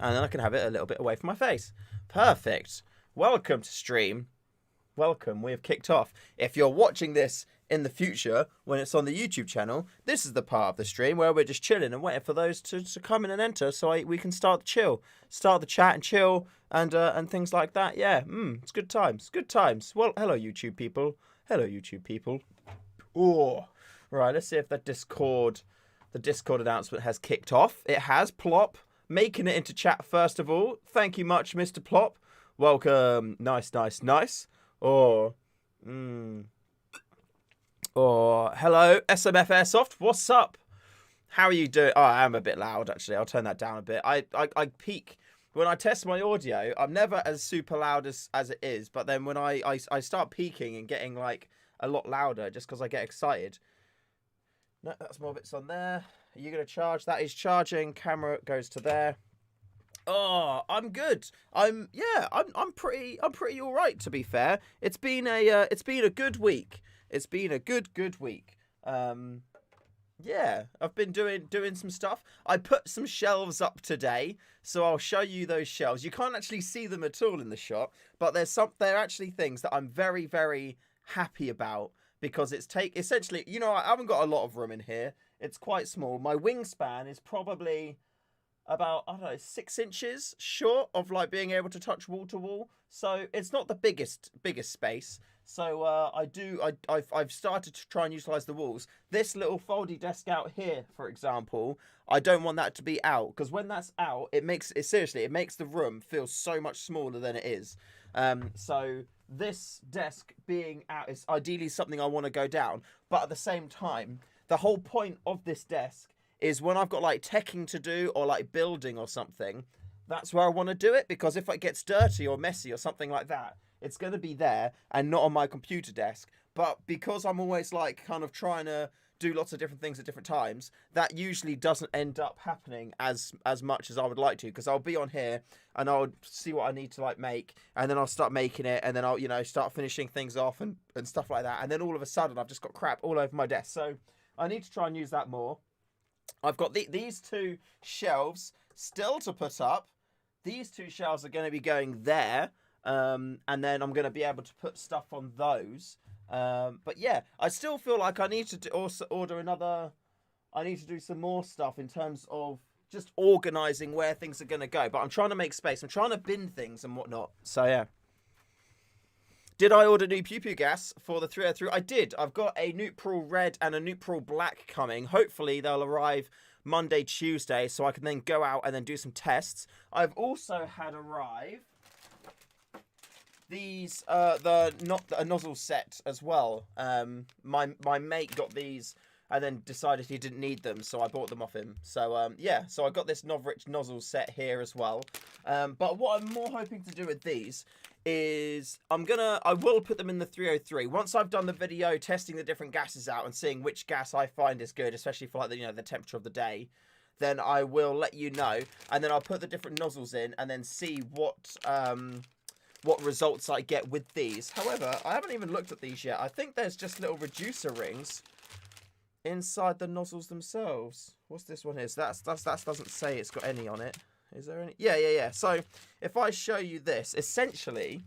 And then I can have it a little bit away from my face. Perfect. Welcome to stream. Welcome. We have kicked off. If you're watching this in the future, when it's on the YouTube channel, this is the part of the stream where we're just chilling and waiting for those to come in and enter so we can start the chat and chill and things like that. Yeah, it's good times. Good times. Well, hello, YouTube people. Hello, YouTube people. Oh, right. Let's see if the Discord announcement has kicked off. It has. Plop making it into chat first of all. Thank you much, Mr. Plop. Welcome. Nice. Or hello, SMF Airsoft. What's up? How are you doing? Oh, I am a bit loud actually. I'll turn that down a bit. I peak when I test my audio. I'm never as super loud as it is, but then when I start peaking and getting like a lot louder just because I get excited. No, that's more bits on there. Are you gonna charge? That is charging. Camera goes to there. Oh, I'm good. I'm pretty all right, to be fair. It's been a good week. It's been a good week. Yeah, I've been doing some stuff. I put some shelves up today, so I'll show you those shelves. You can't actually see them at all in the shot, but they're actually things that I'm very, very happy about because essentially, you know, I haven't got a lot of room in here. It's quite small. My wingspan is probably about, I don't know, 6 inches short of like being able to touch wall to wall. So it's not the biggest space. So I've started to try and utilize the walls. This little foldy desk out here, for example, I don't want that to be out because when that's out, it makes the room feel so much smaller than it is. So this desk being out is ideally something I want to go down, but at the same time, the whole point of this desk is when I've got like teching to do or like building or something, that's where I want to do it, because if it gets dirty or messy or something like that, it's going to be there and not on my computer desk. But because I'm always like kind of trying to do lots of different things at different times, that usually doesn't end up happening as much as I would like to, because I'll be on here and I'll see what I need to like make, and then I'll start making it, and then I'll, you know, start finishing things off and stuff like that, and then all of a sudden I've just got crap all over my desk. So I need to try and use that more. I've got these two shelves still to put up. These two shelves are going to be going there, and then I'm going to be able to put stuff on those. But yeah, I still feel like I need to also order another. I need to do some more stuff in terms of just organizing where things are going to go. But I'm trying to make space. I'm trying to bin things and whatnot. So yeah. Did I order new pew pew gas for the 303? I did. I've got a neutral red and a neutral black coming. Hopefully they'll arrive Monday, Tuesday, so I can then go out and then do some tests. I've also had arrive these the nozzle set as well. My mate got these and then decided he didn't need them, so I bought them off him. So yeah, so I got this Novrich nozzle set here as well. But what I'm more hoping to do with these is I will put them in the 303 once I've done the video testing the different gases out and seeing which gas I find is good, especially for like the, you know, the temperature of the day. Then I will let you know, and then I'll put the different nozzles in and then see what results I get with these. However, I haven't even looked at these yet. I think there's just little reducer rings inside the nozzles themselves. What's this one here? So that doesn't say it's got any on it. Is there any? Yeah. So if I show you this, essentially,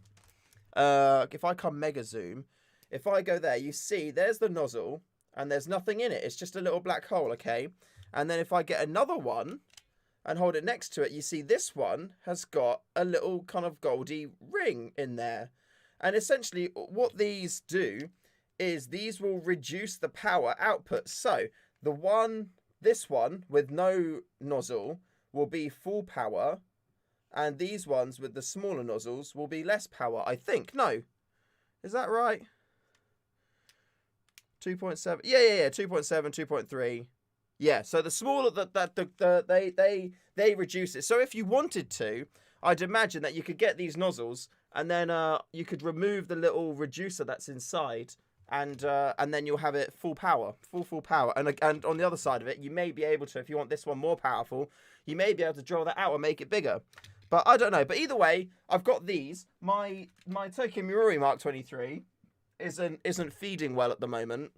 if I come mega zoom, if I go there, you see there's the nozzle and there's nothing in it. It's just a little black hole, okay? And then if I get another one and hold it next to it, you see this one has got a little kind of goldy ring in there. And essentially what these do is these will reduce the power output. So this one with no nozzle will be full power, and these ones with the smaller nozzles will be less power, I think. No, is that right? 2.7. Yeah. 2.7, 2.3. Yeah. So the smaller they reduce it. So if you wanted to, I'd imagine that you could get these nozzles, and then you could remove the little reducer that's inside, and then you'll have it full power, full power. And on the other side of it, you may be able to, if you want this one more powerful, you may be able to draw that out and make it bigger. But I don't know. But either way, I've got these. My Tokyo Miruri Mark 23 isn't feeding well at the moment,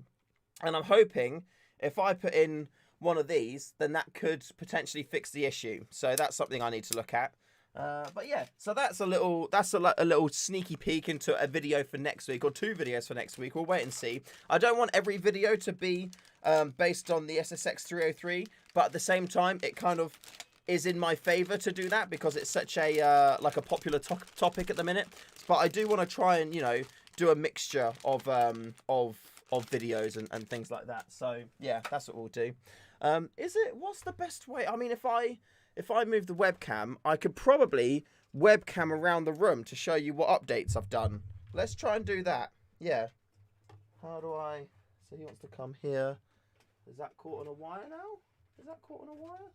and I'm hoping if I put in one of these, then that could potentially fix the issue. So that's something I need to look at. But yeah, so that's a little sneaky peek into a video for next week, or 2 videos for next week. We'll wait and see. I don't want every video to be based on the SSX 303, but at the same time, it kind of is in my favor to do that because it's such a like a popular topic at the minute. But I do want to try and, you know, do a mixture of videos and things like that. So yeah, that's what we'll do. What's the best way? I mean, if I move the webcam, I could probably webcam around the room to show you what updates I've done. Let's try and do that. Yeah. How do I... So he wants to come here. Is that caught on a wire now? Is that caught on a wire?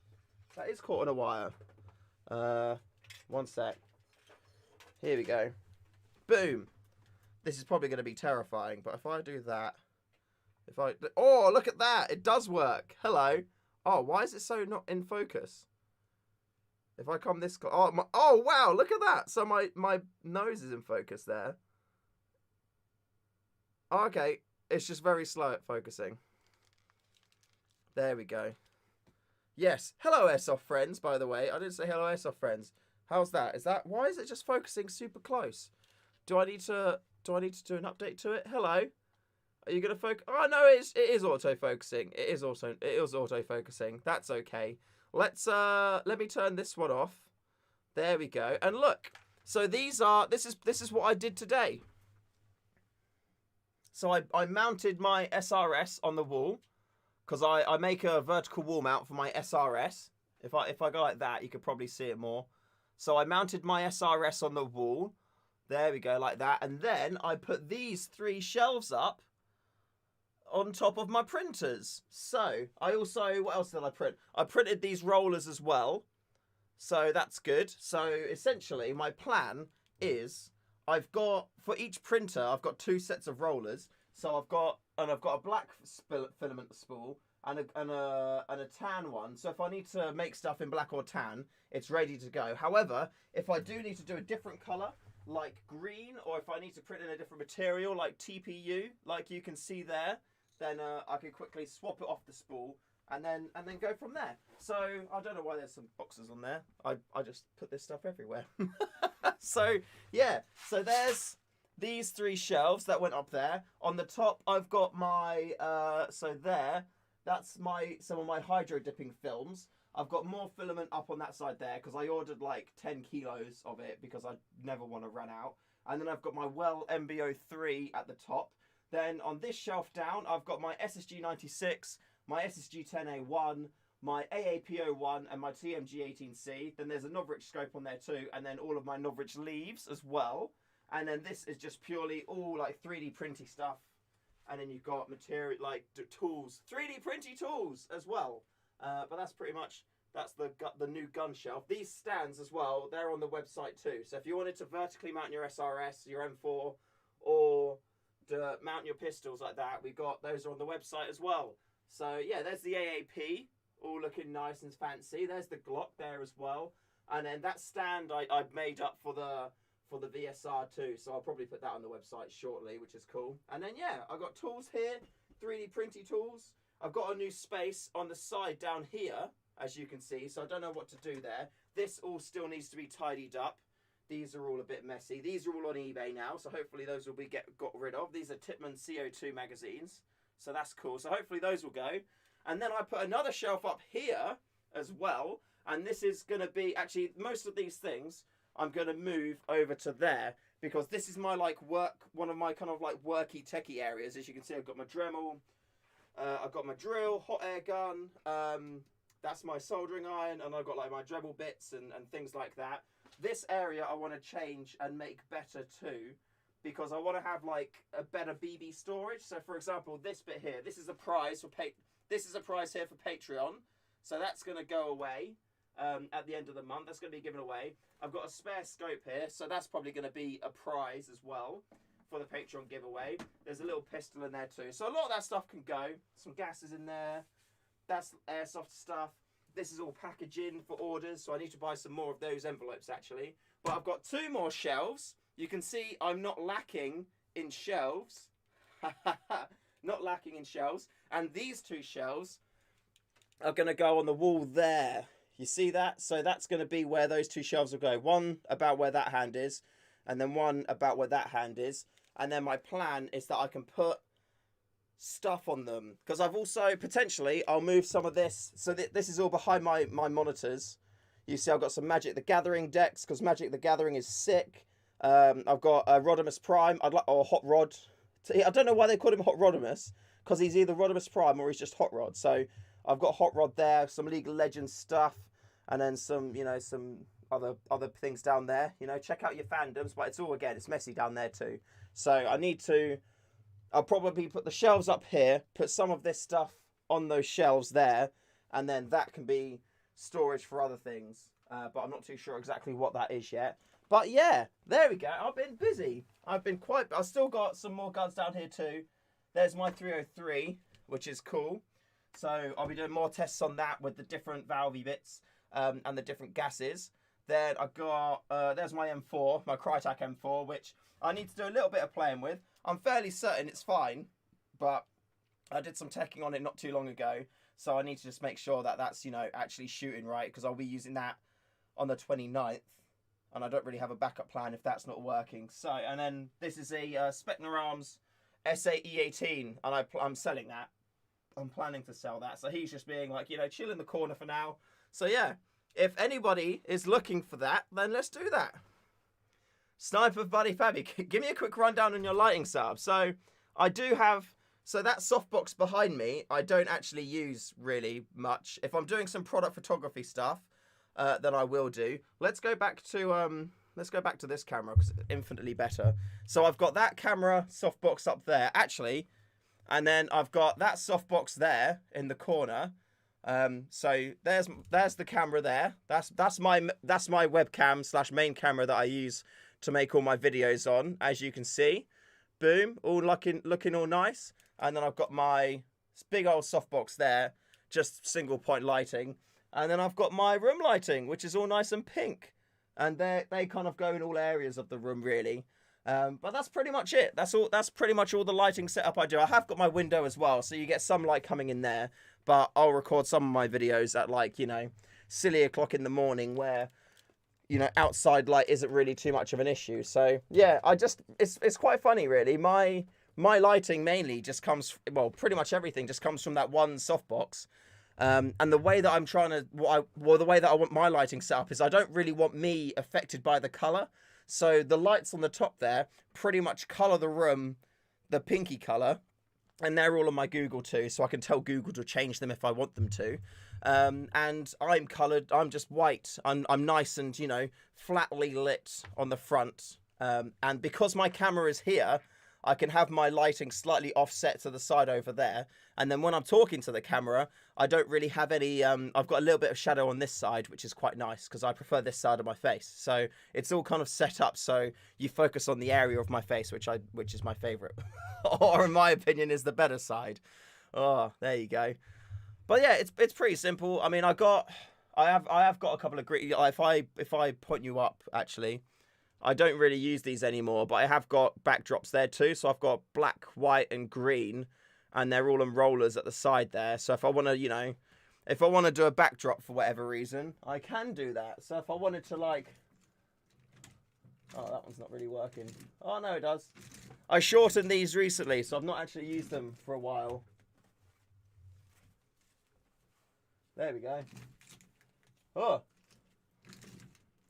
That is caught on a wire. One sec. Here we go. Boom. This is probably going to be terrifying, but if I do that... Oh, look at that. It does work. Hello. Oh, why is it so not in focus? If I come this... Oh, wow, look at that. So my nose is in focus there. Oh, okay, it's just very slow at focusing. There we go. Yes, hello Airsoft friends, by the way. I didn't say hello Airsoft friends. How's that? Why is it just focusing super close? Do I need to do an update to it? Hello? Are you going to focus? Oh, no, it is auto-focusing. It is auto-focusing. That's okay. Let me turn this one off. There we go. And look, so this is what I did today. So I mounted my SRS on the wall because I make a vertical wall mount for my SRS. If I go like that, you could probably see it more. So I mounted my SRS on the wall. There we go, like that. And then I put these 3 shelves up on top of my printers. So I also, what else did I print? I printed these rollers as well. So that's good. So essentially my plan is for each printer, I've got 2 sets of rollers. So I've got a black filament spool and a tan one. So if I need to make stuff in black or tan, it's ready to go. However, if I do need to do a different color, like green, or if I need to print in a different material like TPU, like you can see there, then I can quickly swap it off the spool and then go from there. So I don't know why there's some boxes on there. I just put this stuff everywhere. So yeah, so there's these 3 shelves that went up there. On the top I've got my that's some of my hydro dipping films. I've got more filament up on that side there because I ordered like 10 kilos of it because I never want to run out. And then I've got my Well MBO3 at the top. Then on this shelf down, I've got my SSG 96, my SSG 10A1, my AAPO1, and my TMG 18C. Then there's a Novrich scope on there too, and then all of my Novrich leaves as well. And then this is just purely all like 3D printy stuff. And then you've got material like tools, 3D printy tools as well. But that's pretty much, that's the new gun shelf. These stands as well, they're on the website too. So if you wanted to vertically mount your SRS, your M4, or to mount your pistols like that, those are on the website as well. So yeah, there's the AAP, all looking nice and fancy. There's the Glock there as well. And then that stand I've made up for the VSR too. So I'll probably put that on the website shortly, which is cool. And then yeah, I've got tools here, 3D printy tools. I've got a new space on the side down here, as you can see. So I don't know what to do there. This all still needs to be tidied up. These are all a bit messy. These are all on eBay now, so hopefully those will be got rid of. These are Tippmann CO2 magazines, so that's cool. So hopefully those will go. And then I put another shelf up here as well, and this is going to be, actually, most of these things I'm going to move over to there, because this is my, like, one of my kind of, like, worky, techie areas. As you can see, I've got my Dremel, I've got my drill, hot air gun, that's my soldering iron, and I've got, like, my Dremel bits and things like that. This area I want to change and make better too, because I want to have like a better BB storage. So for example, this bit here, this is a prize here for Patreon. So that's going to go away at the end of the month. That's going to be given away. I've got a spare scope here, so that's probably going to be a prize as well for the Patreon giveaway. There's a little pistol in there too. So a lot of that stuff can go. Some gases in there. That's Airsoft stuff. This is all packaging for orders, so I need to buy some more of those envelopes actually. But I've got 2 more shelves. You can see I'm not lacking in shelves. Not lacking in shelves. And these 2 shelves are going to go on the wall there. You see that? So that's going to be where those two shelves will go. One about where that hand is, and then one about where that hand is. And then my plan is that I can put stuff on them, because I've also potentially I'll move some of this. So this is all behind my monitors. You see I've got some Magic the Gathering decks, because Magic the Gathering is sick. I've got a Rodimus Prime, or Hot Rod. I don't know why they call him Hot Rodimus, because he's either Rodimus Prime or he's just Hot Rod. So I've got Hot Rod there, some League of Legends stuff, and then some, you know, some other things down there. You know, check out your fandoms, but it's all, again, it's messy down there too. So I'll probably put the shelves up here, put some of this stuff on those shelves there, and then that can be storage for other things. But I'm not too sure exactly what that is yet. But yeah, there we go. I've been busy. I've still got some more guns down here too. There's my 303, which is cool. So I'll be doing more tests on that with the different valvey bits and the different gases. Then I've got, there's my M4, my Crytek M4, which I need to do a little bit of playing with. I'm fairly certain it's fine, but I did some teching on it not too long ago. So I need to just make sure that that's, you know, actually shooting right, because I'll be using that on the 29th. And I don't really have a backup plan if that's not working. So, and then this is a Spectre Arms SA-E18, and I'm selling that. I'm planning to sell that. So he's just being like, you know, chill in the corner for now. So yeah, if anybody is looking for that, then let's do that. Sniper Buddy Fabby, give me a quick rundown on your lighting setup. So I do have, so that softbox behind me, I don't actually use really much. If I'm doing some product photography stuff, then I will do. Let's go back to this camera, because it's infinitely better. So I've got that camera softbox up there, actually, and then I've got that softbox there in the corner. So there's the camera there. That's my webcam / main camera that I use to make all my videos on, as you can see. Boom, all looking all nice. And then I've got my big old softbox there, just single point lighting. And then I've got my room lighting, which is all nice and pink. And they kind of go in all areas of the room, really. But that's pretty much it. That's pretty much all the lighting setup I do. I have got my window as well, so you get some light coming in there. But I'll record some of my videos at, like, you know, silly o'clock in the morning, where, you know, outside light isn't really too much of an issue. So yeah, it's quite funny, really. My lighting mainly just comes, well, pretty much everything just comes from that one softbox. And the way that I'm trying to, the way that I want my lighting set up is I don't really want me affected by the color. So the lights on the top there pretty much color the room the pinky color, and they're all on my Google too, so I can tell Google to change them if I want them to. And I'm coloured, I'm just white. I'm nice and, you know, flatly lit on the front. And because my camera is here, I can have my lighting slightly offset to the side over there. And then when I'm talking to the camera, I don't really have any, I've got a little bit of shadow on this side, which is quite nice because I prefer this side of my face. So it's all kind of set up so you focus on the area of my face, which is my favorite, or in my opinion is the better side. Oh, there you go. But yeah, it's pretty simple. I mean, I have got a couple of green, if I point you up, actually, I don't really use these anymore, but I have got backdrops there too. So I've got black, white, and green, and they're all on rollers at the side there. So if I want to, you know, if I want to do a backdrop for whatever reason, I can do that. So if I wanted to, like, oh, that one's not really working. Oh, no, it does. I shortened these recently, so I've not actually used them for a while. There we go. Oh.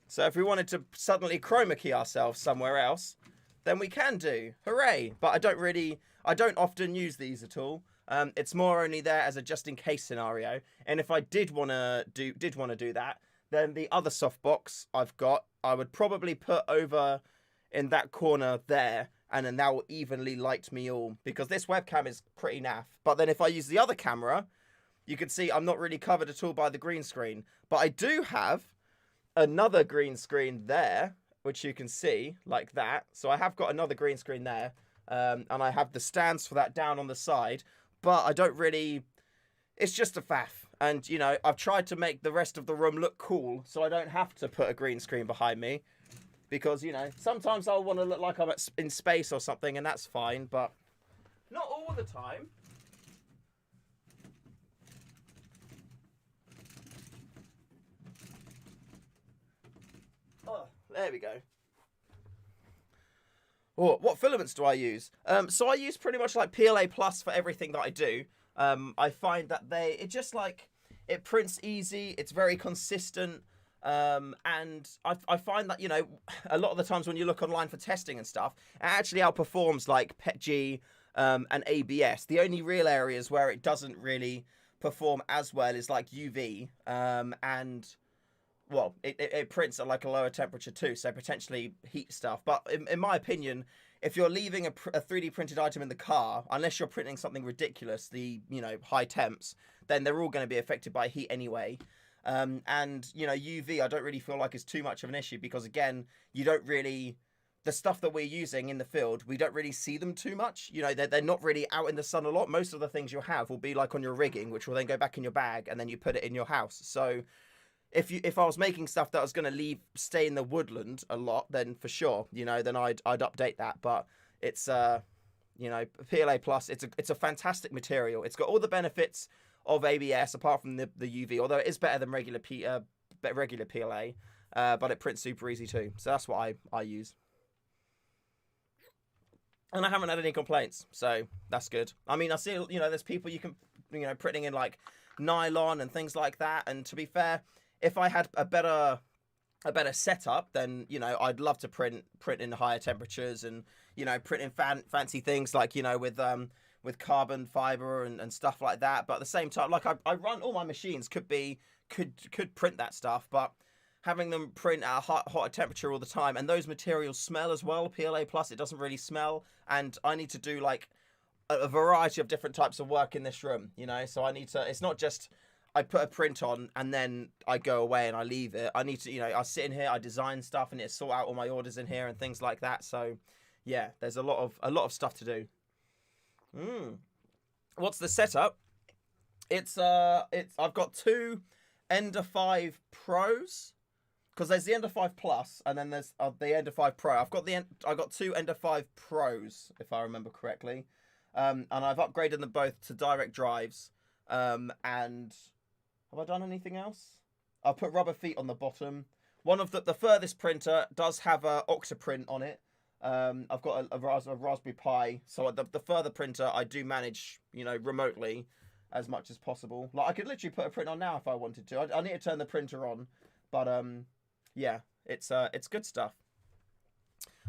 So if we wanted to suddenly chroma key ourselves somewhere else, then we can do. Hooray! But I don't often use these at all. It's more only there as a just in case scenario. And if I did want to do that, then the other softbox I've got, I would probably put over in that corner there, and then that will evenly light me all, because this webcam is pretty naff. But then if I use the other camera, you can see I'm not really covered at all by the green screen. But I do have another green screen there, which you can see like that. So I have got another green screen there, and I have the stands for that down on the side, but I don't really, it's just a faff. And, you know, I've tried to make the rest of the room look cool, so I don't have to put a green screen behind me, because, you know, sometimes I'll want to look like I'm in space or something, and that's fine, but not all the time. There we go. Oh, what filaments do I use? So I use pretty much like PLA Plus for everything that I do. I find that it just like, it prints easy. It's very consistent. And I find that, you know, a lot of the times when you look online for testing and stuff, it actually outperforms like PETG and ABS. The only real areas where it doesn't really perform as well is like UV and, well, it prints at like a lower temperature too, so potentially heat stuff. But in my opinion, if you're leaving a 3D printed item in the car, unless you're printing something ridiculous, you know, high temps, then they're all going to be affected by heat anyway. And, you know, UV, I don't really feel like is too much of an issue because, again, you don't really, the stuff that we're using in the field, we don't really see them too much. You know, they're not really out in the sun a lot. Most of the things you'll have will be like on your rigging, which will then go back in your bag and then you put it in your house. So if I was making stuff that was going to stay in the woodland a lot, then for sure, you know, then I'd update that. But it's, you know, PLA Plus, it's a fantastic material. It's got all the benefits of ABS apart from the UV, although it is better than regular PLA, but it prints super easy too. So that's what I use. And I haven't had any complaints, so that's good. I mean, I see, you know, there's people you know, printing in like nylon and things like that. And to be fair, if I had a better setup, then, you know, I'd love to print in higher temperatures and, you know, print in fancy things like, you know, with carbon fiber and stuff like that. But at the same time, like I run all my machines could print that stuff, but having them print at a hotter temperature all the time, and those materials smell as well. PLA Plus, it doesn't really smell, and I need to do like a variety of different types of work in this room, you know. So I need to. It's not just I put a print on and then I go away and I leave it. I need to, you know, I sit in here, I design stuff, and sort out all my orders in here and things like that. So yeah, there's a lot of stuff to do. What's the setup? It's I've got two Ender 5 Pros, because there's the Ender 5 Plus and then there's the Ender 5 Pro. I got two Ender 5 Pros, if I remember correctly, and I've upgraded them both to direct drives. And have I done anything else? I'll put rubber feet on the bottom. One of the furthest printer does have a Octoprint on it. I've got a Raspberry Pi, so the further printer I do manage, you know, remotely as much as possible. Like I could literally put a print on now if I wanted to. I need to turn the printer on, but yeah, it's good stuff.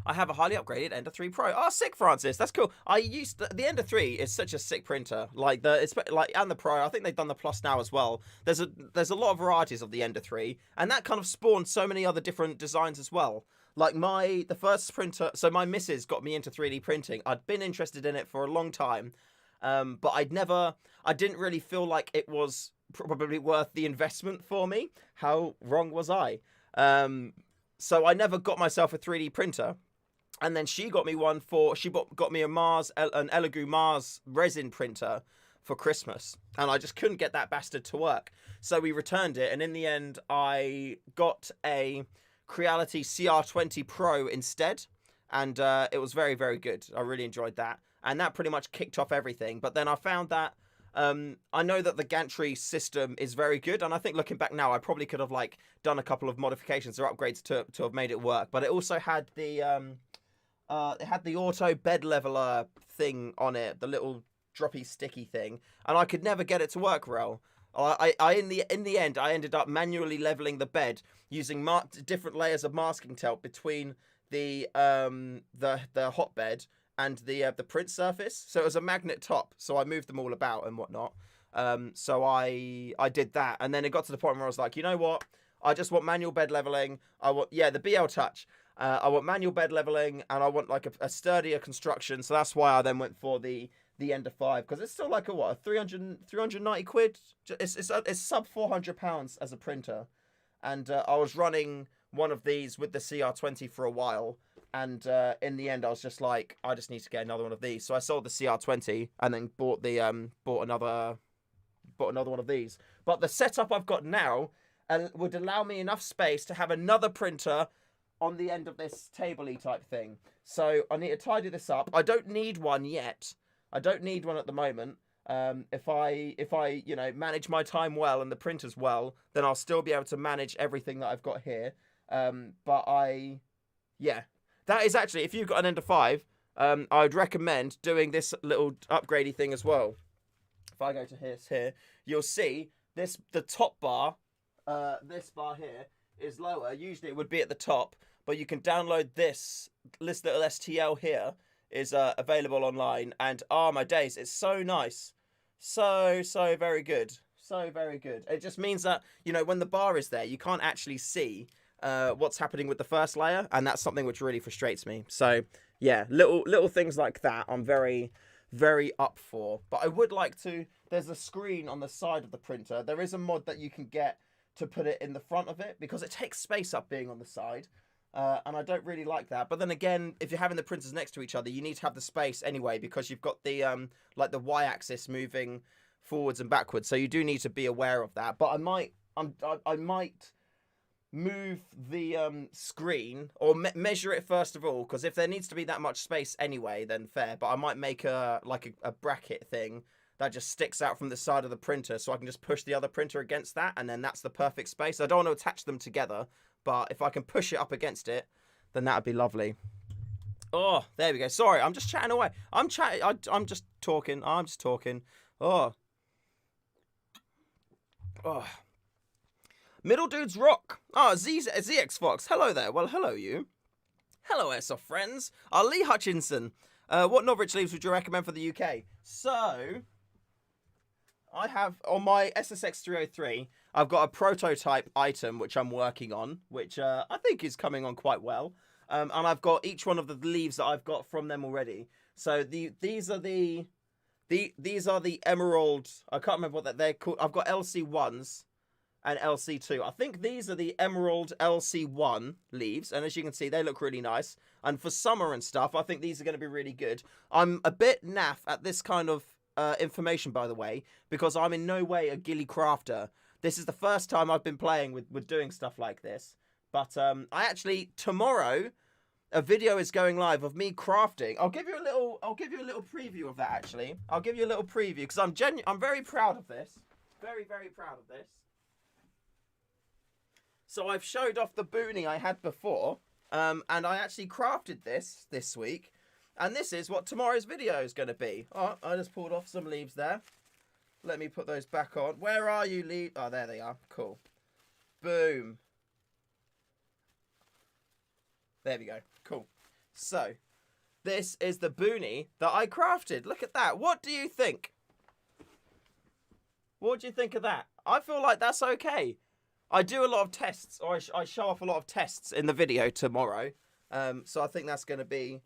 I have a highly upgraded Ender 3 Pro. Oh, sick, Francis. That's cool. I used the Ender 3 is such a sick printer. Like and the Pro. I think they've done the Plus now as well. There's a lot of varieties of the Ender 3, and that kind of spawned so many other different designs as well. Like the first printer. So my missus got me into 3D printing. I'd been interested in it for a long time, but I didn't really feel like it was probably worth the investment for me. How wrong was I? So I never got myself a 3D printer. And then she got me one got me an Elegoo Mars resin printer for Christmas. And I just couldn't get that bastard to work. So we returned it. And in the end, I got a Creality CR20 Pro instead. And it was very, very good. I really enjoyed that. And that pretty much kicked off everything. But then I found that I know that the gantry system is very good. And I think looking back now, I probably could have like done a couple of modifications or upgrades to have made it work. But it also had the auto bed leveler thing on it, the little droppy sticky thing, and I could never get it to work well. In the end, I ended up manually leveling the bed using different layers of masking tape between the hotbed and the print surface. So it was a magnet top, so I moved them all about and whatnot. So I did that, and then it got to the point where I was like, you know what? I just want manual bed leveling. The BL Touch. I want manual bed leveling, and I want like a sturdier construction. So that's why I then went for the Ender 5, because it's still like a 390 quid. It's sub £400 as a printer, and I was running one of these with the CR20 for a while, and in the end I was just like, I just need to get another one of these. So I sold the CR20 and then bought another one of these. But the setup I've got now would allow me enough space to have another printer on the end of this table-y type thing. So I need to tidy this up. I don't need one yet. I don't need one at the moment. If I manage my time well and the printers well, then I'll still be able to manage everything that I've got here. Yeah, that is actually, if you've got an Ender 5, I would recommend doing this little upgradey thing as well. If I go to here, you'll see the top bar, this bar here is lower. Usually it would be at the top, but you can download this little STL here is available online, and my days, it's so nice. So very good. So very good. It just means that, you know, when the bar is there, you can't actually see what's happening with the first layer, and that's something which really frustrates me. So yeah, little things like that I'm very up for. But I would like to, there's a screen on the side of the printer. There is a mod that you can get to put it in the front of it, because it takes space up being on the side. And I don't really like that. But then again, if you're having the printers next to each other, you need to have the space anyway, because you've got the like the y-axis moving forwards and backwards. So you do need to be aware of that. But I might move the screen, or measure it first of all, because if there needs to be that much space anyway, then fair. But I might make a bracket thing that just sticks out from the side of the printer, so I can just push the other printer against that, and then that's the perfect space. I don't want to attach them together, but if I can push it up against it, then that would be lovely. Oh, there we go. Sorry, I'm just chatting away. I'm just talking. Oh. Middle dudes rock. ZX Fox. Hello there. Well, hello you. Hello, Airsoft friends. Lee Hutchinson. What Norwich leaves would you recommend for the UK? So, I have, on my SSX 303, I've got a prototype item which I'm working on, which I think is coming on quite well. And I've got each one of the leaves that I've got from them already. So these are the emerald, I can't remember what they're called. I've got LC1s and LC2. I think these are the emerald LC1 leaves, and as you can see, they look really nice. And for summer and stuff, I think these are going to be really good. I'm a bit naff at this kind of information, by the way, because I'm in no way a ghillie crafter. This is the first time I've been playing with doing stuff like this. But I actually, tomorrow, a video is going live of me crafting. I'll give you a little preview of that, actually. I'll give you a little preview, because I'm very proud of this. Very proud of this. So I've showed off the boonie I had before, and I actually crafted this week, and this is what tomorrow's video is going to be. Oh, I just pulled off some leaves there. Let me put those back on. Where are you, leaves? Oh, there they are. Cool. Boom. There we go. Cool. So, this is the boonie that I crafted. Look at that. What do you think? What do you think of that? I feel like that's okay. I do a lot of tests, or I show off a lot of tests in the video tomorrow. So I think that's going to be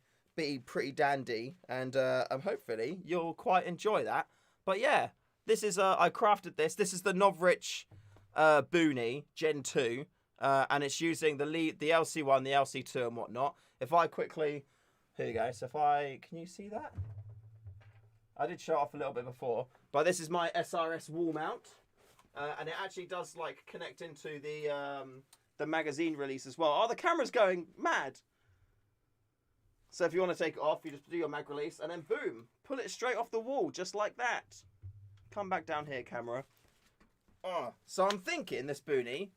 pretty dandy, and hopefully you'll quite enjoy that. But yeah, this is I crafted this. This is the Norwich boonie Gen 2, and it's using the LC1, the LC2, and whatnot. If I quickly, here you go. So can you see that? I did show off a little bit before, but this is my SRS wall mount. And it actually does like connect into the magazine release as well. Oh, the camera's going mad. So if you want to take it off, you just do your mag release, and then boom, pull it straight off the wall, just like that. Come back down here, camera. Oh, so I'm thinking this boonie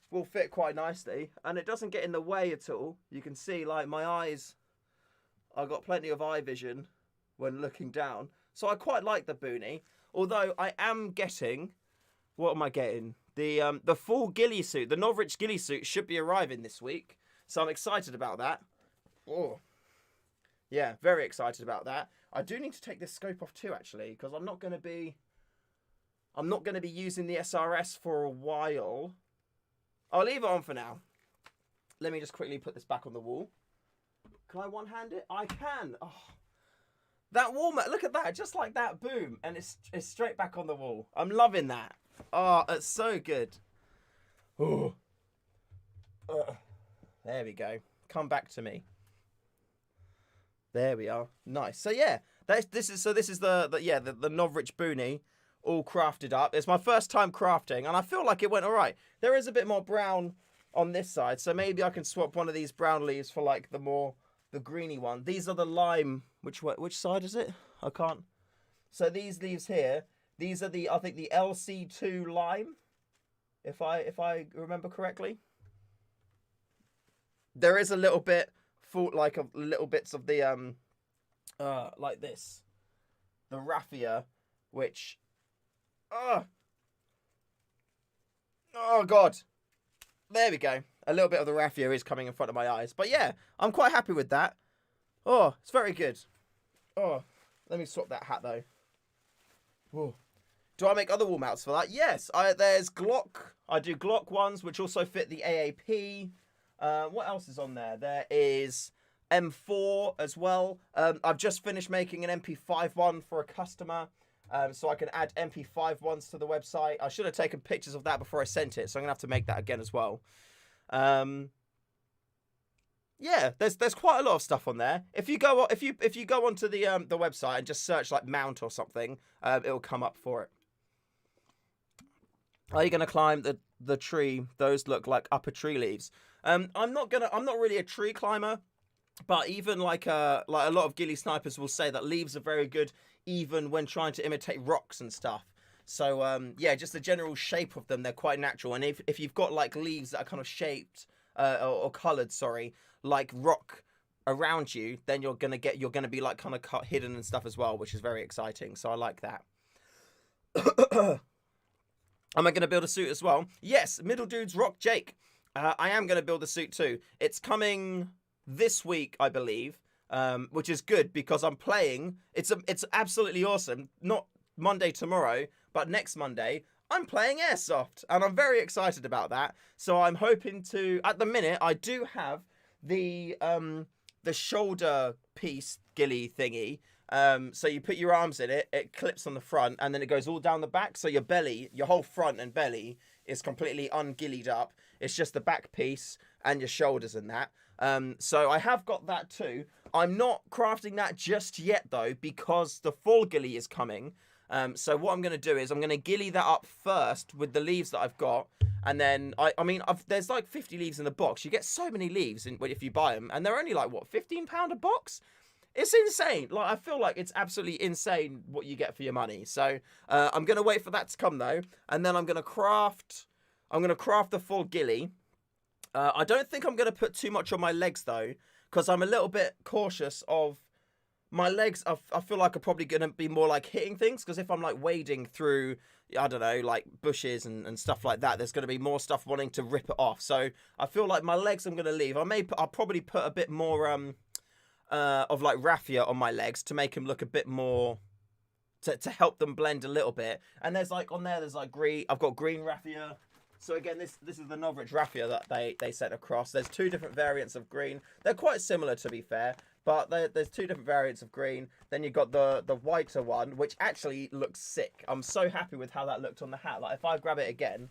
will fit quite nicely, and it doesn't get in the way at all. You can see, like, my eyes, I've got plenty of eye vision when looking down. So I quite like the boonie, although I am getting... What am I getting? The full ghillie suit, the Norwich ghillie suit, should be arriving this week. So I'm excited about that. Oh, yeah, very excited about that. I do need to take this scope off too, actually, because I'm not going to be using the SRS for a while. I'll leave it on for now. Let me just quickly put this back on the wall. Can I one-hand it? I can. Oh, that wall mat, look at that, just like that, boom, and it's straight back on the wall. I'm loving that. Oh, it's so good. Oh. There we go. Come back to me. There we are. Nice. So yeah, this is the Norwich boonie all crafted up. It's my first time crafting, and I feel like it went all right. There is a bit more brown on this side, so maybe I can swap one of these brown leaves for like the greeny one. These are the lime. Which side is it? I can't. So these leaves here. These are I think the LC2 lime, if I remember correctly. There is a little bit like a little bits of the like this, the raffia, which oh god, there we go. A little bit of the raffia is coming in front of my eyes, but yeah, I'm quite happy with that. Oh, it's very good. Oh, let me swap that hat though. Whoa. Do I make other wall mounts for that? Yes. There's Glock. I do Glock ones, which also fit the AAP. What else is on there? There is M4 as well. I've just finished making an MP5 one for a customer, so I can add MP5 ones to the website. I should have taken pictures of that before I sent it, so I'm gonna have to make that again as well. Yeah, there's quite a lot of stuff on there. If you go onto the website and just search like mount or something, it'll come up for it. Are you gonna climb the tree? Those look like upper tree leaves. I'm not really a tree climber, but even like a lot of ghillie snipers will say that leaves are very good even when trying to imitate rocks and stuff. So yeah, just the general shape of them, they're quite natural. And if you've got like leaves that are kind of shaped or coloured, sorry, like rock around you, then you're gonna be like kind of cut hidden and stuff as well, which is very exciting. So I like that. Am I going to build a suit as well? Yes, Middle Dudes Rock Jake. I am going to build a suit too. It's coming this week, I believe, which is good because I'm playing. It's absolutely awesome. Not Monday tomorrow, but next Monday, I'm playing Airsoft, and I'm very excited about that. So I'm hoping to. At the minute, I do have the shoulder piece ghillie thingy. So you put your arms in it, it clips on the front, and then it goes all down the back. So your belly, your whole front and belly is completely ungillied up. It's just the back piece and your shoulders and that. So I have got that too. I'm not crafting that just yet though, because the full ghillie is coming. So what I'm going to do is I'm going to ghillie that up first with the leaves that I've got. And then, I mean, there's like 50 leaves in the box. You get so many leaves if you buy them. And they're only like, what, £15 a box? It's insane. Like, I feel like it's absolutely insane what you get for your money. So I'm going to wait for that to come though. And then I'm going to craft the full ghillie. I don't think I'm going to put too much on my legs though, because I'm a little bit cautious of my legs. I feel like are probably going to be more like hitting things, because if I'm like wading through, I don't know, like bushes and stuff like that, there's going to be more stuff wanting to rip it off. So I feel like my legs I'm going to leave. I'll probably put a bit more of like raffia on my legs to make them look a bit more, to help them blend a little bit. And there's like on there, there's like green. I've got green raffia. So again, this is the Novrich raffia that they sent across. There's two different variants of green. They're quite similar, to be fair, but there's two different variants of green. Then you've got the whiter one, which actually looks sick. I'm so happy with how that looked on the hat. Like if I grab it again,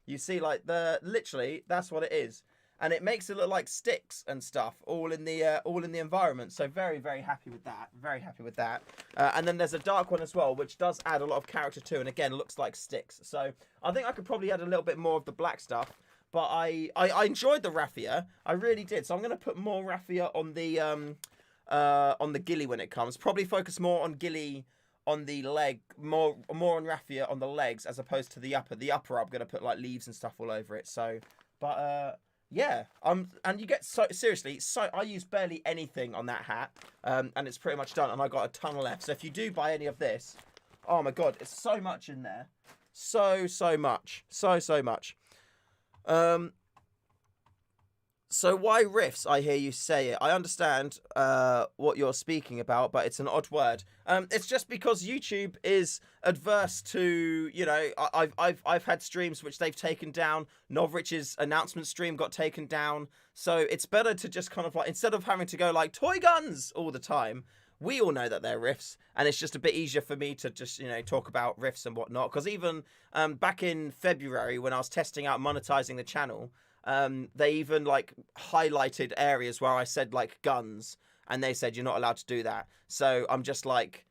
you see like literally that's what it is. And it makes it look like sticks and stuff all in the environment. So very, very happy with that. Very happy with that. And then there's a dark one as well, which does add a lot of character too. And again, looks like sticks. So I think I could probably add a little bit more of the black stuff. But I enjoyed the raffia. I really did. So I'm going to put more raffia on the ghillie when it comes. Probably focus more on ghillie on the leg, more on raffia on the legs as opposed to the upper. The upper I'm going to put like leaves and stuff all over it. So, but yeah, and you get seriously, I use barely anything on that hat, and it's pretty much done, and I got a ton left. So if you do buy any of this, oh my god, it's so much in there, so much, so much. So why riffs? I hear you say it. I understand what you're speaking about, but it's an odd word. It's just because YouTube is adverse to, you know, I've had streams which they've taken down. Novrich's announcement stream got taken down. So it's better to just kind of like, instead of having to go like toy guns all the time, we all know that they're riffs, and it's just a bit easier for me to just, you know, talk about riffs and whatnot. Because even back in February when I was testing out monetizing the channel, they even like highlighted areas where I said like guns, and they said you're not allowed to do that. So I'm just like,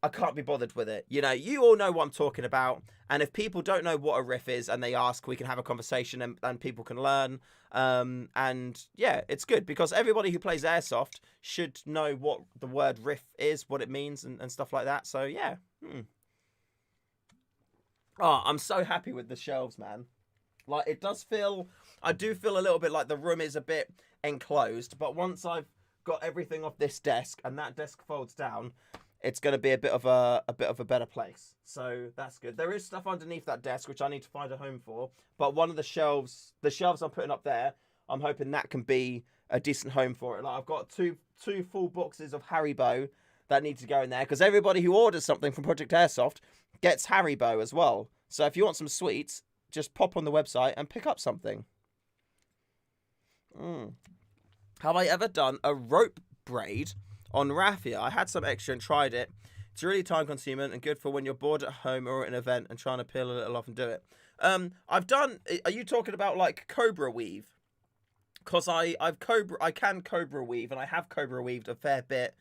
I can't be bothered with it. You know, you all know what I'm talking about. And if people don't know what a riff is and they ask, we can have a conversation and people can learn. And yeah, it's good because everybody who plays Airsoft should know what the word riff is, what it means and stuff like that. So yeah. Oh, I'm so happy with the shelves, man. Like, it does feel, I do feel a little bit like the room is a bit enclosed. But once I've got everything off this desk and that desk folds down, it's going to be a bit of a better place. So that's good. There is stuff underneath that desk which I need to find a home for. But one of the shelves I'm putting up there, I'm hoping that can be a decent home for it. Like I've got two full boxes of Haribo that need to go in there, because everybody who orders something from Project Airsoft gets Haribo as well. So if you want some sweets, just pop on the website and pick up something. Have I ever done a rope braid on raffia? I had some extra and tried it. It's really time consuming and good for when you're bored at home or at an event and trying to peel a little off and do it. I've done. Are you talking about like Cobra weave? Because I can Cobra weave, and I have Cobra weaved a fair bit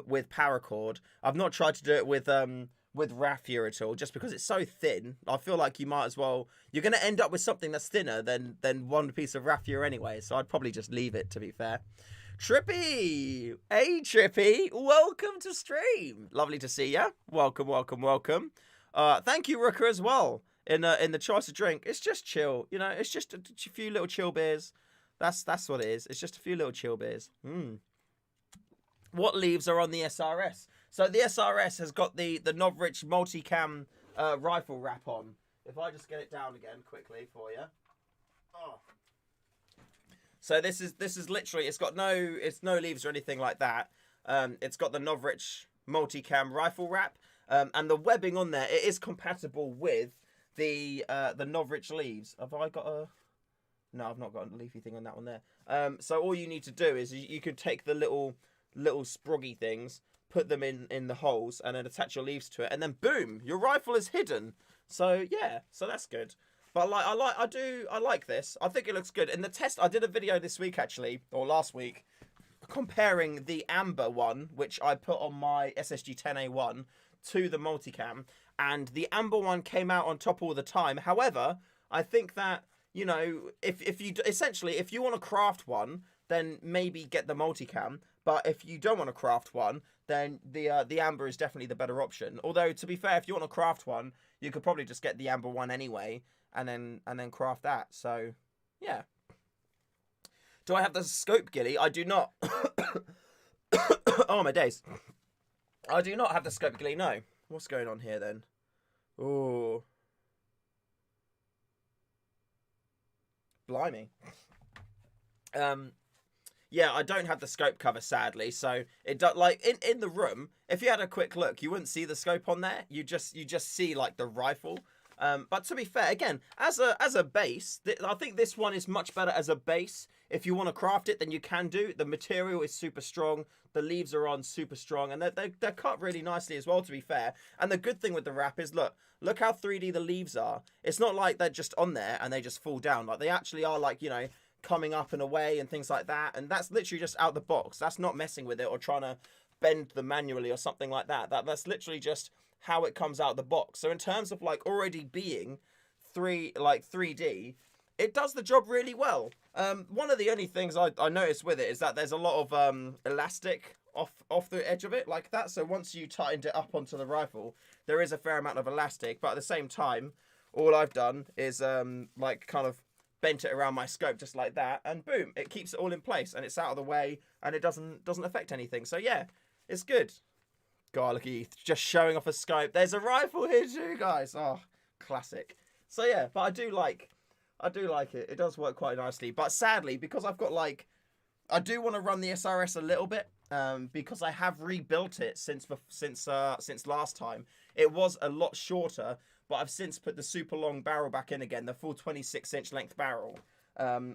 with paracord. I've not tried to do it with raffia at all, just because it's so thin. I feel like you might as well, you're going to end up with something that's thinner than one piece of raffia anyway, so I'd probably just leave it, to be fair. Trippy! Hey, Trippy! Welcome to stream! Lovely to see ya. Welcome, welcome, welcome. Thank you, Rooker, as well, in the choice of drink. It's just chill, you know, it's just a few little chill beers. That's what it is. It's just a few little chill beers. What leaves are on the SRS? So the SRS has got the Novrich multicam rifle wrap on. If I just get it down again quickly for you. Oh. So this is literally, it's no leaves or anything like that. It's got the Novrich multicam rifle wrap, and the webbing on there, it is compatible with the Novrich leaves. Have I got a? No, I've not got a leafy thing on that one there. So all you need to do is you could take the little sproggy things, put them in the holes, and then attach your leaves to it, and then boom, your rifle is hidden. So yeah, so that's good. But I like this. I think it looks good. In the test, I did a video this week actually, or last week, comparing the amber one, which I put on my SSG-10A1, to the multicam, and the amber one came out on top all the time. However, I think that, you know, if you want to craft one, then maybe get the multicam. But if you don't want to craft one, then the amber is definitely the better option. Although, to be fair, if you want to craft one, you could probably just get the amber one anyway, and then craft that. So, yeah. Do I have the scope ghillie? I do not. Oh, my days. I do not have the scope ghillie, no. What's going on here, then? Ooh. Blimey. Yeah, I don't have the scope cover, sadly. So it does, like in the room, if you had a quick look, you wouldn't see the scope on there. You just see like the rifle. But to be fair, again, as a base, I think this one is much better as a base. If you want to craft it, then you can do. The material is super strong. The leaves are on super strong, and they're cut really nicely as well, to be fair. And the good thing with the wrap is, look how 3D the leaves are. It's not like they're just on there and they just fall down. Like, they actually are, like, you know, coming up and away and things like that. And that's literally just out the box. That's not messing with it or trying to bend them manually or something like that. That's literally just how it comes out the box. So in terms of like already being 3D, it does the job really well. One of the only things I noticed with it is that there's a lot of elastic off the edge of it like that. So once you tightened it up onto the rifle, there is a fair amount of elastic. But at the same time, all I've done is like kind of bent it around my scope just like that, and boom, it keeps it all in place and it's out of the way and it doesn't affect anything. So yeah, it's good. God, look at Heath, just showing off a scope. There's a rifle here too, guys. Oh, classic. So yeah, but I do like it. It does work quite nicely. But sadly, because I've got like, I do want to run the SRS a little bit, because I have rebuilt it since last time. It was a lot shorter, but I've since put the super long barrel back in again, the full 26-inch length barrel.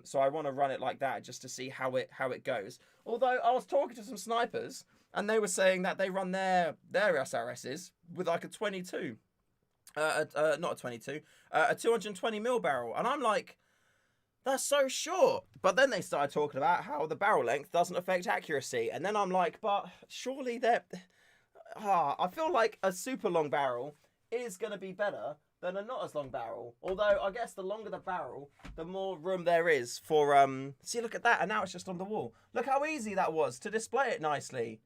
So I want to run it like that just to see how it goes. Although I was talking to some snipers, and they were saying that they run their SRSs with like a 22. Not a 22. A 220mm barrel. And I'm like, that's so short. But then they started talking about how the barrel length doesn't affect accuracy. And then I'm like, but surely I feel like a super long barrel is going to be better than a not as long barrel. Although, I guess the longer the barrel, the more room there is for, see, look at that. And now it's just on the wall. Look how easy that was to display it nicely.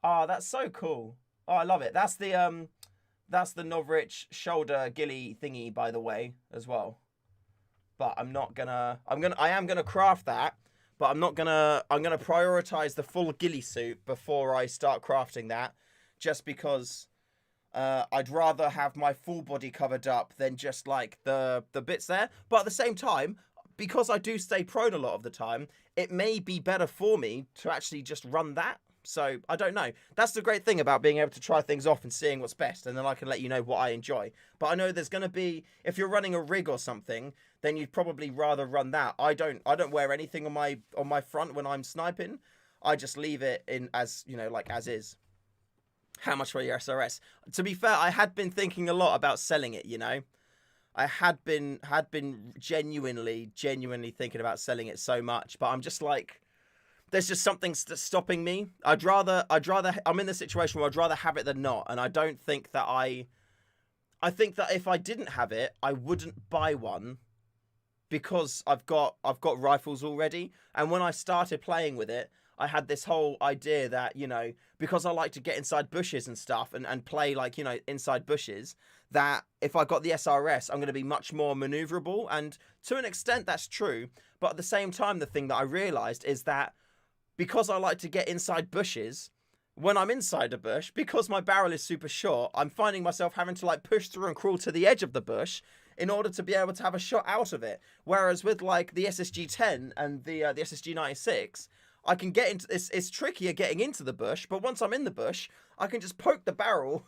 Ah, that's so cool. Oh, I love it. That's the Novrich shoulder ghillie thingy, by the way, as well. But I am gonna craft that. but I'm gonna prioritize the full ghillie suit before I start crafting that, just because I'd rather have my full body covered up than just like the bits there. But at the same time, because I do stay prone a lot of the time, it may be better for me to actually just run that. So I don't know. That's the great thing about being able to try things off and seeing what's best, and then I can let you know what I enjoy. But I know there's going to be, if you're running a rig or something, then you'd probably rather run that. I don't wear anything on my front when I'm sniping. I just leave it in as, you know, like as is. How much for your SRS? To be fair, I had been thinking a lot about selling it, you know. I had been genuinely thinking about selling it so much, but I'm just like, there's just something stopping me. I'd rather I'm in the situation where I'd rather have it than not, and I don't think that I think that if I didn't have it, I wouldn't buy one, because I've got rifles already. And when I started playing with it, I had this whole idea that, you know, because I like to get inside bushes and stuff and play, like, you know, inside bushes, that if I got the SRS, I'm going to be much more maneuverable. And to an extent, that's true. But at the same time, the thing that I realized is that because I like to get inside bushes, when I'm inside a bush, because my barrel is super short, I'm finding myself having to like push through and crawl to the edge of the bush in order to be able to have a shot out of it. Whereas with like the SSG-10 and the SSG-96, I can get into this. It's trickier getting into the bush, but once I'm in the bush, I can just poke the barrel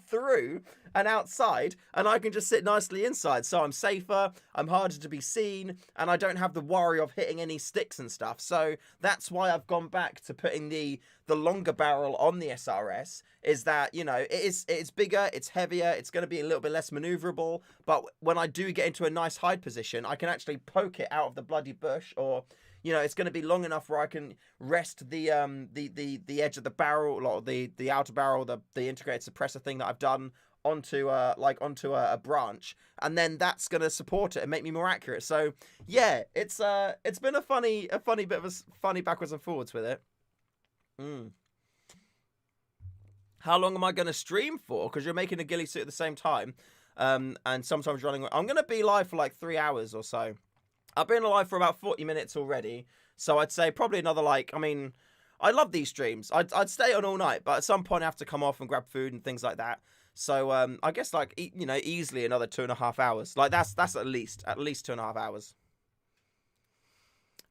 through and outside, and I can just sit nicely inside. So I'm safer, I'm harder to be seen, and I don't have the worry of hitting any sticks and stuff. So that's why I've gone back to putting the longer barrel on the SRS, is that, you know, it's bigger, it's heavier, it's going to be a little bit less maneuverable, but when I do get into a nice hide position, I can actually poke it out of the bloody bush, or, you know, it's going to be long enough where I can rest the edge of the barrel, or the outer barrel, the integrated suppressor thing that I've done onto a branch, and then that's going to support it and make me more accurate. So yeah, it's been a funny bit of a funny backwards and forwards with it. How long am I going to stream for? Because you're making a ghillie suit at the same time, and sometimes running. I'm going to be live for like 3 hours or so. I've been alive for about 40 minutes already, so I'd say probably another, like, I mean, I love these streams. I'd stay on all night, but at some point I have to come off and grab food and things like that. So I guess, like, you know, easily another 2.5 hours. Like, that's at least 2.5 hours.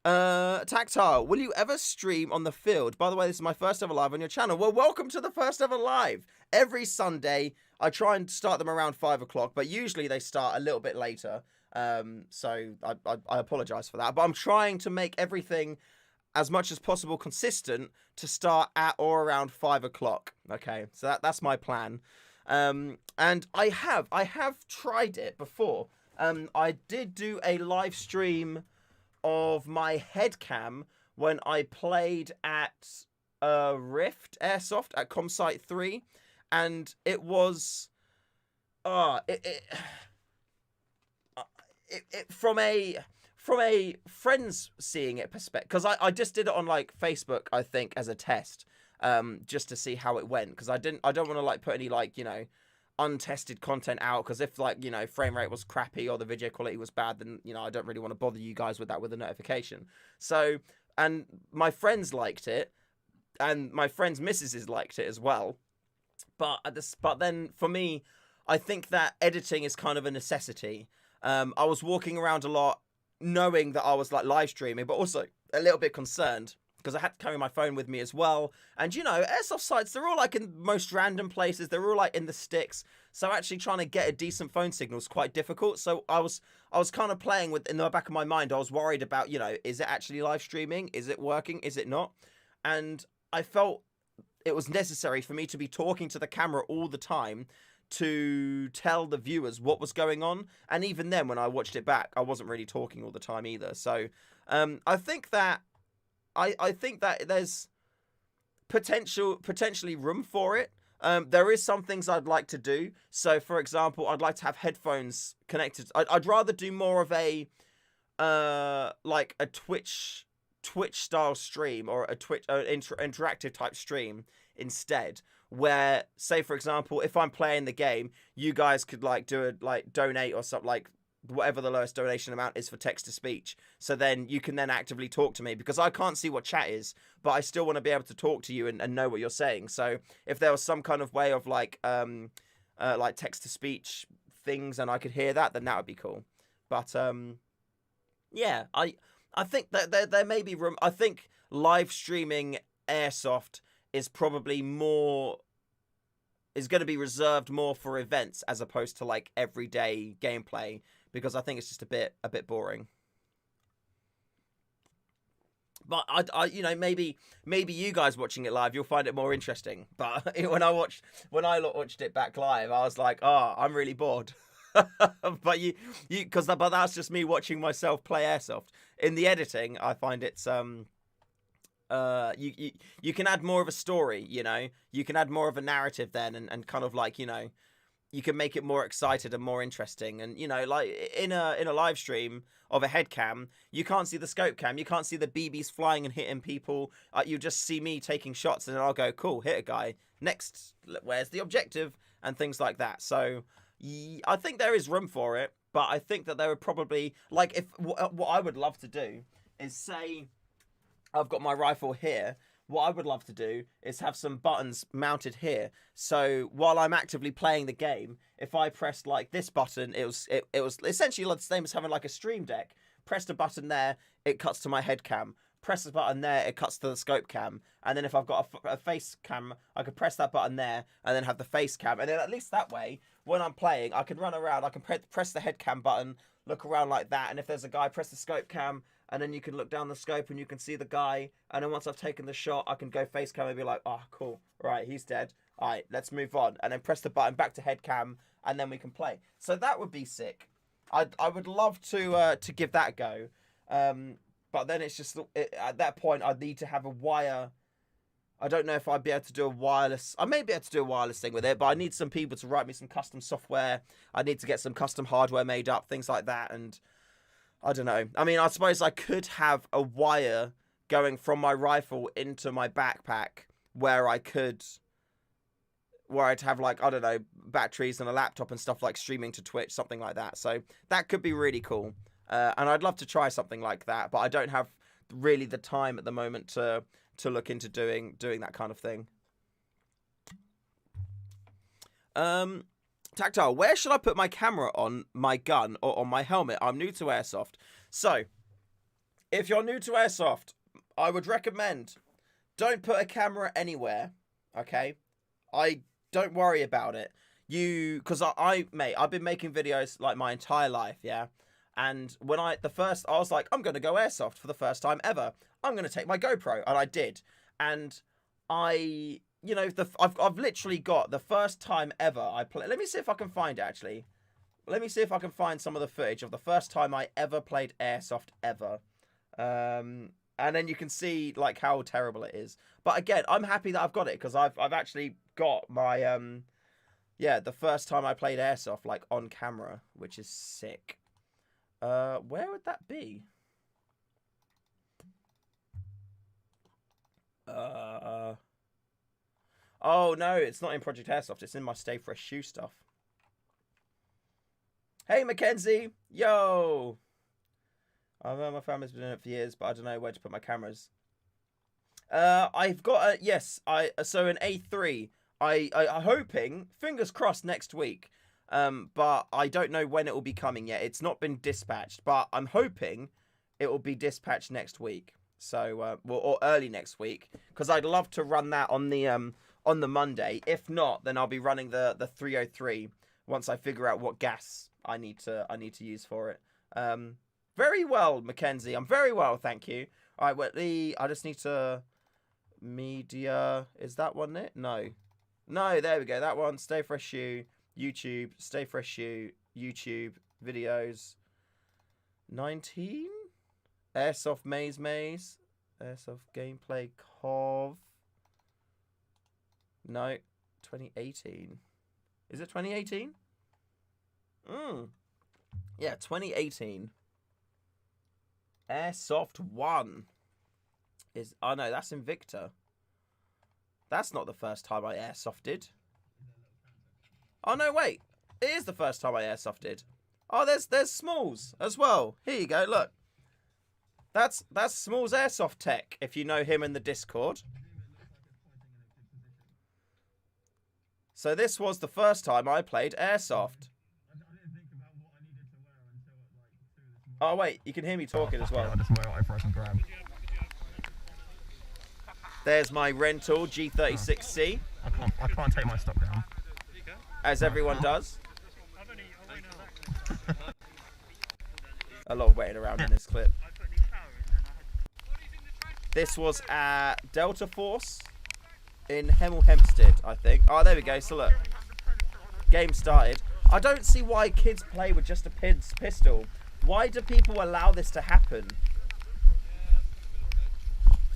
Tactile, will you ever stream on the field? By the way, this is my first ever live on your channel. Well, welcome to the first ever live. Every Sunday, I try and start them around 5 o'clock, but usually they start a little bit later. So I apologize for that, but I'm trying to make everything as much as possible consistent to start at or around 5 o'clock. Okay, so that's my plan. And I have tried it before. I did do a live stream of my head cam when I played at Rift Airsoft at Comsite 3, and it was from a friends seeing it perspective, because I just did it on like Facebook, I think, as a test, just to see how it went, because I don't want to like put any, like, you know, untested content out, because if, like, you know, frame rate was crappy or the video quality was bad, then, you know, I don't really want to bother you guys with that with a notification. So, and my friends liked it, and my friends' missuses liked it as well, but then for me, I think that editing is kind of a necessity. I was walking around a lot knowing that I was like live streaming, but also a little bit concerned because I had to carry my phone with me as well. And, you know, airsoft sites, they're all like in most random places. They're all like in the sticks. So actually trying to get a decent phone signal is quite difficult. So I was kind of playing with, in the back of my mind, I was worried about, you know, is it actually live streaming? Is it working? Is it not? And I felt it was necessary for me to be talking to the camera all the time to tell the viewers what was going on. And even then, when I watched it back, I wasn't really talking all the time either. So I think that there's potentially room for it. There is some things I'd like to do. So, for example, I'd like to have headphones connected. I'd rather do more of a like a Twitch style stream, or a Twitch interactive type stream instead, where, say for example, if I'm playing the game, you guys could like do a like donate or something, like whatever the lowest donation amount is for text to speech. So then you can then actively talk to me, because I can't see what chat is, but I still want to be able to talk to you and know what you're saying. So if there was some kind of way of like text to speech things and I could hear that, then that would be cool. But yeah, I think that there may be room. I think live streaming Airsoft is probably more, is going to be reserved more for events as opposed to like everyday gameplay, because I think it's just a bit boring. But I you know, maybe you guys watching it live, you'll find it more interesting. But when I watched it back live, I was like, oh, I'm really bored. But but that's just me watching myself play Airsoft. In the editing, I find it's you can add more of a story, you know, you can add more of a narrative then, and kind of like, you know, you can make it more excited and more interesting. And, you know, like in a live stream of a head cam, you can't see the scope cam, you can't see the BBs flying and hitting people. You just see me taking shots, and then I'll go, cool, hit a guy, next, where's the objective, and things like that. So I think there is room for it, but I think that there would probably, like, if what I would love to do is, say I've got my rifle here, what I would love to do is have some buttons mounted here. So while I'm actively playing the game, if I pressed like this button, it was essentially the same as having like a stream deck. Pressed a button there, it cuts to my head cam. Press the button there, it cuts to the scope cam. And then if I've got a face cam, I could press that button there and then have the face cam. And then at least that way, when I'm playing, I can run around, I can press the head cam button, look around like that. And if there's a guy, press the scope cam, and then you can look down the scope and you can see the guy. And then once I've taken the shot, I can go face cam and be like, oh, cool. Right, he's dead. All right, let's move on. And then press the button back to head cam, and then we can play. So that would be sick. I would love to give that a go. But then it's just, at that point, I'd need to have a wire. I don't know if I'd be able to do a wireless. I may be able to do a wireless thing with it, but I need some people to write me some custom software. I need to get some custom hardware made up, things like that. And I don't know. I mean, I suppose I could have a wire going from my rifle into my backpack where I'd have, like, I don't know, batteries and a laptop and stuff, like streaming to Twitch, something like that. So that could be really cool. And I'd love to try something like that, but I don't have really the time at the moment to look into doing that kind of thing. Tactile, where should I put my camera on my gun or on my helmet? I'm new to Airsoft. So, if you're new to Airsoft, I would recommend don't put a camera anywhere, okay? Don't worry about it. Because mate, I've been making videos like my entire life, yeah? And when I was like, I'm going to go Airsoft for the first time ever. I'm going to take my GoPro, and I did. And you know, I've literally got the first time ever I played. Let me see if I can find it, actually. Let me see if I can find some of the footage of the first time I ever played Airsoft ever. And then you can see like how terrible it is. But again, I'm happy that I've got it, because I've actually got my the first time I played Airsoft like on camera, which is sick. Where would that be? Oh, no, it's not in Project Airsoft. It's in my Stay Fresh shoe stuff. Hey, Mackenzie. Yo. My family's been doing it for years, but I don't know where to put my cameras. I've got so an A3. I'm hoping, fingers crossed, next week. But I don't know when it will be coming yet. It's not been dispatched, but I'm hoping it will be dispatched next week. So, or early next week, because I'd love to run that on the Monday. If not, then I'll be running the 303 once I figure out what gas I need to use for it. Very well, Mackenzie. I'm very well, thank you. All right, well, I just need to media. Is that one it? No, there we go. That one. Stay Fresh Shoe, YouTube. Stay Fresh Shoe, YouTube videos. 19. Airsoft Maze. Airsoft Gameplay Cov. No, 2018. Is it 2018? Yeah, 2018. Airsoft 1 is... Oh, no, that's Invicta. That's not the first time I airsofted. Oh, no, wait. It is the first time I airsofted. Oh, there's Smalls as well. Here you go. Look, that's Smalls Airsoft Tech. If you know him in the Discord. So this was the first time I played Airsoft. Oh wait, you can hear me talking as well. I just wear it over and grab. There's my rental G36C. I can't take my stock down. As everyone does. A lot of waiting around in this clip. This was at Delta Force in Hemel Hempstead, I think. Oh, there we go. So look, game started. I don't see why kids play with just a pistol. Why do people allow this to happen?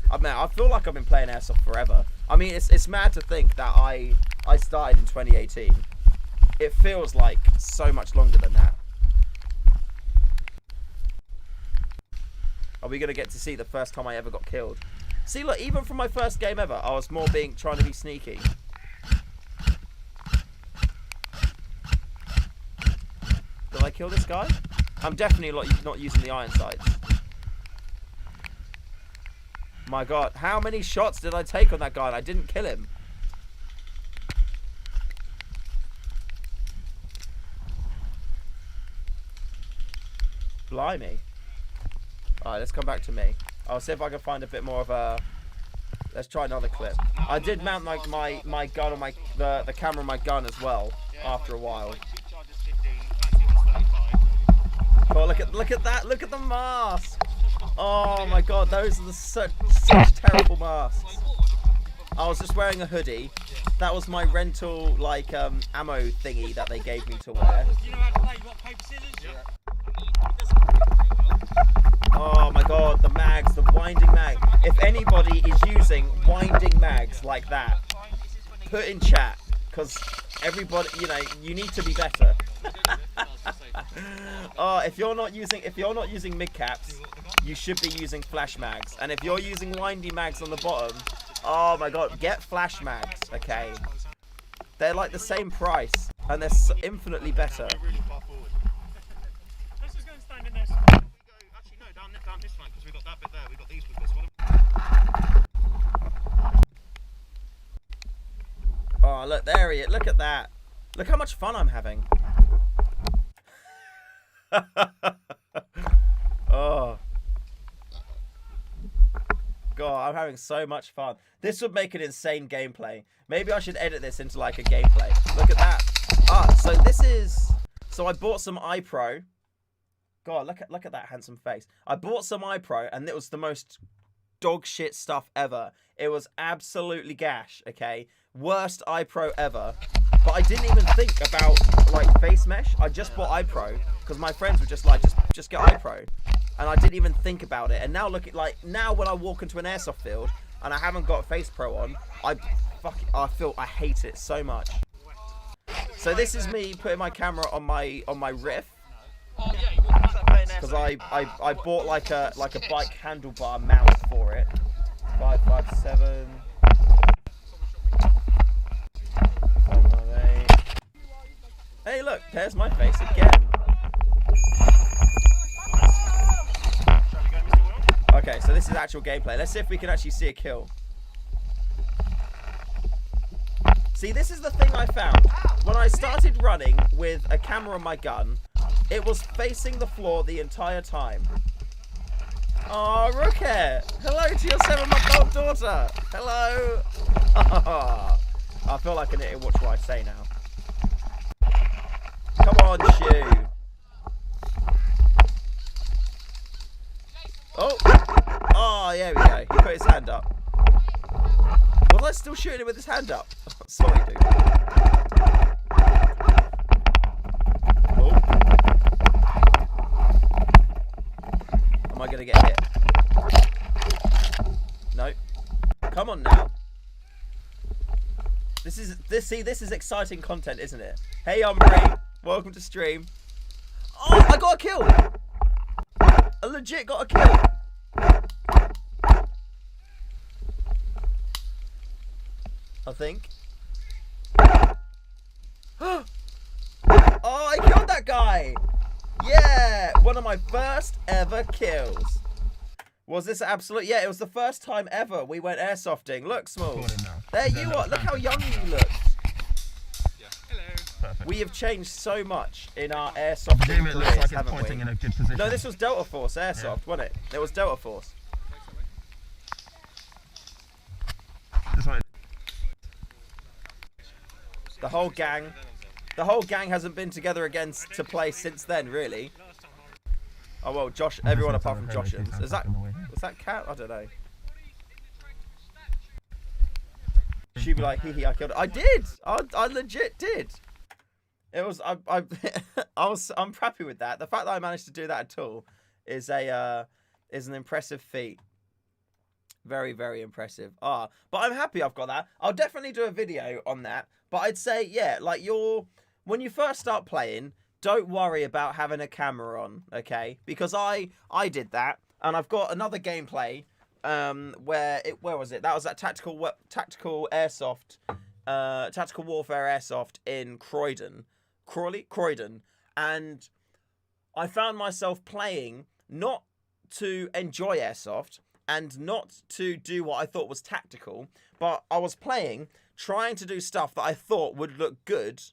I mean, I feel like I've been playing Airsoft forever. I mean, it's mad to think that I started in 2018. It feels like so much longer than that. Are we going to get to see the first time I ever got killed? See, look, even from my first game ever, I was more trying to be sneaky. Did I kill this guy? I'm definitely not using the iron sights. My God, how many shots did I take on that guy and I didn't kill him? Blimey. Alright, let's come back to me. I'll see if I can find a bit more of a... Let's try another clip. I did mount my gun on the camera on my gun as well after a while. Oh, look at that! Look at the mask! Oh my God, those are such terrible masks. I was just wearing a hoodie. That was my rental ammo thingy that they gave me to wear. Oh my God, the mags, the winding mag. If anybody is using winding mags like that, put in chat, because everybody, you need to be better. Oh, if you're not using mid caps, you should be using flash mags. And if you're using windy mags on the bottom, oh my God, get flash mags, okay? They're like the same price, and they're infinitely better. Down this flank, because we got that bit there, we got these with this one. Oh, look, there he is. Look at that. Look how much fun I'm having. Oh. God, I'm having so much fun. This would make an insane gameplay. Maybe I should edit this into like a gameplay. Look at that. So I bought some iPro. God, look at that handsome face. I bought some iPro and it was the most dog shit stuff ever. It was absolutely gash, okay? Worst iPro ever. But I didn't even think about face mesh. I just bought iPro because my friends were just like, just get iPro. And I didn't even think about it. And now now when I walk into an airsoft field and I haven't got Face Pro on, I hate it so much. So this is me putting my camera on my Riff. Because I bought like a bike handlebar mount for it. 557. 558. Hey, look, there's my face again. Okay, so this is actual gameplay. Let's see if we can actually see a kill. See, this is the thing I found. When I started running with a camera on my gun, it was facing the floor the entire time. Oh, Rookhead! Hello to your 7-month-old daughter! Hello! I feel like I need to watch what I say now. Come on, Shoe! Oh! Oh, there we go. He put his hand up. Was I still shooting him with his hand up? Sorry, dude. Oh. Am I gonna get hit? No. Come on now. This is exciting content, isn't it? Hey, Umbry, welcome to stream. Oh, I got a kill. I legit got a kill. I think. Oh, I killed that guy. one of my first ever kills. Was this absolute? Yeah, it was the first time ever we went airsofting. Look, Smalls. There you are. Look how young you look. Yeah. Hello. Perfect. We have changed so much in our airsoft It looks careers, like it's haven't pointing we? in a good position. No, this was Delta Force Airsoft, wasn't it? It was Delta Force. This way. The whole gang hasn't been together again to play since then, really. Oh well, Josh. Everyone apart from Joshins. Was that Cat? I don't know. She'd be like, hee hee, I killed it. I did. I legit did. It was. I'm happy with that. The fact that I managed to do that at all is an impressive feat. Very, very impressive. But I'm happy I've got that. I'll definitely do a video on that. But I'd say, yeah, like when you first start playing, don't worry about having a camera on, okay? Because I did that, and I've got another gameplay where was it? That was at tactical airsoft, tactical warfare airsoft in Croydon, and I found myself playing not to enjoy airsoft and not to do what I thought was tactical, but I was playing trying to do stuff that I thought would look good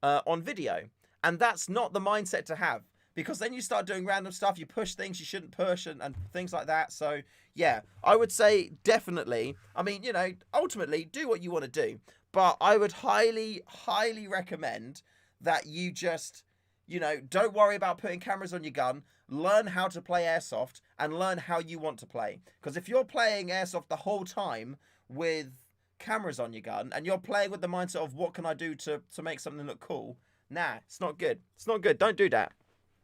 on video. And that's not the mindset to have, because then you start doing random stuff, you push things you shouldn't push and things like that. So yeah, I would say definitely, I mean, you know, ultimately do what you want to do, but I would highly, highly recommend that you just, you know, don't worry about putting cameras on your gun. Learn how to play airsoft and learn how you want to play. Because if you're playing airsoft the whole time with cameras on your gun and you're playing with the mindset of what can I do to make something look cool, nah, it's not good. It's not good. Don't do that.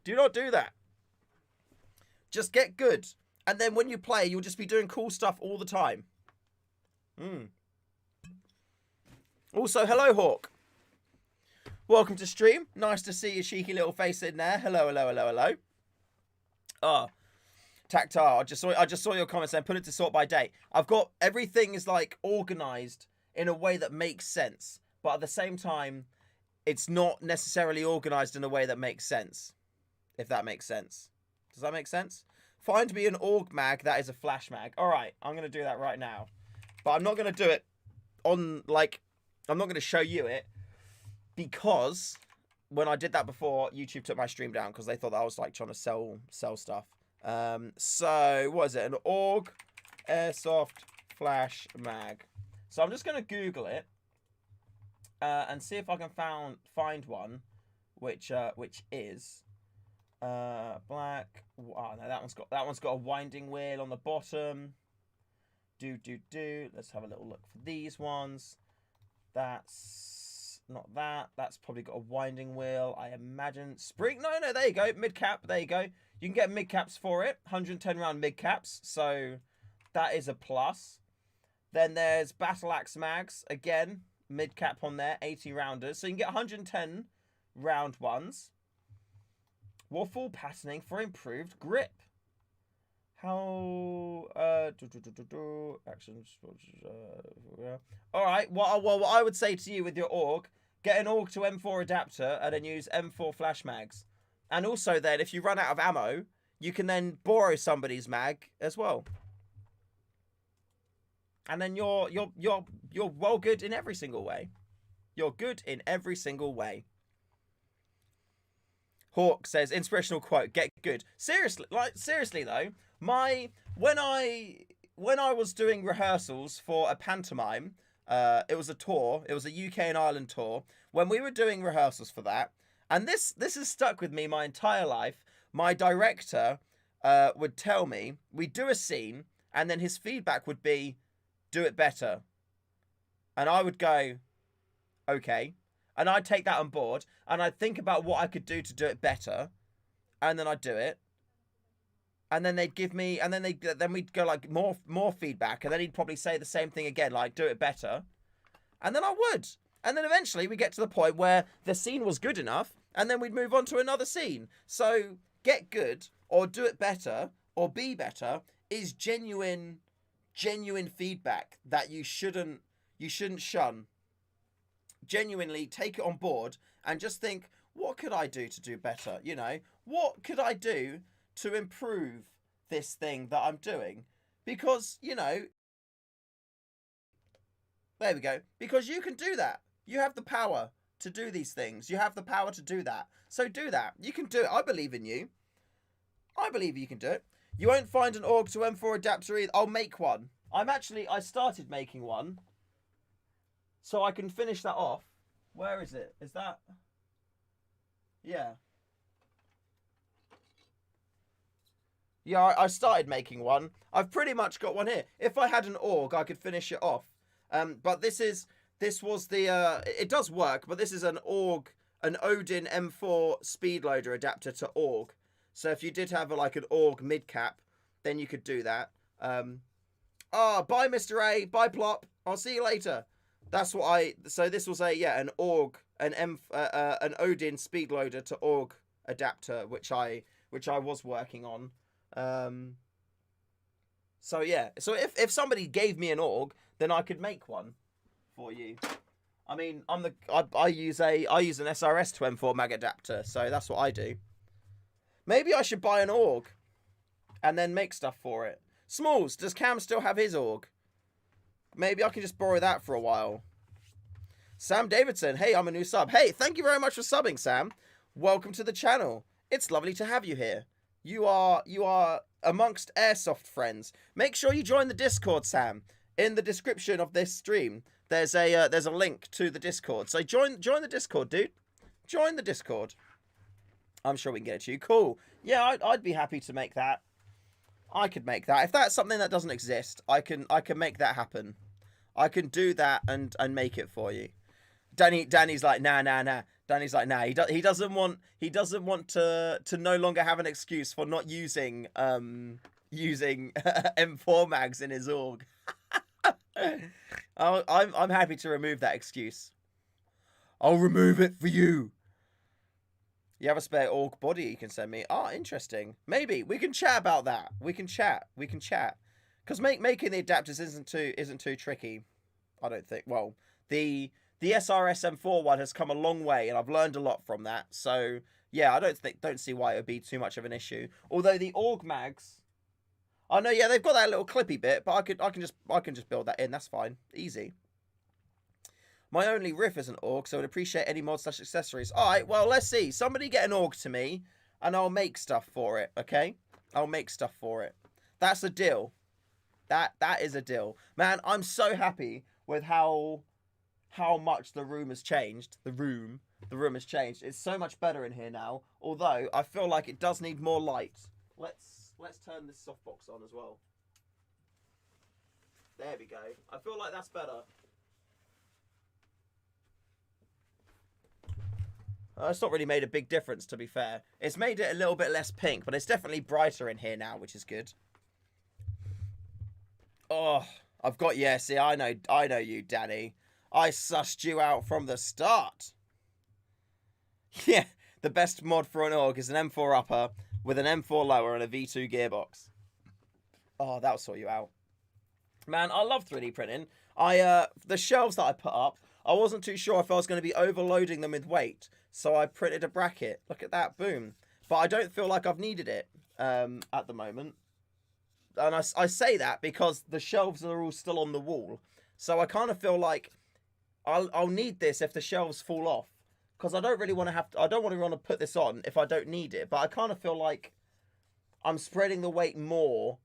Do not do that. Just get good. And then when you play, you'll just be doing cool stuff all the time. Also, hello, Hawk. Welcome to stream. Nice to see your cheeky little face in there. Hello, hello, hello, hello. Tactile. I just saw your comments and put it to sort by date. I've got everything is like organized in a way that makes sense, but at the same time, it's not necessarily organized in a way that makes sense. If that makes sense. Does that make sense? Find me an org mag that is a flash mag. All right, I'm gonna do that right now, but I'm not gonna do it on like. I'm not gonna show you it because when I did that before, YouTube took my stream down because they thought that I was like trying to sell stuff. So what is it? An org airsoft flash mag. So I'm just gonna Google it and see if I can find one, which is black. Oh no, that one's got a winding wheel on the bottom. Let's have a little look for these ones. That's not that. That's probably got a winding wheel, I imagine. Spring? No, there you go. Mid cap. There you go. You can get mid caps for it. 110 round mid caps. So that is a plus. Then there's battle axe mags. Again, mid cap on there. 80 rounders. So you can get 110 round ones. Waffle patterning for improved grip. How actions. All right. What I would say to you with your org, get an org to M4 adapter and then use M4 flash mags. And also then, if you run out of ammo, you can then borrow somebody's mag as well. And then you're well good in every single way. You're good in every single way. Hawk says, inspirational quote, get good. Seriously though, when I was doing rehearsals for a pantomime, it was a tour, it was a UK and Ireland tour. When we were doing rehearsals for that, and this has stuck with me my entire life, my director would tell me, we'd do a scene, and then his feedback would be, do it better. And I would go, okay. And I'd take that on board, and I'd think about what I could do to do it better, and then I'd do it. And then they'd give me, and then we'd go like more feedback, and then he'd probably say the same thing again, like do it better. And then I would. And then eventually we get to the point where the scene was good enough, and then we'd move on to another scene. So get good, or do it better, or be better is genuine feedback that you shouldn't shun. Genuinely take it on board and just think, what could I do to do better? You know, what could I do to improve this thing that I'm doing? Because, you know, there we go. Because you can do that. You have the power to do these things. You have the power to do that. So do that. You can do it. I believe in you. I believe you can do it. You won't find an AUG to M4 adapter either. I'll make one. I started making one. So I can finish that off. Where is it? Is that... Yeah. Yeah, I started making one. I've pretty much got one here. If I had an AUG, I could finish it off. But this was the... it does work, but this is an AUG, an Odin M4 speed loader adapter to AUG. So if you did have like an AUG mid cap, then you could do that. Bye Mr. A, bye Plop. I'll see you later. That's what so this was an AUG, an Odin speed loader to AUG adapter, which I was working on. So yeah, so if somebody gave me an AUG, then I could make one for you. I mean, I use an SRS to M4 mag adapter, so that's what I do. Maybe I should buy an AUG and then make stuff for it. Smalls, does Cam still have his AUG? Maybe I can just borrow that for a while. Sam Davidson, hey, I'm a new sub. Hey, thank you very much for subbing, Sam. Welcome to the channel. It's lovely to have you here. You are amongst Airsoft friends. Make sure you join the Discord, Sam. In the description of this stream, there's a link to the Discord. So join the Discord, dude. Join the Discord. I'm sure we can get it to you. Cool. Yeah, I'd be happy to make that. I could make that. If that's something that doesn't exist, I can make that happen. I can do that and make it for you. Danny's like, nah. Danny's like, nah. He doesn't want to no longer have an excuse for not using using M4 mags in his AUG. I'm happy to remove that excuse. I'll remove it for you. You have a spare AUG body you can send me? Ah, interesting. Maybe we can chat about that. We can chat. Because making the adapters isn't too tricky. I don't think. Well, the SRS M4 one has come a long way, and I've learned a lot from that. So yeah, I don't see why it would be too much of an issue. Although the AUG mags, I know, yeah, they've got that little clippy bit, but I can just build that in. That's fine, easy. My only riff is an AUG, so I'd appreciate any mods / accessories. All right, well, let's see. Somebody get an AUG to me, and I'll make stuff for it, okay? I'll make stuff for it. That's a deal. That is a deal. Man, I'm so happy with how much the room has changed. The room has changed. It's so much better in here now, although I feel like it does need more light. Let's turn this softbox on as well. There we go. I feel like that's better. It's not really made a big difference, to be fair. It's made it a little bit less pink, but it's definitely brighter in here now, which is good. Oh, I've got, yeah, see, I know you, Danny. I sussed you out from the start. Yeah, the best mod for an AUG is an M4 upper with an M4 lower and a V2 gearbox. Oh, that'll sort you out. Man, I love 3D printing. The shelves that I put up, I wasn't too sure if I was going to be overloading them with weight, so I printed a bracket. Look at that, boom. But I don't feel like I've needed it at the moment. And I say that because the shelves are all still on the wall. So I kind of feel like I'll need this if the shelves fall off. Because I don't really want to I don't want to put this on if I don't need it. But I kind of feel like I'm spreading the weight more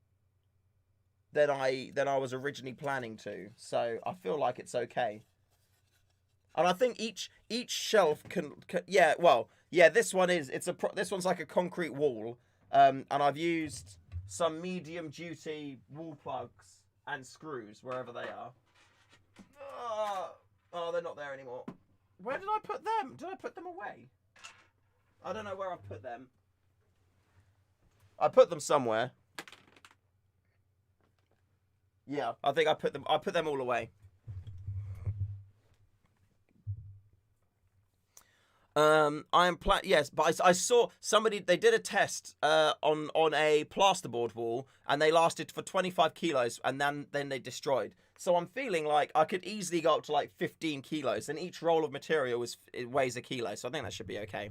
than I was originally planning to. So I feel like it's okay. And I think each shelf can yeah, well, yeah, this one is, this one's like a concrete wall. And I've used some medium duty wall plugs and screws wherever they are. Oh, they're not there anymore. Where did I put them? Did I put them away? I don't know where I've put them. I put them somewhere. Yeah, I think I put them all away. I'm yes, but I saw somebody, they did a test on a plasterboard wall, and they lasted for 25 kilos, and then they destroyed. So I'm feeling like I could easily go up to like 15 kilos, and each roll of material it weighs a kilo, so I think that should be okay.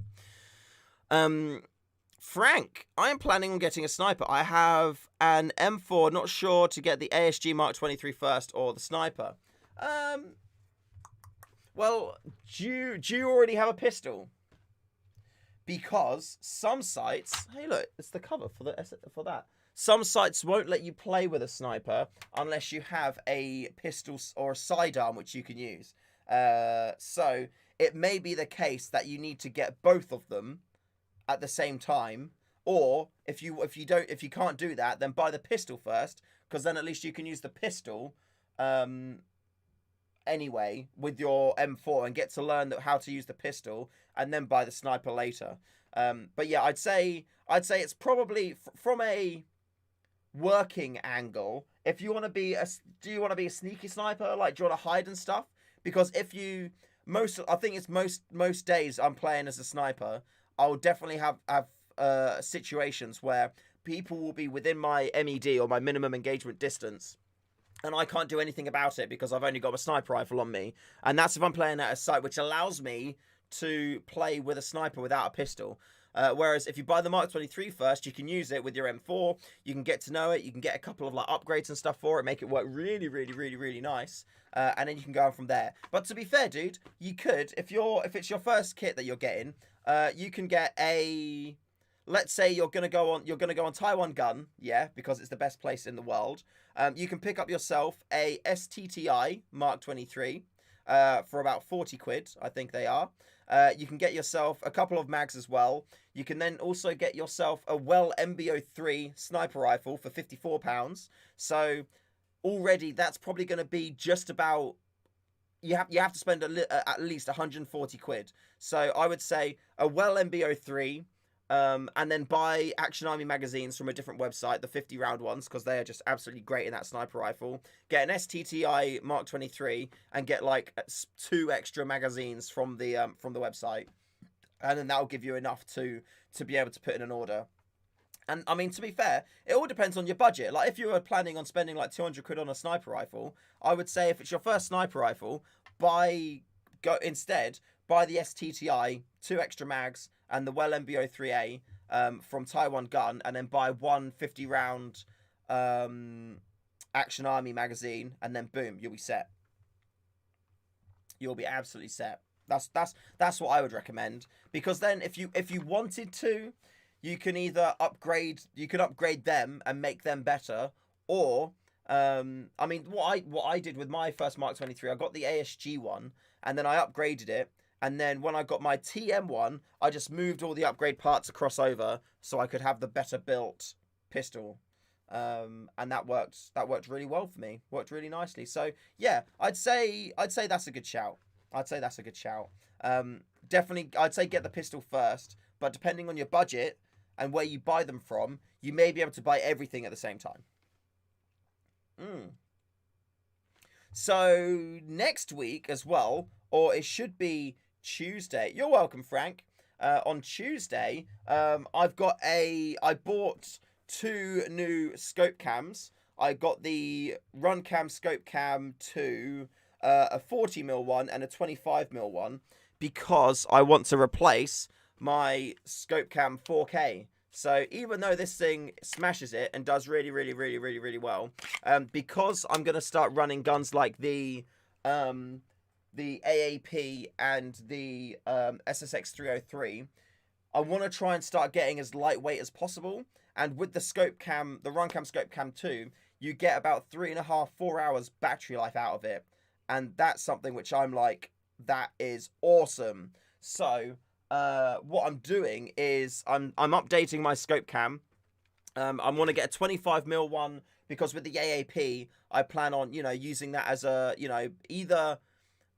Frank, I am planning on getting a sniper. I have an M4, not sure to get the ASG Mark 23 first or the sniper. Well, do you already have a pistol? Because some sites, hey look, it's the cover for that. Some sites won't let you play with a sniper unless you have a pistol or a sidearm which you can use. So it may be the case that you need to get both of them at the same time, or if you can't do that, then buy the pistol first, because then at least you can use the pistol anyway with your M4 and get to learn how to use the pistol, and then buy the sniper later. But yeah, I'd say it's probably from a working angle. If you want to be do you want to be a sneaky sniper? Like, do you want to hide and stuff? Because if you I think it's most days I'm playing as a sniper, I'll definitely have situations where people will be within my MED or my minimum engagement distance, and I can't do anything about it because I've only got a sniper rifle on me. And that's if I'm playing at a site which allows me to play with a sniper without a pistol. Whereas if you buy the Mark 23 first, you can use it with your M4. You can get to know it. You can get a couple of like upgrades and stuff for it, make it work really, really, really, really nice. And then you can go on from there. But to be fair, dude, you could, if it's your first kit that you're getting, you can get a. Let's say you're gonna go on Taiwan Gun, yeah, because it's the best place in the world. You can pick up yourself a STTI Mark 23 for about 40 quid, I think they are. You can get yourself a couple of mags as well. You can then also get yourself a Well MBO3 sniper rifle for £54. So already that's probably going to be just about. You have to spend at least 140 quid. So I would say a Well MBO3. And then buy Action Army magazines from a different website, the 50 round ones, because they are just absolutely great in that sniper rifle. Get an STTI Mark 23 and get like 2 extra magazines from the website, and then that'll give you enough to be able to put in an order. And I mean, to be fair, it all depends on your budget. Like, if you were planning on spending like 200 quid on a sniper rifle, I would say if it's your first sniper rifle, buy the STTI, 2 extra mags, and the Well MBO3A from Taiwan Gun, and then buy 1 50 round Action Army magazine, and then boom, you'll be set. You'll be absolutely set. That's what I would recommend, because then if you wanted to, you can either upgrade them and make them better, or I mean, what I did with my first Mark 23, I got the ASG one, and then I upgraded it. And then when I got my TM one, I just moved all the upgrade parts across over so I could have the better built pistol. And that worked really well for me. Worked really nicely. So yeah, I'd say that's a good shout. Definitely, I'd say get the pistol first. But depending on your budget and where you buy them from, you may be able to buy everything at the same time. So next week as well, or it should be Tuesday. You're welcome, Frank. On Tuesday, I bought 2 new scope cams. I got the Runcam Scope Cam 2, a 40mm one and a 25mm one, because I want to replace my Scope Cam 4K. So even though this thing smashes it and does really, really, really, really, really well, because I'm going to start running guns like the AAP and the SSX 303, I want to try and start getting as lightweight as possible. And with the Scope Cam, the Runcam Scope Cam 2, you get about 3.5-4 hours battery life out of it. And that's something which I'm like, that is awesome. So what I'm doing is I'm updating my Scope Cam. I want to get a 25mm one, because with the AAP, I plan on, using that as a, either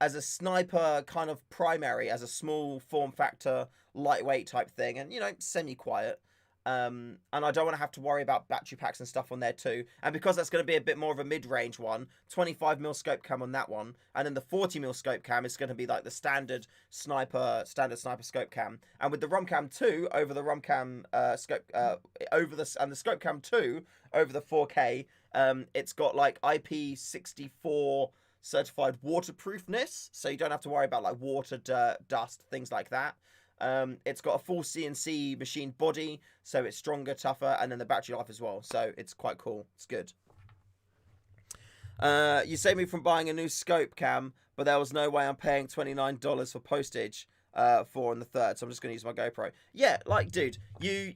as a sniper kind of primary, as a small form factor, lightweight type thing, and, semi-quiet. And I don't want to have to worry about battery packs and stuff on there too. And because that's going to be a bit more of a mid-range one, 25mm scope cam on that one, and then the 40mm scope cam is going to be like the standard sniper scope cam. And with the ROM-Cam 2 over the ROM-Cam scope and the scope cam 2 over the 4K, it's got like IP64 certified waterproofness, so you don't have to worry about like water, dirt, dust, things like that. It's got a full CNC machined body, so it's stronger, tougher, and then the battery life as well. So it's quite cool. It's good. You saved me from buying a new scope cam, but there was no way I'm paying $29 for postage for on the 3rd. So I'm just gonna use my GoPro. Yeah, like, dude,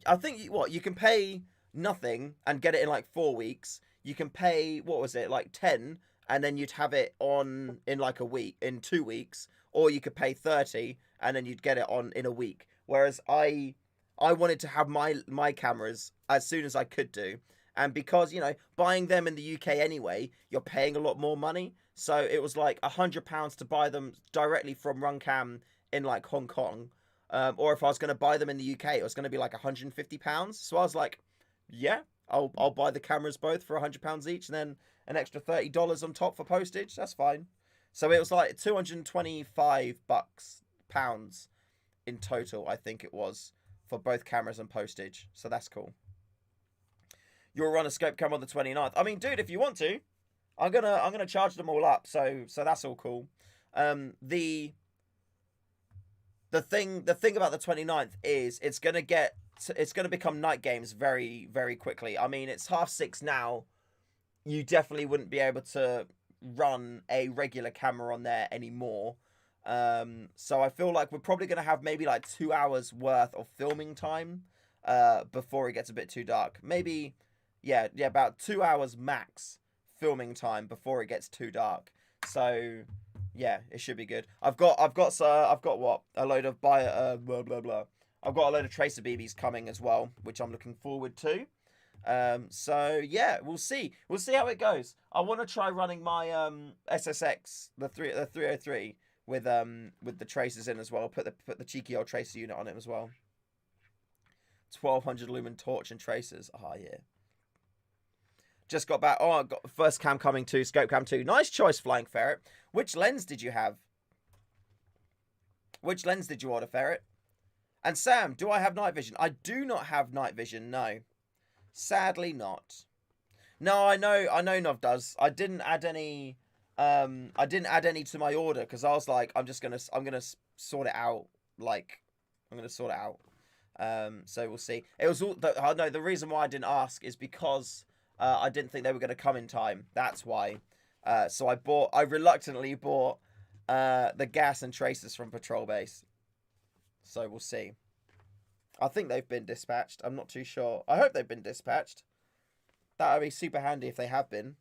I think you can pay nothing and get it in like 4 weeks. You can pay, what was it, like 10, and then you'd have it on in like a week, in 2 weeks, or you could pay 30 and then you'd get it on in a week. Whereas I wanted to have my cameras as soon as I could do. And because, you know, buying them in the UK anyway, you're paying a lot more money. So it was like £100 to buy them directly from RunCam in like Hong Kong. Or if I was going to buy them in the UK, it was going to be like £150. So I was like, yeah, I'll buy the cameras both for £100 each, and then an extra $30 on top for postage. That's fine. So it was like 225 pounds in total, I think it was, for both cameras and postage. So that's cool. You'll run a scope cam on the 29th. I mean, dude, if you want to, I'm gonna charge them all up. So that's all cool. The thing about the 29th is it's gonna become night games very, very quickly. I mean, it's 6:30 now. You definitely wouldn't be able to run a regular camera on there anymore. So I feel like we're probably going to have maybe like 2 hours worth of filming time before it gets a bit too dark. Maybe, yeah, about 2 hours max filming time before it gets too dark. So yeah, it should be good. I've got what, a load of blah blah blah. I've got a load of tracer BBs coming as well, which I'm looking forward to. So yeah, we'll see how it goes. I want to try running my SSX, the 303, with the tracers in as well. Put the cheeky old tracer unit on it as well. 1200 lumen torch and tracers. Oh yeah. Just got back. Oh, I got first cam coming too. Scope cam 2. Nice choice, Flying Ferret. Which lens did you have? Which lens did you order, Ferret? And Sam, do I have night vision? I do not have night vision. No, sadly not. No, I know Nov does. I didn't add any. I didn't add any to my order because I was like, I'm gonna sort it out. Like, I'm gonna sort it out. So we'll see. It was all. No, the reason why I didn't ask is because I didn't think they were gonna come in time. That's why. So I reluctantly bought the gas and tracers from Patrol Base. So we'll see. I think they've been dispatched. I'm not too sure. I hope they've been dispatched. That would be super handy if they have been.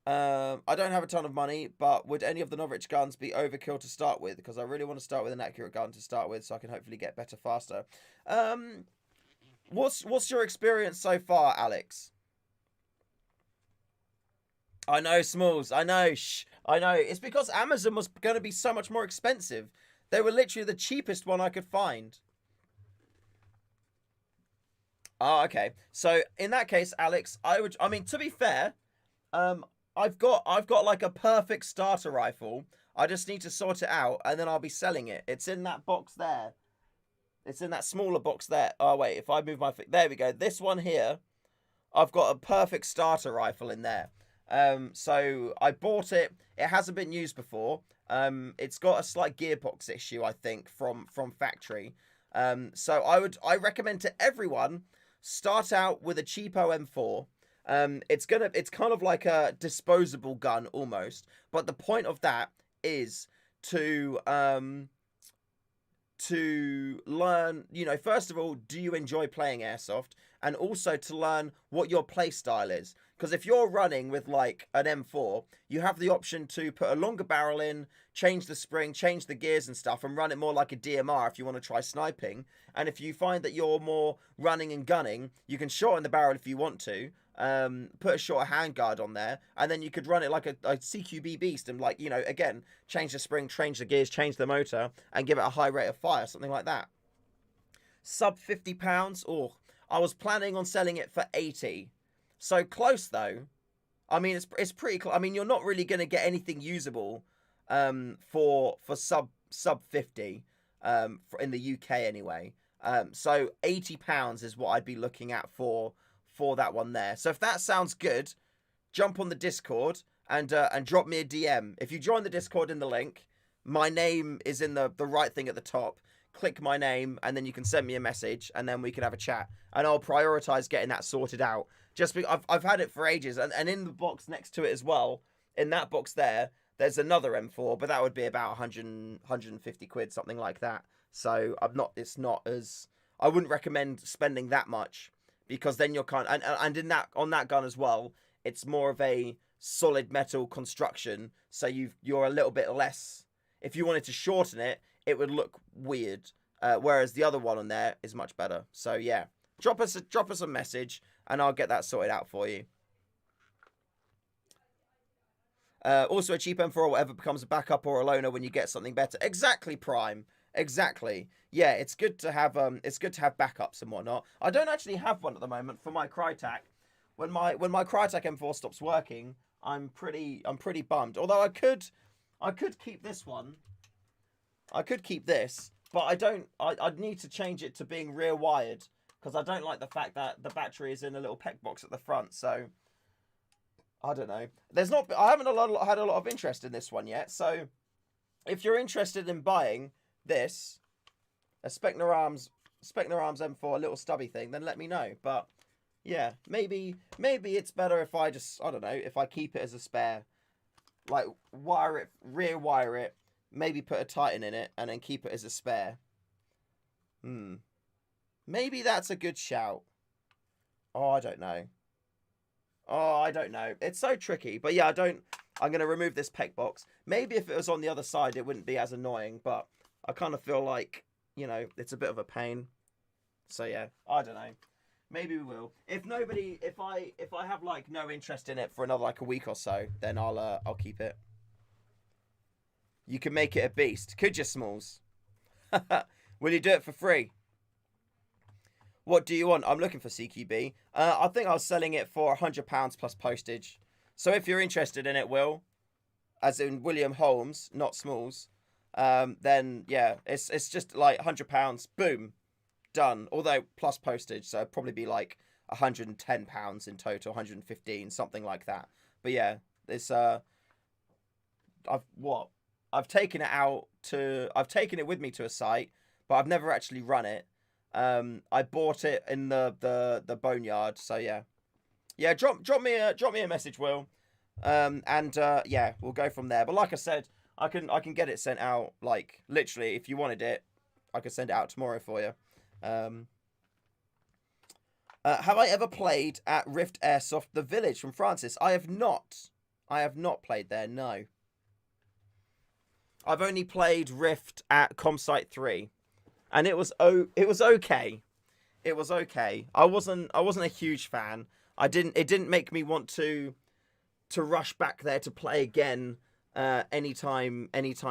I don't have a ton of money, but would any of the Norwich guns be overkill to start with? Because I really want to start with an accurate gun to start with, so I can hopefully get better faster. What's your experience so far, Alex? I know, Smalls. I know. I know. It's because Amazon was going to be so much more expensive. They were literally the cheapest one I could find. Oh, okay. So in that case, Alex, I mean, to be fair, I've got like a perfect starter rifle. I just need to sort it out, and then I'll be selling it. It's in that box there. It's in that smaller box there. Oh wait, if I move my feet, there we go. This one here, I've got a perfect starter rifle in there. So I bought it. It hasn't been used before. It's got a slight gearbox issue, I think, from factory. So I recommend to everyone, start out with a cheapo M4. It's kind of like a disposable gun almost, but the point of that is to learn, you know, first of all, do you enjoy playing Airsoft? And also to learn what your play style is. Because if you're running with like an M4, you have the option to put a longer barrel in, change the spring, change the gears and stuff, and run it more like a DMR if you want to try sniping. And if you find that you're more running and gunning, you can shorten the barrel if you want to, put a shorter handguard on there, and then you could run it like a CQB beast and, like, you know, again, change the spring, change the gears, change the motor, and give it a high rate of fire, something like that. Sub £50. Oh, I was planning on selling it for 80. So close though. I mean, it's pretty close. I mean, you're not really going to get anything usable for sub 50 in the UK anyway. So £80 is what I'd be looking at for that one there. So if that sounds good, jump on the Discord and drop me a DM. If you join the Discord in the link, my name is in the right thing at the top. Click my name and then you can send me a message and then we can have a chat and I'll prioritize getting that sorted out. Just because I've had it for ages, and in the box next to it as well, in that box there's another M4, but that would be about 150 quid, something like that. So it's not as, I wouldn't recommend spending that much, because then you're and in that, on that gun as well, it's more of a solid metal construction, so you're a little bit less, if you wanted to shorten it, it would look weird, whereas the other one on there is much better. So yeah, drop us a message and I'll get that sorted out for you. Also, a cheap M4 or whatever becomes a backup or a loaner when you get something better. Exactly, Prime. Exactly. Yeah, it's good to have backups and whatnot. I don't actually have one at the moment for my Crytek. When my Crytek M4 stops working, I'm pretty bummed. Although I could keep this one. I could keep this, but I don't. I'd need to change it to being rear wired, because I don't like the fact that the battery is in a little PEC box at the front. So I don't know. I haven't had a lot of interest in this one yet. So if you're interested in buying this, a Spectre Arms M4 little stubby thing, then let me know. But yeah, maybe it's better if I just, I don't know, if I keep it as a spare, like rear wire it, maybe put a Titan in it and then keep it as a spare. Maybe that's a good shout. I don't know. It's so tricky. But yeah, I'm going to remove this PEC box. Maybe if it was on the other side, it wouldn't be as annoying. But I kind of feel like, you know, it's a bit of a pain. So yeah, I don't know. Maybe we will. If I have like no interest in it for another like a week or so, then I'll keep it. You can make it a beast. Could you, Smalls? Will you do it for free? What do you want? I'm looking for CQB. I think I was selling it for £100 plus postage. So if you're interested in it, Will, as in William Holmes, not Smalls, then yeah, it's just like £100. Boom, done. Although plus postage, so it'd probably be like £110 in total, 115, something like that. But yeah, it's I've taken it with me to a site, but I've never actually run it. I bought it in the boneyard, so yeah. Drop me a message, Will, yeah, we'll go from there. But like I said, I can get it sent out, like literally, if you wanted it, I could send it out tomorrow for you. Have I ever played at Rift Airsoft The Village from Francis? I have not played there. No. I've only played Rift at ComSite 3. And it was okay. It was okay. I wasn't a huge fan. It didn't make me want to rush back there to play again anytime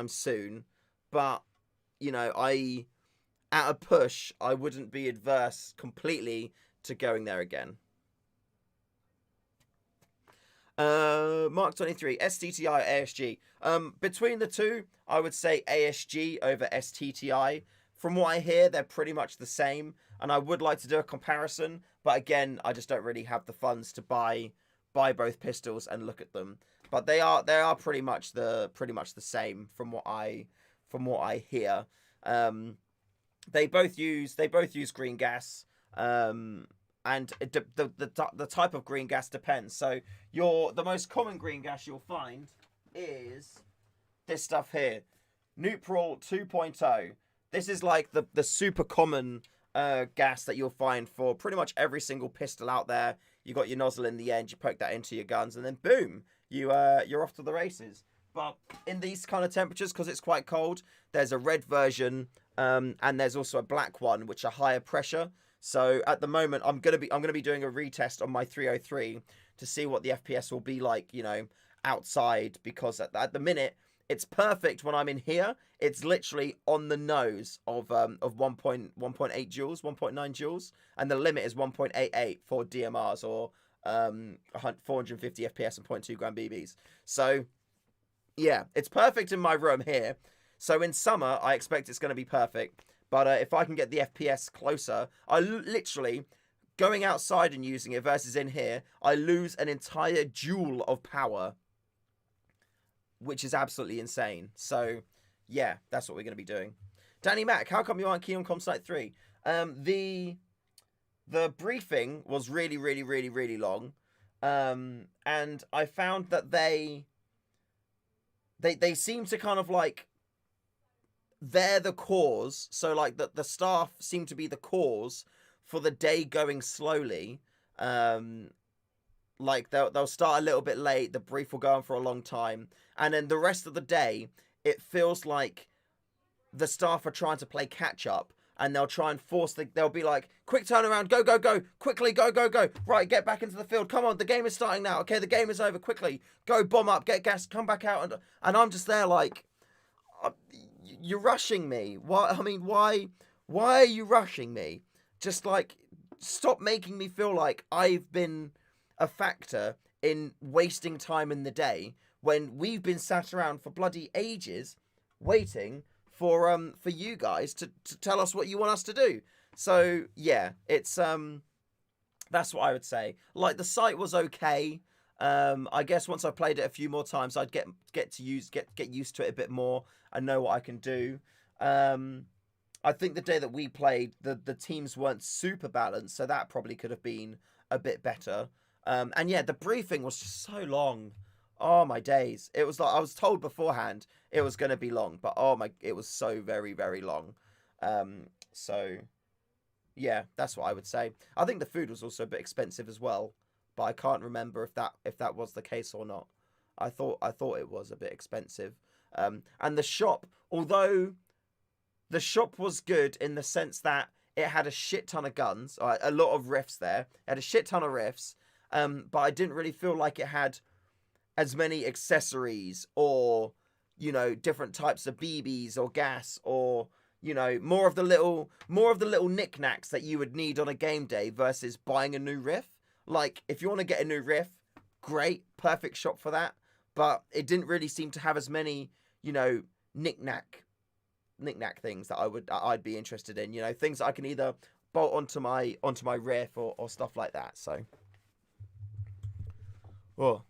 soon. But you know, at a push, I wouldn't be adverse completely to going there again. Mark 23, STTI or ASG. Between the two, I would say ASG over STTI. From what I hear, they're pretty much the same, and I would like to do a comparison, but again, I just don't really have the funds to buy both pistols and look at them. But they are pretty much the same from what I hear. They both use green gas, and the type of green gas depends. So the most common green gas you'll find is this stuff here, Neutral 2.0. This is like the super common gas that you'll find for pretty much every single pistol out there. You got your nozzle in the end, you poke that into your guns, and then boom, you're off to the races. But in these kind of temperatures, because it's quite cold, there's a red version, and there's also a black one, which are higher pressure. So at the moment, I'm gonna be doing a retest on my 303 to see what the FPS will be like, you know, outside, because at the minute It's perfect when I'm in here. It's literally on the nose of 1.8 joules, 1.9 joules, and the limit is 1.88 for DMRs or 450 FPS and 0.2 gram BBs. So yeah, it's perfect in my room here. So in summer, I expect it's going to be perfect. But if I can get the FPS closer, I literally, going outside and using it versus in here, I lose an entire joule of power, which is absolutely insane. So yeah, that's what we're going to be doing. Danny Mac, how come you aren't keen on ComSite 3? The briefing was really, really, really, really long. And I found that they seem to kind of like, they're the cause. So like the staff seem to be the cause for the day going slowly. Like they'll start a little bit late, the brief will go on for a long time, and then the rest of the day it feels like the staff are trying to play catch up, and they'll try and they'll be like, quick turnaround, go, go, go, quickly, go, go, go, right, get back into the field, come on, the game is starting now, okay, the game is over, quickly, go, bomb up, get gas, come back out, and I'm just there like, you're rushing me. Why? I mean, why are you rushing me? Just like, stop making me feel like I've been a factor in wasting time in the day when we've been sat around for bloody ages waiting for you guys to tell us what you want us to do. So yeah, it's that's what I would say. Like, the site was okay. I guess once I played it a few more times, I'd get used to it a bit more and know what I can do. I think the day that we played, the teams weren't super balanced, so that probably could have been a bit better. And yeah, the briefing was just so long. Oh my days! It was like, I was told beforehand it was going to be long, but it was so very, very long. So yeah, that's what I would say. I think the food was also a bit expensive as well, but I can't remember if that was the case or not. I thought it was a bit expensive. And the shop, although the shop was good in the sense that it had a shit ton of guns, a lot of riffs there. It had a shit ton of riffs, but I didn't really feel like it had as many accessories or, you know, different types of BBs or gas or, you know, more of the little knickknacks that you would need on a game day versus buying a new riff. Like, if you want to get a new riff, great, perfect shop for that. But it didn't really seem to have as many, you know, knick-knack things that I'd be interested in. You know, things that I can either bolt onto my riff or stuff like that. So, oh.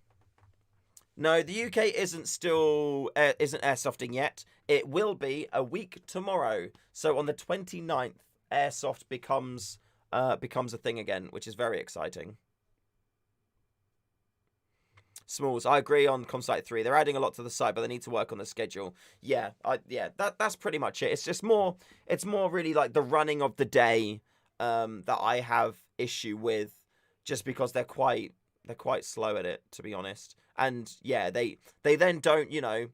No, the UK isn't airsofting yet. It will be a week tomorrow. So on the 29th, Airsoft becomes a thing again, which is very exciting. Smalls, I agree on ComSite 3. They're adding a lot to the site, but they need to work on the schedule. Yeah, that's pretty much it. It's more really like the running of the day that I have issue with, just because they're quite slow at it, to be honest. And yeah, they then don't, you know,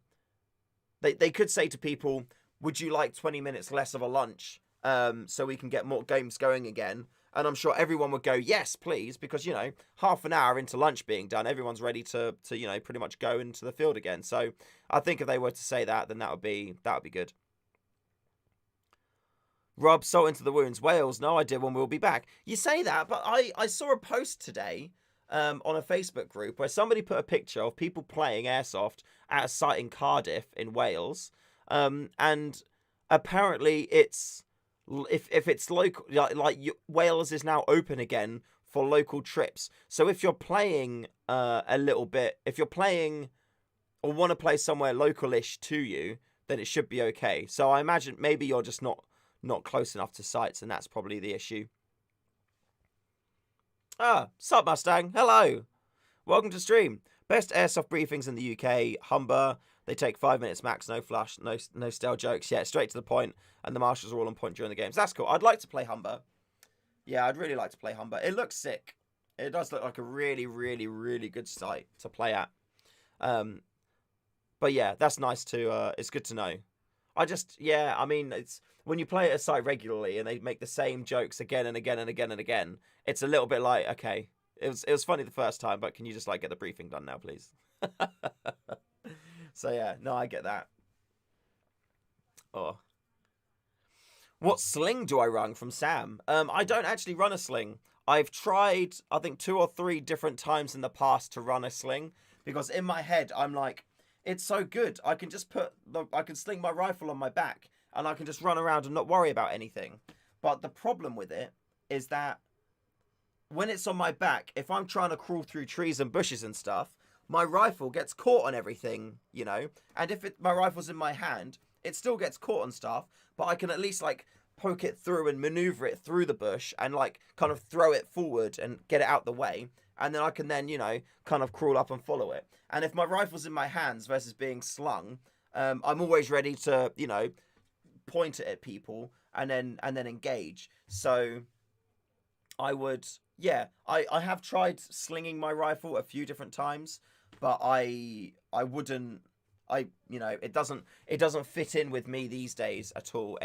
they could say to people, would you like 20 minutes less of a lunch so we can get more games going again? And I'm sure everyone would go, yes, please, because, you know, half an hour into lunch being done, everyone's ready to you know, pretty much go into the field again. So I think if they were to say that, then that would be good. Rob, salt into the wounds. Wales, no idea when we'll be back. You say that, but I saw a post today on a Facebook group where somebody put a picture of people playing Airsoft at a site in Cardiff in Wales. And apparently it's, if it's local, Wales is now open again for local trips. So if you're playing a little bit, if you're playing or want to play somewhere localish to you, then it should be okay. So I imagine maybe you're just not close enough to sites, and that's probably the issue. Sup Mustang, hello. Welcome to stream. Best Airsoft briefings in the UK, Humber. They take 5 minutes max, no flush, no stale jokes. Yeah, straight to the point, and the marshals are all on point during the games. That's cool. I'd like to play Humber. Yeah, I'd really like to play Humber. It looks sick. It does look like a really, really, really good site to play at. But yeah, that's nice to, it's good to know. I mean, it's when you play at a site regularly and they make the same jokes again and again and again and again, it's a little bit like, okay, it was funny the first time, but can you just like get the briefing done now, please? So yeah, no, I get that. Oh. What sling do I run from Sam? I don't actually run a sling. I've tried, I think, 2 or 3 different times in the past to run a sling because in my head I'm like, it's so good. I can just I can sling my rifle on my back and I can just run around and not worry about anything. But the problem with it is that when it's on my back, if I'm trying to crawl through trees and bushes and stuff, my rifle gets caught on everything, you know. And if my rifle's in my hand, it still gets caught on stuff, but I can at least like poke it through and maneuver it through the bush and like kind of throw it forward and get it out the way. And then I can then, you know, kind of crawl up and follow it. And if my rifle's in my hands versus being slung, I'm always ready to, you know, point it at people and then engage. So I would, yeah, I have tried slinging my rifle a few different times, but I wouldn't, you know, it doesn't fit in with me these days at all.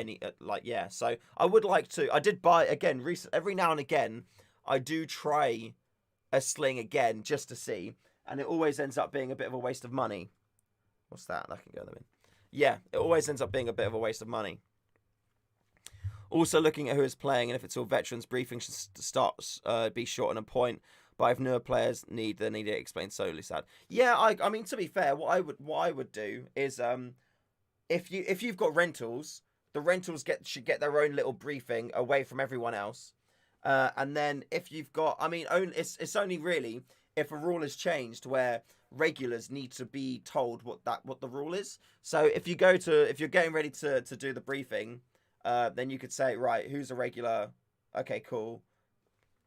Yeah. So I would like to. I did buy again every now and again. I do try a sling again just to see, and it always ends up being a bit of a waste of money. What's that? That can go in the bin. Yeah, it always ends up being a bit of a waste of money. Also looking at who is playing and if it's all veterans, briefing should start be short and on point. But if newer players need it explained solely. Sad. Yeah, I mean, to be fair, what I would do is if you've got rentals, the rentals should get their own little briefing away from everyone else. And then if you've got, I mean, it's only really if a rule is changed where regulars need to be told what the rule is. So if you're getting ready to do the briefing, then you could say, right, who's a regular? Okay, cool.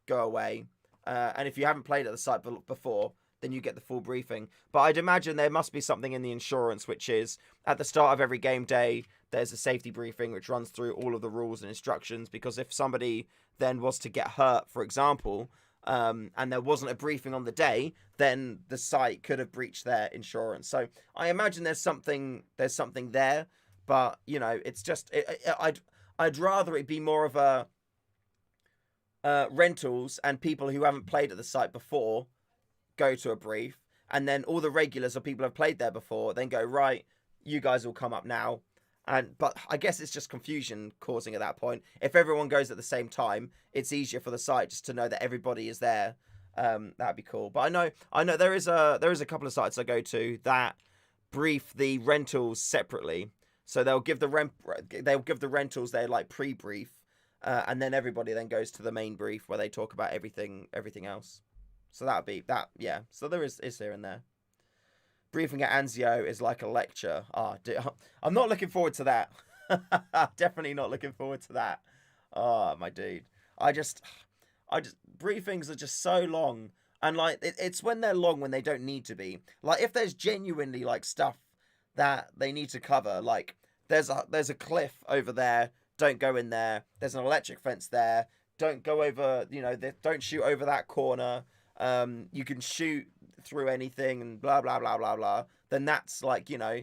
Go away. And if you haven't played at the site before, then you get the full briefing. But I'd imagine there must be something in the insurance, which is at the start of every game day, there's a safety briefing which runs through all of the rules and instructions. Because if somebody then was to get hurt, for example, and there wasn't a briefing on the day, then the site could have breached their insurance. So I imagine there's something there. But you know, it's just I'd rather it be more of a rentals and people who haven't played at the site before go to a brief, and then all the regulars or people who have played there before then go, right, you guys will come up now. But I guess it's just confusion causing at that point. If everyone goes at the same time, it's easier for the site just to know that everybody is there. That'd be cool. But I know there is a couple of sites I go to that brief the rentals separately. So they'll give the rentals their like pre-brief, and then everybody then goes to the main brief where they talk about everything else. So that'd be that, yeah. So there is here and there. Briefing at Anzio is like a lecture. I'm not looking forward to that. Definitely not looking forward to that. Oh, my dude. I just briefings are just so long, and like it's when they're long when they don't need to be. Like if there's genuinely like stuff that they need to cover, like there's a cliff over there, don't go in there. There's an electric fence there, don't go over, you know, don't shoot over that corner. You can shoot through anything and blah blah blah blah blah, then that's like, you know,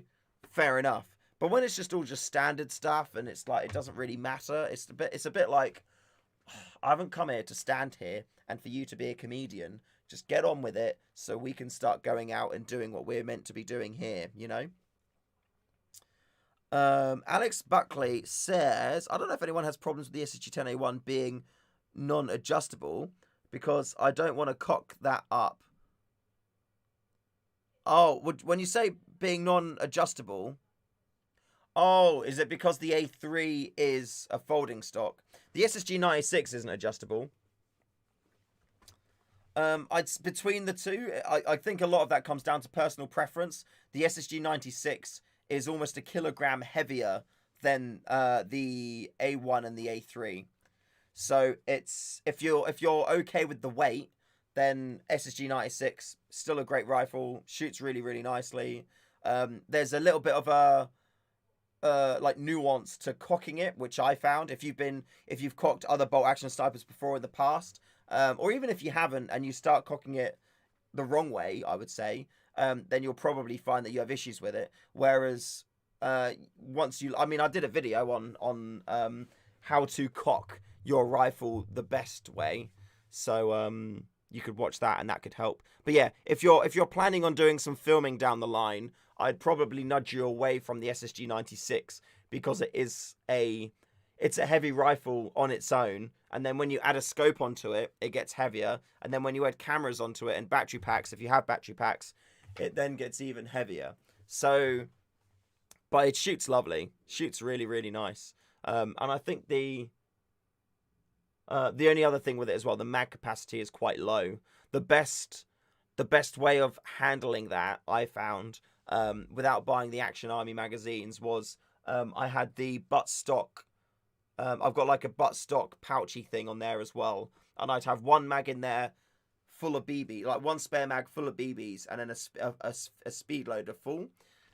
fair enough. But when it's just all just standard stuff and it's like it doesn't really matter, it's a bit like, I haven't come here to stand here and for you to be a comedian. Just get on with it so we can start going out and doing what we're meant to be doing here, you know? Alex Buckley says, I don't know if anyone has problems with the SSG 10A1 being non-adjustable because I don't want to cock that up. Oh, when you say being non-adjustable, oh, is it because the A3 is a folding stock? The SSG 96 isn't adjustable. Between the two, I think a lot of that comes down to personal preference. The SSG 96 is almost a kilogram heavier than the A1 and the A3. So it's if you're okay with the weight, then SSG 96 still a great rifle, shoots really really nicely. There's a little bit of a like nuance to cocking it, which I found if you've cocked other bolt action snipers before in the past, or even if you haven't and you start cocking it the wrong way, I would say, then you'll probably find that you have issues with it. Whereas once I did a video on how to cock your rifle the best way, so you could watch that and that could help. But yeah, if you're planning on doing some filming down the line, I'd probably nudge you away from the SSG 96 because it's a heavy rifle on its own, and then when you add a scope onto it, it gets heavier, and then when you add cameras onto it and battery packs, if you have battery packs, it then gets even heavier. So, but it shoots lovely, shoots really, really nice. And I think the only other thing with it as well, the mag capacity is quite low. The best way of handling that, I found, without buying the Action Army magazines, was I had the buttstock. I've got like a buttstock pouchy thing on there as well, and I'd have one mag in there full of BB, like one spare mag full of BBs, and then a speed loader full.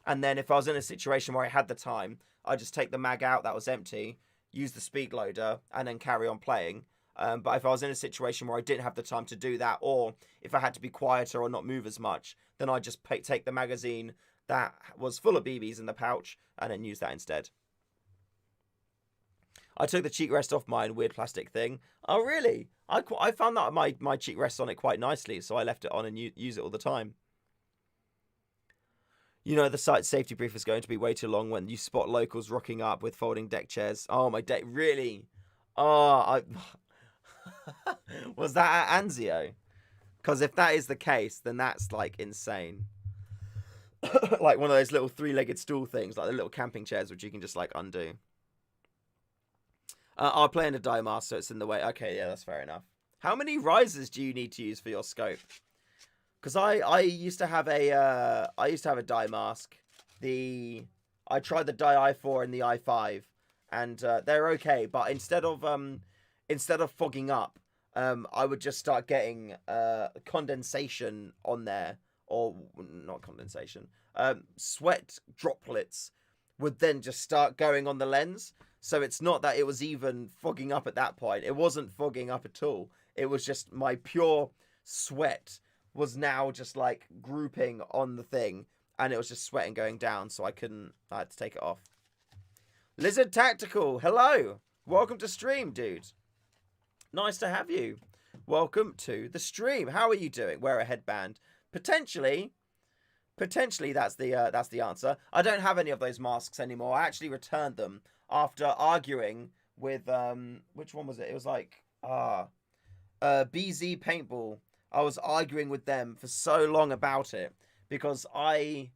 And then if I was in a situation where I had the time, I'd just take the mag out that was empty, use the speed loader, and then carry on playing. But if I was in a situation where I didn't have the time to do that, or if I had to be quieter or not move as much, then I'd just take the magazine that was full of BBs in the pouch and then use that instead. I took the cheek rest off my weird plastic thing. Oh, really? I found that my cheek rests on it quite nicely, so I left it on and use it all the time. You know, the site safety brief is going to be way too long when you spot locals rocking up with folding deck chairs. Oh, my deck, really? Oh, was that at Anzio? Because if that is the case, then that's, like, insane. Like one of those little three-legged stool things, like the little camping chairs, which you can just, like, undo. I'll play in a die mask, so it's in the way. Okay, yeah, that's fair enough. How many risers do you need to use for your scope? Because I used to have a die mask. I tried the die i4 and the i5, and they're okay. But instead of fogging up, I would just start getting condensation on there, or not condensation. Sweat droplets would then just start going on the lens. So it's not that it was even fogging up at that point. It wasn't fogging up at all. It was just my pure sweat was now just like grouping on the thing, and it was just sweating going down, so I had to take it off. Lizard Tactical, hello. Welcome to stream, dude. Nice to have you. Welcome to the stream. How are you doing? Wear a headband. Potentially that's the answer. I don't have any of those masks anymore. I actually returned them after arguing with which one was it? It was like BZ Paintball. I was arguing with them for so long about it because I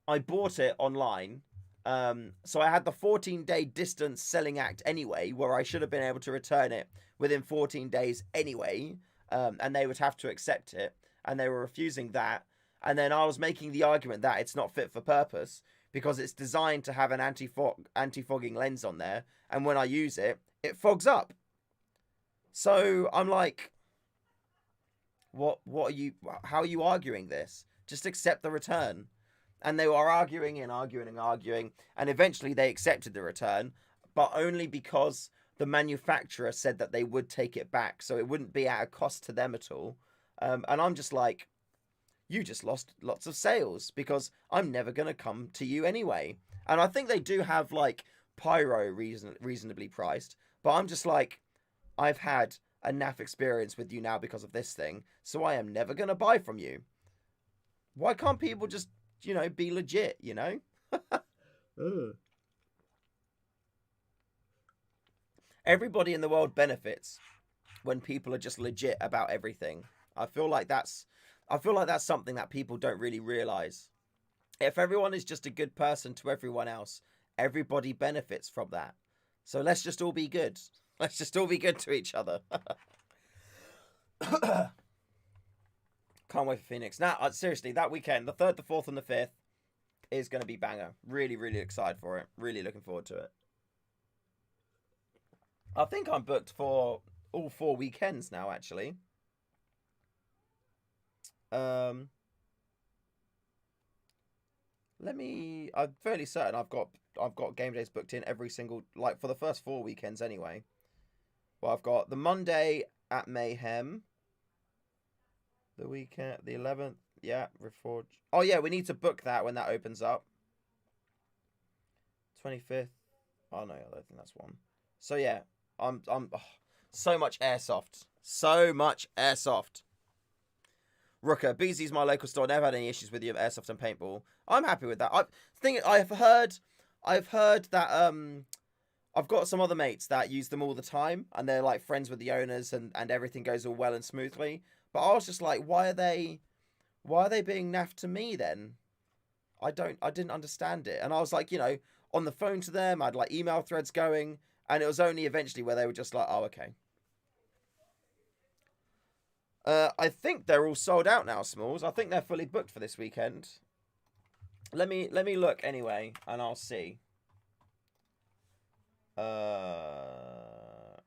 bought it online. So I had the 14-day distance selling act anyway, where I should have been able to return it within 14 days anyway, and they would have to accept it, and they were refusing that. And then I was making the argument that it's not fit for purpose because it's designed to have an anti-fogging lens on there, and when I use it, it fogs up. So I'm like, what are you? How are you arguing this? Just accept the return. And they were arguing, and eventually they accepted the return, but only because the manufacturer said that they would take it back, so it wouldn't be at a cost to them at all. And I'm just like, you just lost lots of sales because I'm never going to come to you anyway. And I think they do have like pyro reasonably priced, but I'm just like, I've had a naff experience with you now because of this thing, so I am never going to buy from you. Why can't people just, be legit, Everybody in the world benefits when people are just legit about everything. I feel like that's something that people don't really realize. If everyone is just a good person to everyone else, everybody benefits from that. So let's just all be good. Let's just all be good to each other. Can't wait for Phoenix. Now, seriously, that weekend, the 3rd, the 4th, and the 5th is going to be banger. Really, really excited for it. Really looking forward to it. I think I'm booked for all 4 weekends now, actually. I'm fairly certain I've got game days booked in every single, like, for the first 4 weekends anyway. Well, I've got the Monday at Mayhem. The weekend, the 11th, yeah, Reforge. Oh, yeah, we need to book that when that opens up. 25th. Oh, no, I don't think that's one. So, yeah, so much Airsoft. So much Airsoft. Rooker, BZ's my local store. Never had any issues with your airsoft and paintball. I'm happy with that. I've heard that I've got some other mates that use them all the time, and they're like friends with the owners, and everything goes all well and smoothly. But I was just like, why are they being naff to me then? I didn't understand it, and I was like, on the phone to them, I'd like email threads going, and it was only eventually where they were just like, oh, okay. I think they're all sold out now, Smalls. I think they're fully booked for this weekend. Let me look anyway, and I'll see. So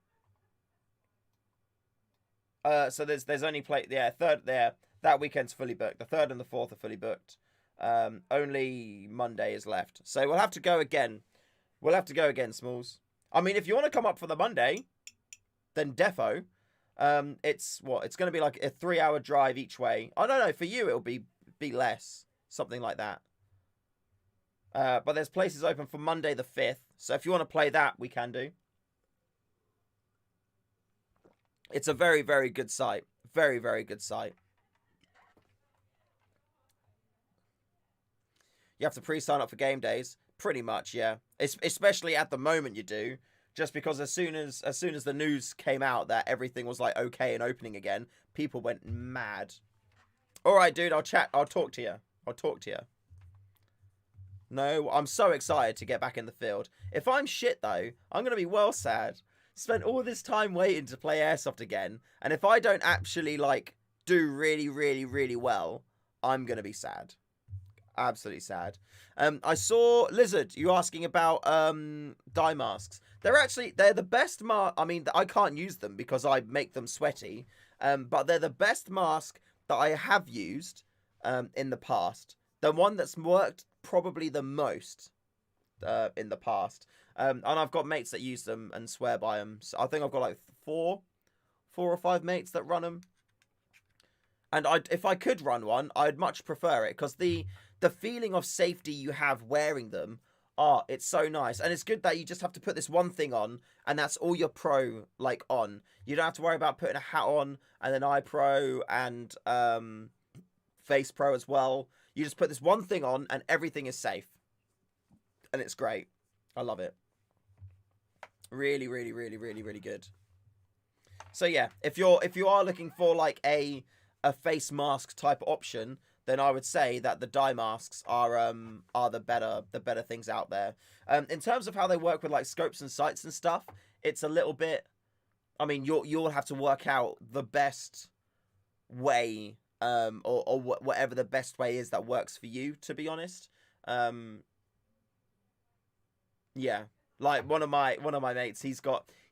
there's only third there. That weekend's fully booked. The 3rd and the 4th are fully booked. Only Monday is left. So we'll have to go again. Smalls. I mean, if you want to come up for the Monday, then defo. It's going to be like a 3-hour drive each way. I don't know. For you, it'll be less. Something like that. But there's places open for Monday the 5th. So if you want to play that, we can do. It's a very, very good site. Very, very good site. You have to pre-sign up for game days. Pretty much, yeah. Especially at the moment you do. Just because as soon as the news came out that everything was like okay and opening again, people went mad. Alright, dude, I'll talk to you. No, I'm so excited to get back in the field. If I'm shit, though, I'm going to be well sad. Spent all this time waiting to play Airsoft again, and if I don't actually, like, do really, really, really well, I'm going to be sad. Absolutely sad. I saw, Lizard, you asking about dye masks. They're the best mask. I mean, I can't use them because I make them sweaty, but they're the best mask that I have used in the past. The one that's worked probably the most in the past. And I've got mates that use them and swear by them. So I think I've got like four or five mates that run them. And if I could run one, I'd much prefer it because the feeling of safety you have wearing them, it's so nice. And it's good that you just have to put this one thing on and that's all your pro like on. You don't have to worry about putting a hat on and then eye pro and face pro as well. You just put this one thing on and everything is safe. And it's great. I love it. Really, really, really, really, really good. So yeah, if you are looking for like a face mask type option, then I would say that the dye masks are the better things out there. In terms of how they work with like scopes and sights and stuff, it's a little bit. I mean, you'll have to work out the best way, or whatever the best way is that works for you. To be honest, yeah. Like one of my mates,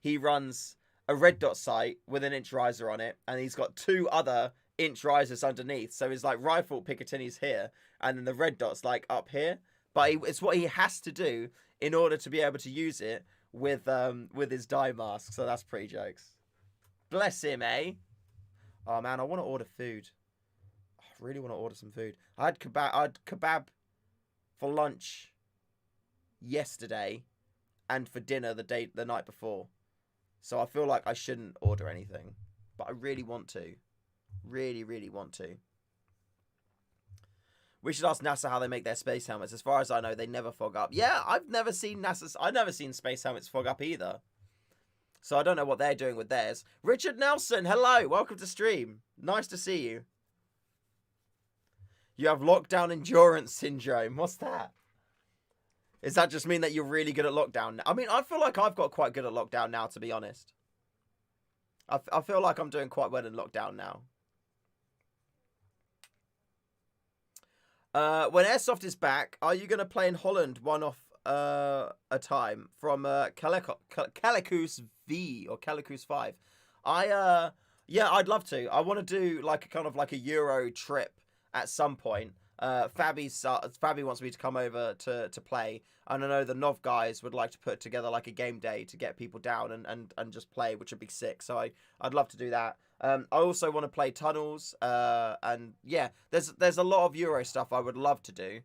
he runs a red dot sight with an inch riser on it, and he's got two other inch risers underneath. So his like rifle Picatinny's here, and then the red dot's like up here. But it's what he has to do in order to be able to use it with his dye mask. So that's pretty jokes. Bless him, eh? Oh man, I want to order food. I really want to order some food. I had kebab for lunch yesterday. And for dinner the night before. So I feel like I shouldn't order anything. But I really want to. Really, really want to. We should ask NASA how they make their space helmets. As far as I know, they never fog up. Yeah, I've never seen space helmets fog up either. So I don't know what they're doing with theirs. Richard Nelson, hello. Welcome to stream. Nice to see you. You have lockdown endurance syndrome. What's that? Does that just mean that you're really good at lockdown? I mean, I feel like I've got quite good at lockdown now, to be honest. I feel like I'm doing quite well in lockdown now. When Airsoft is back, are you going to play in Holland one off a time from Calicoos V or Calicoos 5? Yeah, I'd love to. I want to do like a kind of like a Euro trip at some point. Fabby wants me to come over to play, and I know the Nov guys would like to put together like a game day to get people down and just play, which would be sick. So I'd love to do that. I also want to play Tunnels, and yeah, there's a lot of Euro stuff I would love to do.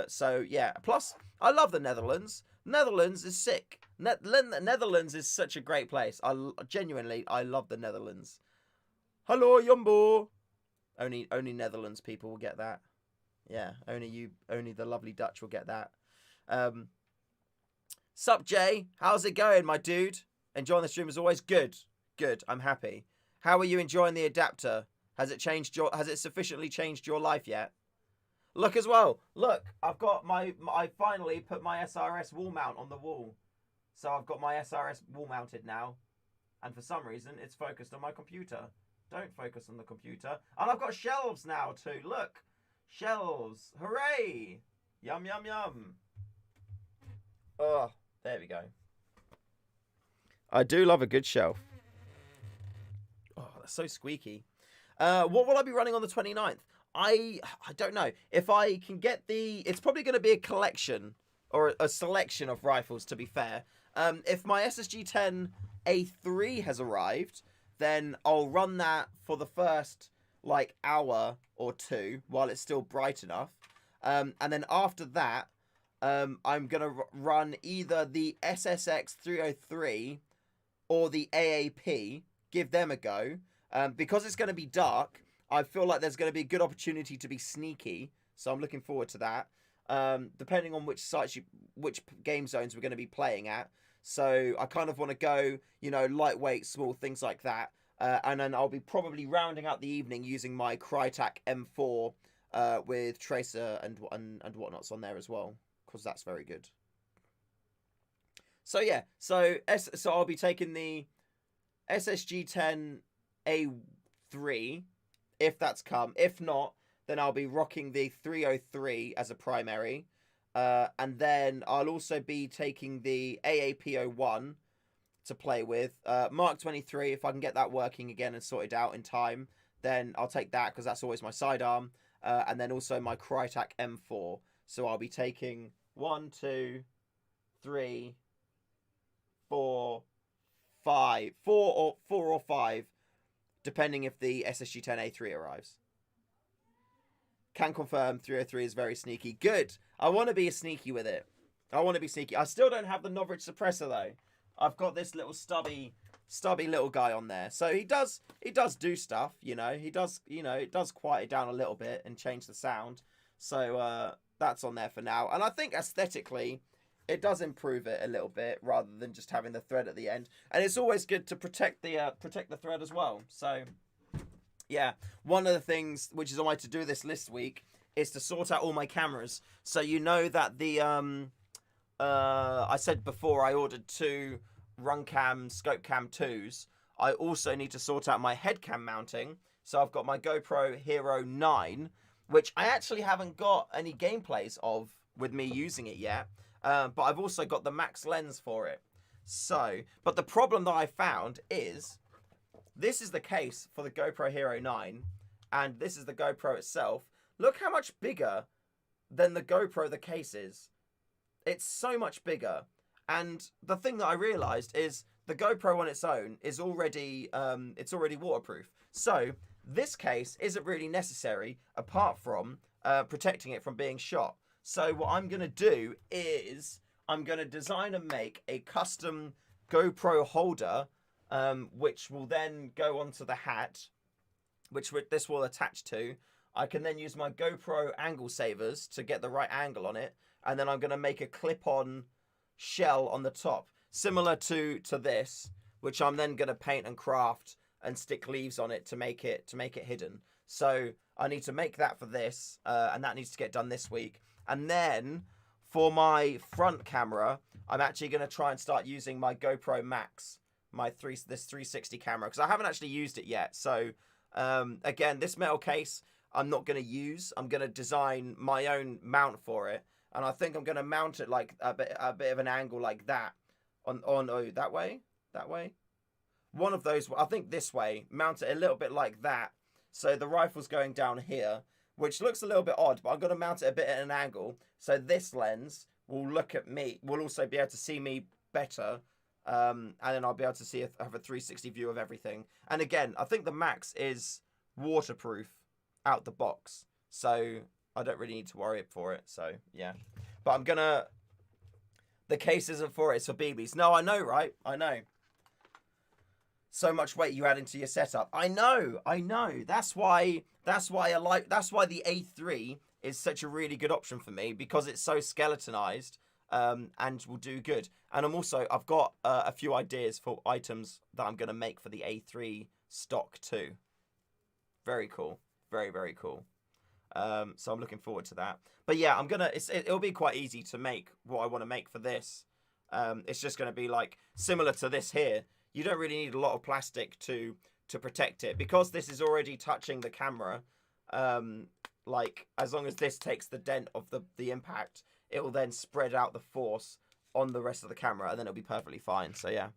So yeah, plus I love the Netherlands. Netherlands is sick. Netherlands is such a great place. Genuinely I love the Netherlands. Hello, Jumbo. Only Netherlands people will get that. Yeah, only the lovely Dutch will get that. Sup, Jay? How's it going, my dude? Enjoying the stream as always? Good. I'm happy. How are you enjoying the adapter? Has it sufficiently changed your life yet? Look as well. Look, I've got I finally put my SRS wall mount on the wall. So I've got my SRS wall mounted now. And for some reason, it's focused on my computer. Don't focus on the computer. And I've got shelves now too. Look. Shelves. Hooray. Yum, yum, yum. Oh, there we go. I do love a good shelf. Oh, that's so squeaky. What will I be running on the 29th? I don't know. If I can get it's probably going to be a collection or a selection of rifles, to be fair. If my SSG-10A3 has arrived, then I'll run that for the first, like, hour or two while it's still bright enough. And then after that, I'm going to run either the SSX 303 or the AAP, give them a go. Because it's going to be dark, I feel like there's going to be a good opportunity to be sneaky. So I'm looking forward to that. Depending on which sites, which game zones we're going to be playing at. So I kind of want to go, lightweight, small, things like that. And then I'll be probably rounding out the evening using my Crytek M4 with Tracer and whatnots on there as well. Because that's very good. So yeah, so I'll be taking the SSG-10A3 if that's come. If not, then I'll be rocking the 303 as a primary. And then I'll also be taking the AAP01 to play with. Mark 23, if I can get that working again and sorted out in time, then I'll take that because that's always my sidearm. And then also my Crytek M4. So I'll be taking 1, 2, 3, 4, 5. 4 or 5, depending if the SSG-10A3 arrives. Can confirm 303 is very sneaky. Good. I want to be sneaky with it. I want to be sneaky. I still don't have the Novrich suppressor though. I've got this little stubby little guy on there. So he does do stuff, He does, it does quiet it down a little bit and change the sound. So that's on there for now. And I think aesthetically, it does improve it a little bit rather than just having the thread at the end. And it's always good to protect the thread as well. So yeah, one of the things which is on my to-do this list week is to sort out all my cameras. So that the I said before I ordered 2 Runcam Scope Cam 2s. I also need to sort out my head cam mounting. So I've got my GoPro Hero 9, which I actually haven't got any gameplays of with me using it yet. But I've also got the max lens for it. So, but the problem that I found is this is the case for the GoPro Hero 9, and this is the GoPro itself. Look how much bigger than the GoPro the case is. It's so much bigger. And the thing that I realized is the GoPro on its own is already waterproof. So this case isn't really necessary apart from protecting it from being shot. So what I'm going to do is I'm going to design and make a custom GoPro holder, which will then go onto the hat, which this will attach to. I can then use my GoPro angle savers to get the right angle on it. And then I'm going to make a clip-on shell on the top, similar to this, which I'm then going to paint and craft and stick leaves on it to make it hidden. So I need to make that for this, and that needs to get done this week. And then for my front camera, I'm actually going to try and start using my GoPro Max, this 360 camera, because I haven't actually used it yet. So again, this metal case I'm not going to use. I'm going to design my own mount for it, and I think I'm going to mount it like a bit of an angle like that on that way. One of those, I think this way, mount it a little bit like that. So the rifle's going down here, which looks a little bit odd, but I'm going to mount it a bit at an angle. So this lens will look at me, will also be able to see me better. And then I'll be able to have a 360 view of everything. And again, I think the Max is waterproof out the box. So I don't really need to worry for it. So yeah. But the case isn't for it, it's for BBs. No, I know, right? I know. so much weight you add into your setup. I know. That's why the A3 is such a really good option for me, because it's so skeletonized, and will do good. And I've got a few ideas for items that I'm gonna make for the A3 stock too. Very cool. Very, very cool. So I'm looking forward to that. But yeah, it'll be quite easy to make what I want to make for this. It's just going to be like similar to this here. You don't really need a lot of plastic to protect it, because this is already touching the camera. Like, as long as this takes the dent of the impact, it will then spread out the force on the rest of the camera, and then it'll be perfectly fine. So yeah.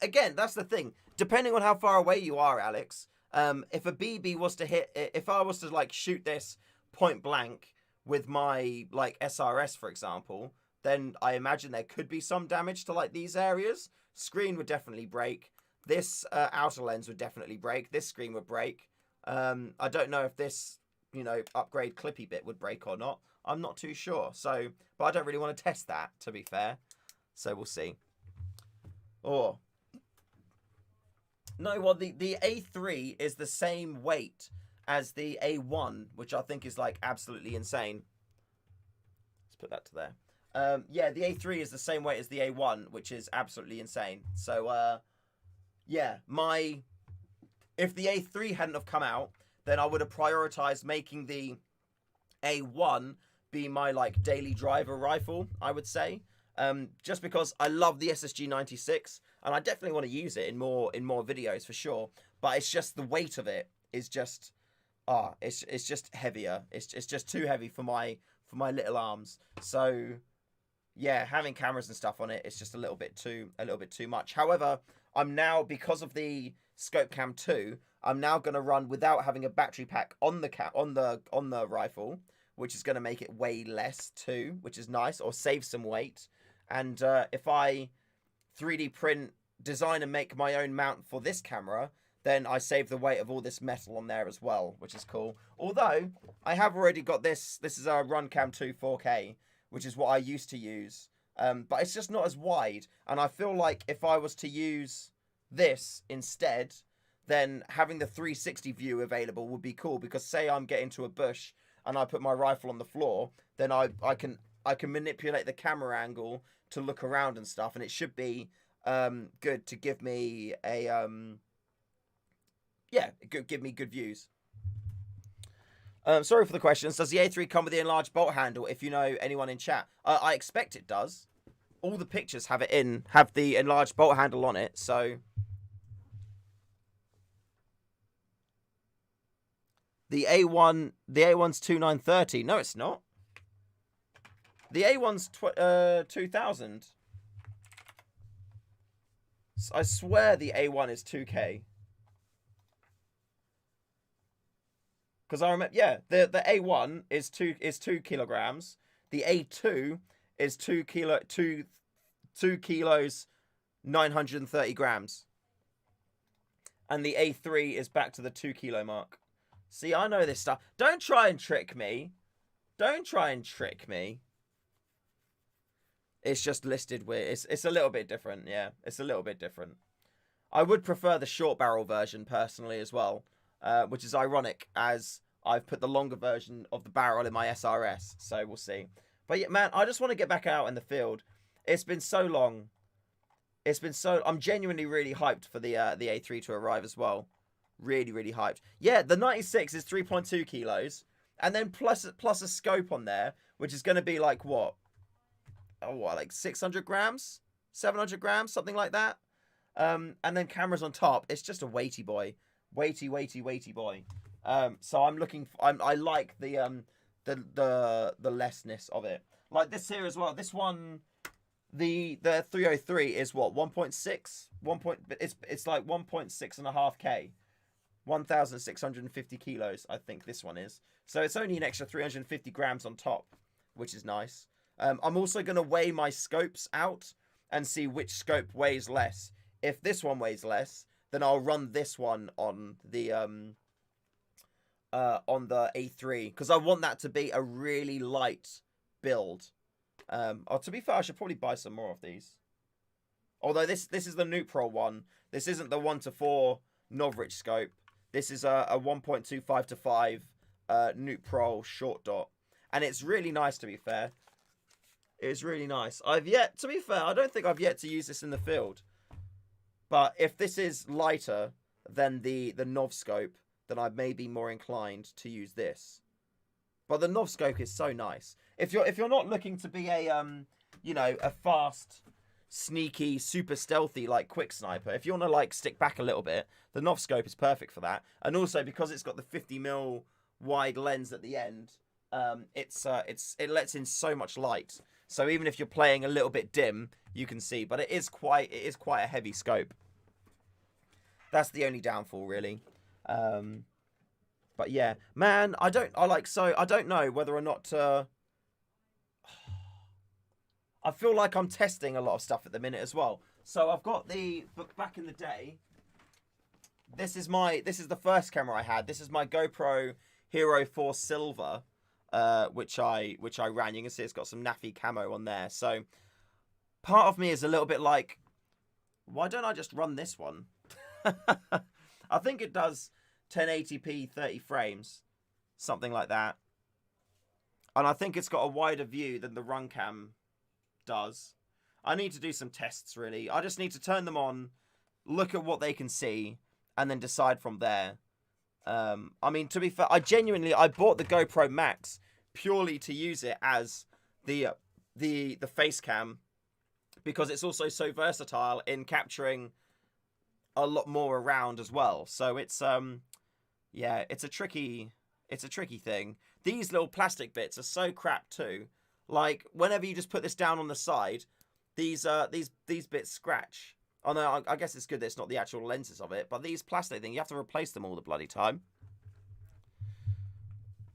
Again, that's the thing. Depending on how far away you are, Alex, if a BB was to hit, if I was to like shoot this point blank with my like SRS, for example, then I imagine there could be some damage to like these areas. Screen would definitely break. This outer lens would definitely break. This screen would break. I don't know if this, upgrade clippy bit would break or not. I'm not too sure. So, but I don't really want to test that, to be fair. So we'll see. No, well, the A3 is the same weight as the A1, which I think is like absolutely insane. Let's put that to there. Yeah, the A3 is the same weight as the A1, which is absolutely insane. So, yeah, if the A3 hadn't have come out, then I would have prioritized making the A1 be my like daily driver rifle, I would say. Just because I love the SSG 96, and I definitely want to use it in more videos for sure. But it's just the weight of it is just, it's just heavier. It's just too heavy for my little arms. So yeah, having cameras and stuff on it, it's just a little bit too much. However, I'm now, because of the Scope Cam 2, I'm now going to run without having a battery pack on the rifle, which is going to make it weigh less too, which is nice, or save some weight. And if I 3D print, design and make my own mount for this camera, then I save the weight of all this metal on there as well, which is cool. Although, I have already got this. This is a Runcam 2 4K, which is what I used to use. But it's just not as wide. And I feel like if I was to use this instead, then having the 360 view available would be cool. Because say I'm getting to a bush and I put my rifle on the floor, then I can manipulate the camera angle to look around and stuff, and it should be good to give me a give me good views. Sorry for the questions. Does the A3 come with the enlarged bolt handle? If you know anyone in chat, I expect it does. All the pictures have the enlarged bolt handle on it. So the A1's 2930. No, it's not. The A1's 2000. I swear the A1 is 2K. Because I remember, yeah, the A1 is 2 kilograms. The A2 is 2 kilos 930 grams. And the A3 is back to the 2 kilo mark. See, I know this stuff. Don't try and trick me. Don't try and trick me. It's just listed with, it's a little bit different, yeah. It's a little bit different. I would prefer the short barrel version personally as well, which is ironic as I've put the longer version of the barrel in my SRS, so we'll see. But yeah, man, I just want to get back out in the field. It's been so long. I'm genuinely really hyped for the A3 to arrive as well. Really, really hyped. Yeah, the 96 is 3.2 kilos, and then plus a scope on there, which is going to be like what? Oh, what, like 600 grams? 700 grams? Something like that. And then cameras on top. It's just a weighty boy. Weighty boy. So I'm looking for, I like the lessness of it. Like this here as well. This one, the 303 is what, 1.6? It's like 1.6.5K. 1,650 kilos, I think this one is. So it's only an extra 350 grams on top, which is nice. I'm also going to weigh my scopes out and see which scope weighs less. If this one weighs less, then I'll run this one on the A3, because I want that to be a really light build. To be fair, I should probably buy some more of these. Although this is the neutral one. This isn't the 1:4 Novrich scope. This is a 1.25 to 5 neutral short dot, and it's really nice, to be fair. It's really nice. To be fair, I don't think I've yet to use this in the field. But if this is lighter than the Nov scope, then I may be more inclined to use this. But the Nov scope is so nice. If you're not looking to be a a fast, sneaky, super stealthy like quick sniper, if you want to like stick back a little bit, the Nov scope is perfect for that. And also because it's got the 50mm wide lens at the end, it lets in so much light. So even if you're playing a little bit dim, you can see. But it is quite a heavy scope. That's the only downfall, really. But yeah, man, I don't know whether or not I feel like I'm testing a lot of stuff at the minute as well. So I've got back in the day. This is the first camera I had. This is my GoPro Hero 4 Silver, which I ran. You can see it's got some naffy camo on there. So part of me is a little bit like, why don't I just run this one? I think it does 1080p 30 frames, something like that. And I think it's got a wider view than the Runcam does. I need to do some tests, really. I just need to turn them on, look at what they can see, and then decide from there. I mean, to be fair, I bought the GoPro Max purely to use it as the face cam, because it's also so versatile in capturing a lot more around as well. So it's it's a tricky thing. These little plastic bits are so crap too. Like whenever you just put this down on the side, these bits scratch. Oh no, I guess it's good that it's not the actual lenses of it, but these plastic things, you have to replace them all the bloody time.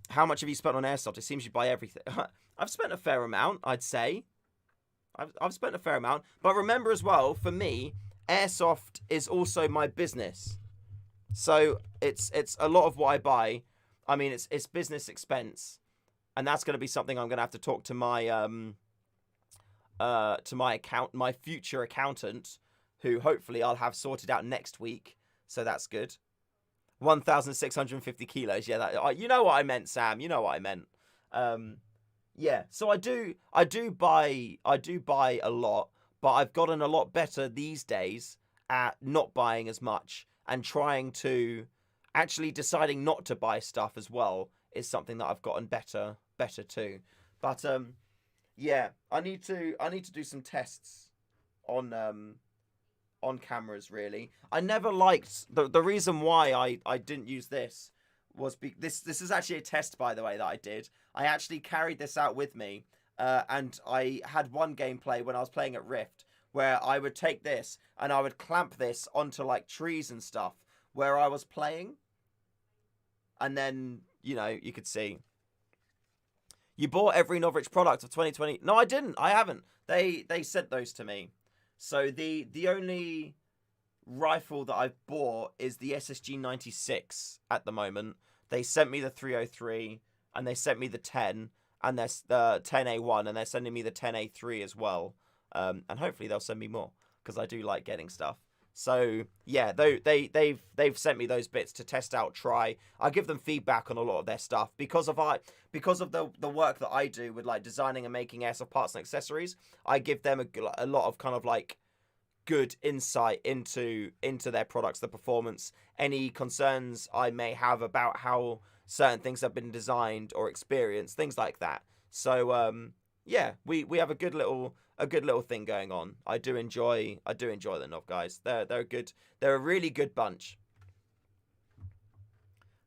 How much have you spent on Airsoft? It seems you buy everything. I've spent a fair amount, I'd say. I've spent a fair amount. But remember as well, for me, Airsoft is also my business. So it's a lot of what I buy. I mean, it's business expense. And that's going to be something I'm going to have to talk to my my future accountant, who hopefully I'll have sorted out next week. So that's good. 1,650 kilos. Yeah, you know what I meant, Sam. You know what I meant. Yeah. So I do buy a lot, but I've gotten a lot better these days at not buying as much and trying to actually deciding not to buy stuff as well is something that I've gotten better too. But yeah, I need to do some tests on cameras, really. I never liked the reason why I didn't use this was this is actually a test, by the way, that I did. I actually carried this out with me, and I had one gameplay when I was playing at Rift where I would take this and I would clamp this onto like trees and stuff where I was playing, and then you could see. You bought every Novrich product of 2020. No, I didn't. I haven't. They sent those to me. So the only rifle that I've bought is the SSG 96 at the moment. They sent me the 303 and they sent me the 10 and there's the 10A1 and they're sending me the 10A3 as well. And hopefully they'll send me more because I do like getting stuff. So yeah, they've sent me those bits to test out, try. I give them feedback on a lot of their stuff because of the work that I do with like designing and making airsoft parts and accessories. I give them a lot of kind of like good insight into their products, the performance, any concerns I may have about how certain things have been designed or experienced, things like that. So yeah, we have a good little thing going on. I do enjoy the Nov guys. They're good. They're a really good bunch.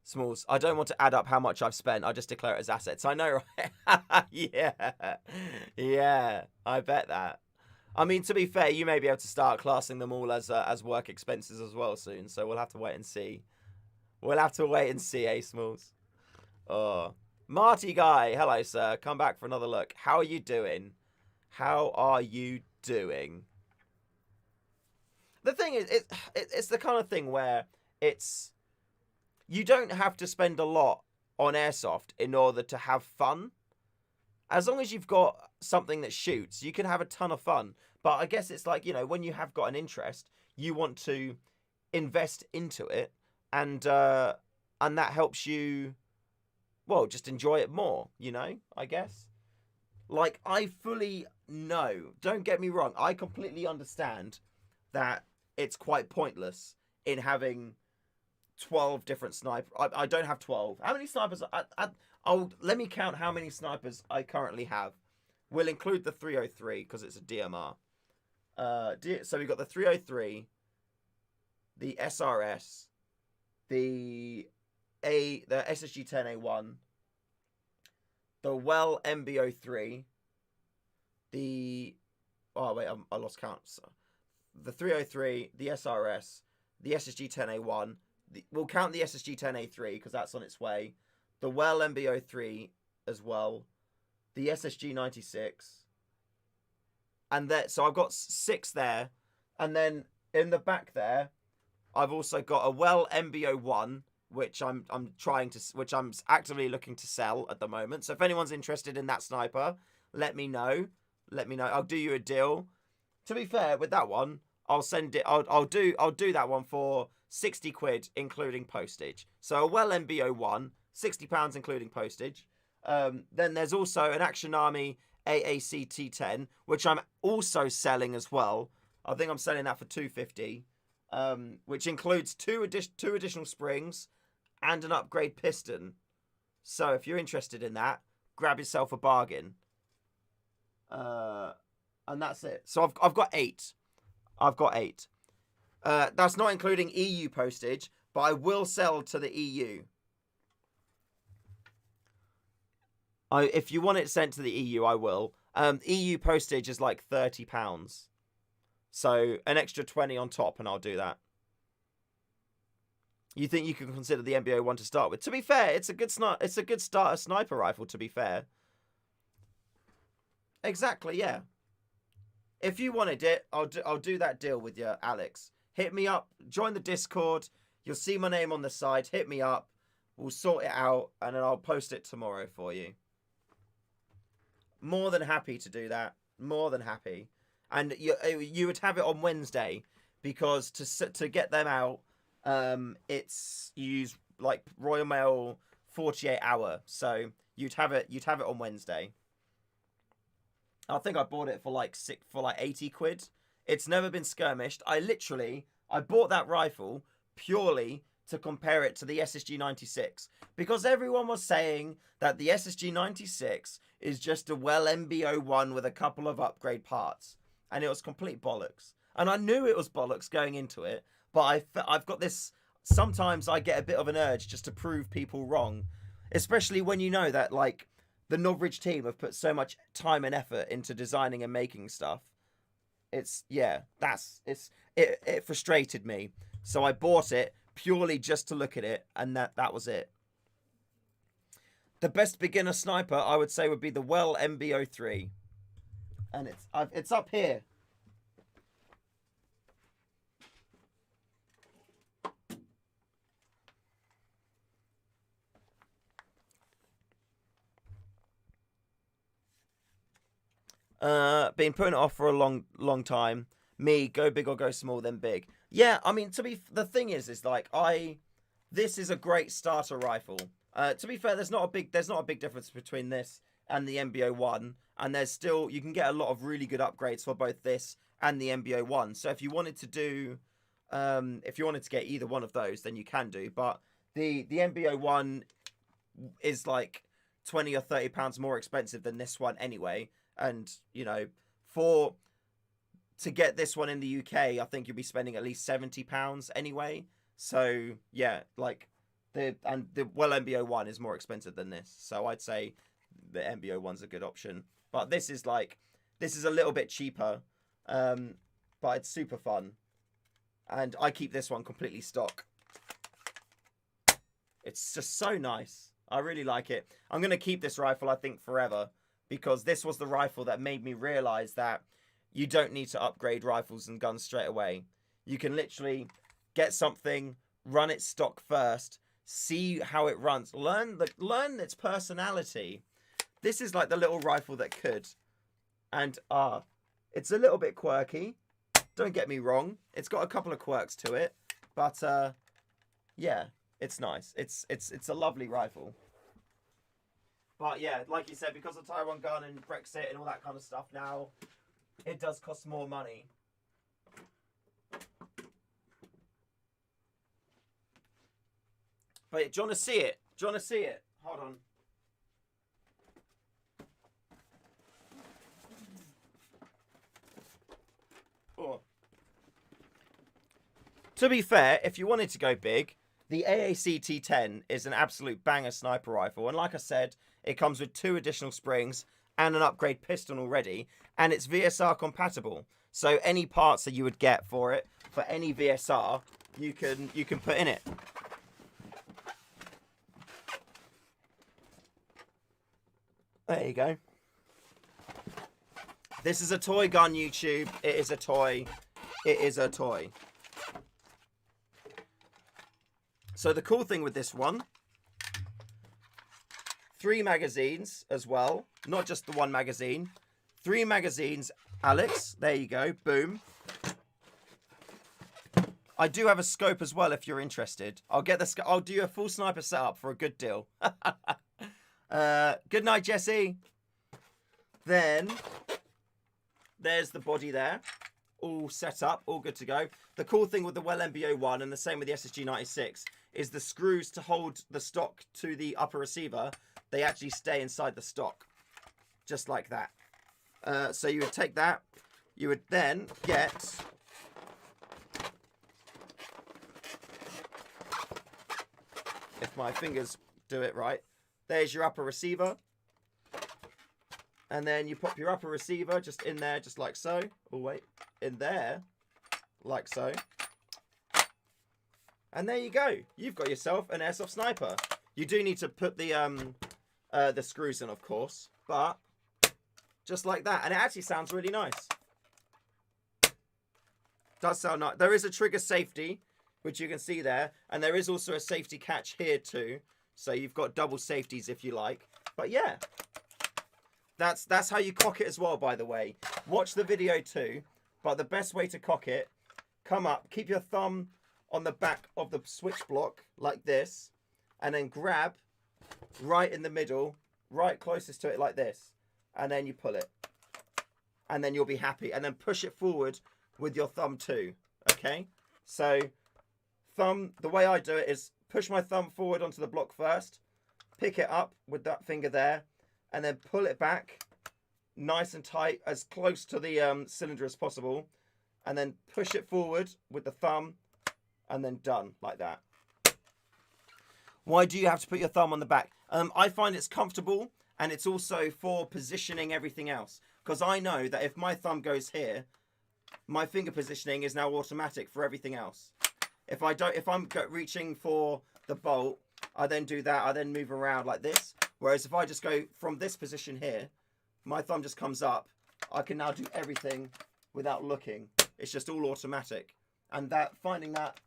Smalls, I don't want to add up how much I've spent. I just declare it as assets. I know, right? Yeah, I bet that. I mean, to be fair, you may be able to start classing them all as work expenses as well soon. So we'll have to wait and see. Smalls? Oh, Marty guy, hello sir. Come back for another look. How are you doing? The thing is, it's the kind of thing where you don't have to spend a lot on Airsoft in order to have fun. as long as you've got something that shoots, you can have a ton of fun. But I guess it's like, when you have got an interest, you want to invest into it, and that helps you, well, just enjoy it more, I guess. Like, I fully know, don't get me wrong, I completely understand that it's quite pointless in having 12 different snipers. I don't have 12. How many snipers? Let me count how many snipers I currently have. We'll include the 303 because it's a DMR. So we've got the 303, the SRS, the SSG-10A1, the Well MB03, I lost count. The 303, the SRS, the SSG-10A1. We'll count the SSG-10A3 because that's on its way. The Well MB03 as well. The SSG-96. And so I've got 6 there. And then in the back there, I've also got a Well MB01, which I'm actively looking to sell at the moment. So if anyone's interested in that sniper, let me know. I'll do you a deal. To be fair, with that one, I'll send it. I'll do that one for 60 quid, including postage. So a Well MB01, £60 including postage. Then there's also an Action Army AAC T10, which I'm also selling as well. I think I'm selling that for £250, which includes two additional springs and an upgrade piston. So if you're interested in that, grab yourself a bargain. And that's it. So I've got 8. That's not including EU postage, but I will sell to the EU. If you want it sent to the EU, I will. EU postage is like £30. So an extra 20 on top, and I'll do that. You think you can consider the MBO1 to start with? To be fair, it's a good starter sniper rifle, to be fair. Exactly, yeah. If you wanted it, I'll do that deal with you, Alex. Hit me up, join the Discord. You'll see my name on the side. Hit me up. We'll sort it out, and then I'll post it tomorrow for you. More than happy to do that. More than happy. And you would have it on Wednesday, because to get them out, it's you use like Royal Mail 48 hour. So you'd have it on Wednesday. I think I bought it for 80 quid. It's never been skirmished. I bought that rifle purely to compare it to the SSG-96, because everyone was saying that the SSG-96 is just a Well MB01 with a couple of upgrade parts, and it was complete bollocks. And I knew it was bollocks going into it, but I've got this. Sometimes I get a bit of an urge just to prove people wrong, especially when you know that the Norwich team have put so much time and effort into designing and making stuff. It frustrated me. So I bought it purely just to look at it, and that was it. The best beginner sniper, I would say, would be the Well MB03. And it's up here. Been putting it off for a long time. Me, go big or go small, then big. Yeah, I mean, the thing is this is a great starter rifle. To be fair, there's not a big difference between this and the MBO1, and you can get a lot of really good upgrades for both this and the MBO1. So if you wanted to get either one of those, then you can do. But the MBO1 is like £20 or £30 more expensive than this one anyway. And, to get this one in the UK, I think you'll be spending at least £70 anyway. So, yeah, the Well MBO1 is more expensive than this. So I'd say the MBO1's a good option. But this is a little bit cheaper, but it's super fun. And I keep this one completely stock. It's just so nice. I really like it. I'm going to keep this rifle, I think, forever, because this was the rifle that made me realize that you don't need to upgrade rifles and guns straight away. You can literally get something, run it stock first, see how it runs, learn its personality, This is like the little rifle that could. And it's a little bit quirky. Don't get me wrong. It's got a couple of quirks to it. But yeah, it's nice. It's a lovely rifle. But yeah, like you said, because of Taiwan gun and Brexit and all that kind of stuff now, it does cost more money. But do you want to see it? Do you want to see it? Hold on. Oh. To be fair, if you wanted to go big, the AAC T10 is an absolute banger sniper rifle. And like I said, it comes with 2 additional springs and an upgrade piston already. And it's VSR compatible. So any parts that you would get for it, for any VSR, you can put in it. There you go. This is a toy gun, YouTube. It is a toy. It is a toy. So the cool thing with this one, 3 magazines as well. Not just the 1 magazine. 3 magazines, Alex. There you go. Boom. I do have a scope as well if you're interested. I'll get the I'll do a full sniper setup for a good deal. Good night, Jesse. Then there's the body there. All set up, all good to go. The cool thing with the Well MBO1 and the same with the SSG 96 is the screws to hold the stock to the upper receiver, they actually stay inside the stock. Just like that. So you would take that, you would then get if my fingers do it right, there's your upper receiver. And then you pop your upper receiver just in there, just like so. Oh, wait. In there, like so. And there you go. You've got yourself an Airsoft sniper. You do need to put the screws in, of course. But just like that. And it actually sounds really nice. Does sound nice. There is a trigger safety, which you can see there. And there is also a safety catch here too. So you've got double safeties if you like. But yeah. That's how you cock it as well, by the way. Watch the video too. But the best way to cock it, come up, keep your thumb on the back of the switch block like this. And then grab right in the middle, right closest to it like this. And then you pull it. And then you'll be happy. And then push it forward with your thumb too. Okay? So, thumb, the way I do it is push my thumb forward onto the block first. Pick it up with that finger there. And then pull it back nice and tight, as close to the cylinder as possible. And then push it forward with the thumb. And then done, like that. Why do you have to put your thumb on the back? I find it's comfortable. And it's also for positioning everything else. Because I know that if my thumb goes here, my finger positioning is now automatic for everything else. If I'm reaching for the bolt, I then do that. I then move around like this. Whereas if I just go from this position here, my thumb just comes up. I can now do everything without looking. It's just all automatic. And finding that,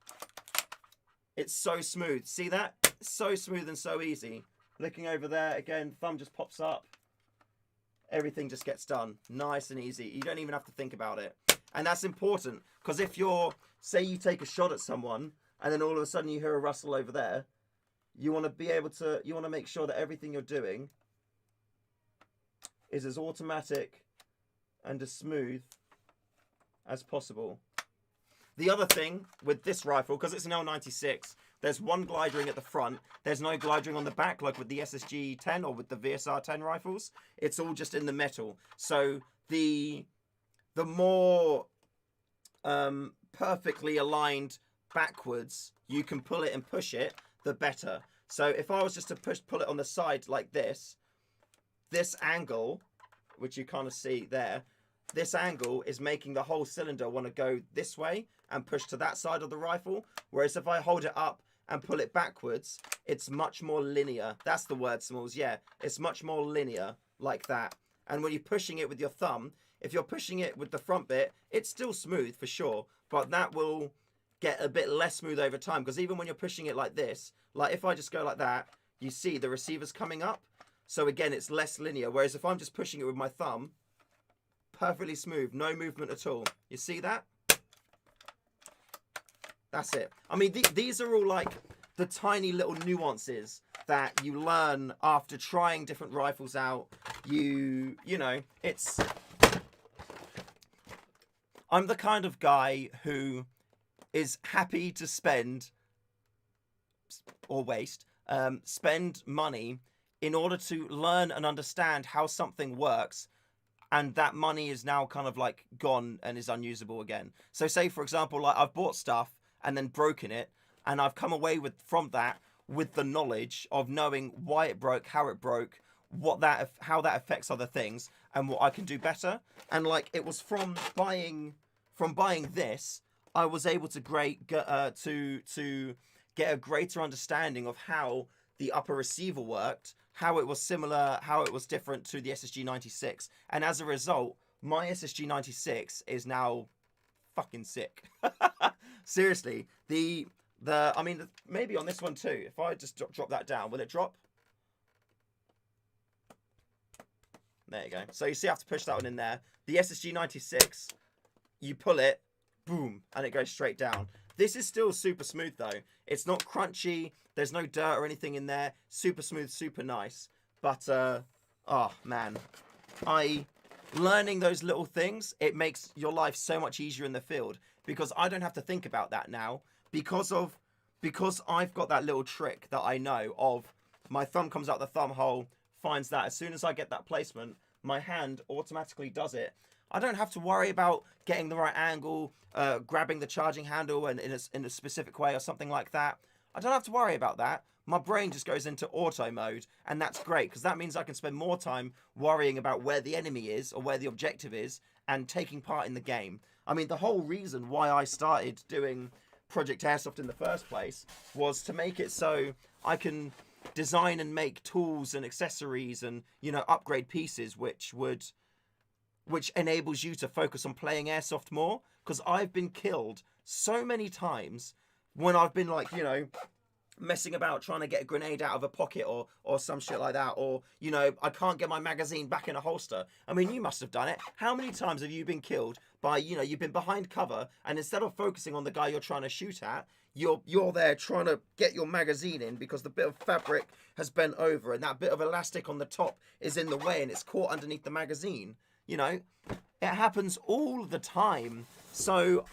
it's so smooth. See that? It's so smooth and so easy. Looking over there, again, thumb just pops up. Everything just gets done. Nice and easy. You don't even have to think about it. And that's important. Because if say you take a shot at someone, and then all of a sudden you hear a rustle over there, you want to make sure that everything you're doing is as automatic and as smooth as possible. The other thing with this rifle, because it's an L96, there's one glide ring at the front. There's no glide ring on the back like with the SSG 10 or with the VSR 10 rifles. It's all just in the metal. So the more perfectly aligned backwards you can pull it and push it, the better. So if I was just to pull it on the side like this angle, which you kind of see there, this angle is making the whole cylinder want to go this way and push to that side of the rifle. Whereas if I hold it up and pull it backwards, it's much more linear. That's the word, Smalls. Yeah, it's much more linear like that. And when you're pushing it with your thumb, if you're pushing it with the front bit, it's still smooth for sure, but that will get a bit less smooth over time. Because even when you're pushing it like this, like if I just go like that, you see the receiver's coming up. So again, it's less linear. Whereas if I'm just pushing it with my thumb, perfectly smooth, no movement at all. You see that? That's it. I mean, these are all like the tiny little nuances that you learn after trying different rifles out. You know, I'm the kind of guy who is happy to spend or waste, spend money in order to learn and understand how something works, and that money is now kind of like gone and is unusable again. So say, for example, like I've bought stuff and then broken it, and I've come away from that with the knowledge of knowing why it broke, how it broke, how that affects other things, and what I can do better. And like it was from buying this, I was able to get a greater understanding of how the upper receiver worked, how it was similar, how it was different to the SSG 96, and as a result, my SSG 96 is now fucking sick. Seriously, I mean, maybe on this one too. If I just drop that down, will it drop? There you go. So you see, I have to push that one in there. The SSG 96, you pull it, boom, and it goes straight down. This is still super smooth though. It's not crunchy. There's no dirt or anything in there. Super smooth, super nice. But, oh man, learning those little things, it makes your life so much easier in the field, because I don't have to think about that now because I've got that little trick that I know of. My thumb comes out the thumb hole, finds that. As soon as I get that placement, my hand automatically does it. I don't have to worry about getting the right angle, grabbing the charging handle and in a specific way or something like that. I don't have to worry about that. My brain just goes into auto mode, and that's great because that means I can spend more time worrying about where the enemy is or where the objective is and taking part in the game. I mean, the whole reason why I started doing Project Airsoft in the first place was to make it so I can design and make tools and accessories and, you know, upgrade pieces which enables you to focus on playing Airsoft more. Because I've been killed so many times when I've been like, you know, messing about trying to get a grenade out of a pocket or some shit like that, or, you know, I can't get my magazine back in a holster. I mean, you must have done it. How many times have you been killed by, you know, you've been behind cover, and instead of focusing on the guy you're trying to shoot at, you're there trying to get your magazine in because the bit of fabric has bent over and that bit of elastic on the top is in the way and it's caught underneath the magazine. You know, it happens all the time. So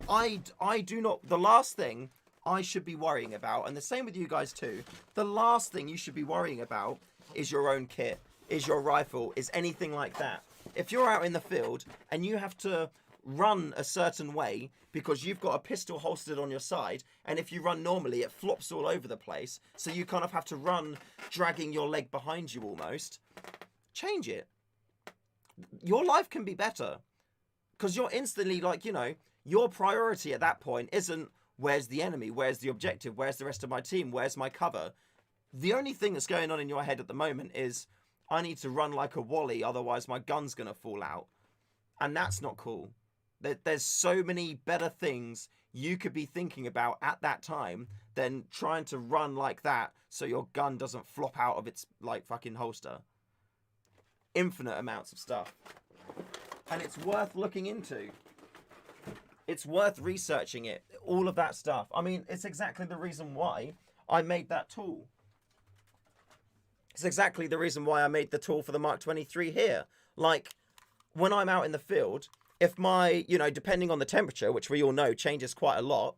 I do not, the last thing I should be worrying about, and the same with you guys too, the last thing you should be worrying about is your own kit, is your rifle, is anything like that. If you're out in the field and you have to run a certain way because you've got a pistol holstered on your side, and if you run normally it flops all over the place, so you kind of have to run dragging your leg behind you almost, change it. Your life can be better because you're instantly like, you know, your priority at that point isn't where's the enemy, where's the objective, where's the rest of my team, where's my cover. The only thing that's going on in your head at the moment is I need to run like a wally, otherwise my gun's gonna fall out. And that's not cool. There's so many better things you could be thinking about at that time than trying to run like that so your gun doesn't flop out of its like fucking holster. Infinite amounts of stuff. And it's worth looking into. It's worth researching it. All of that stuff. I mean, it's exactly the reason why I made that tool. It's exactly the reason why I made the tool for the Mark 23 here. Like, when I'm out in the field, if my, you know, depending on the temperature, which we all know changes quite a lot,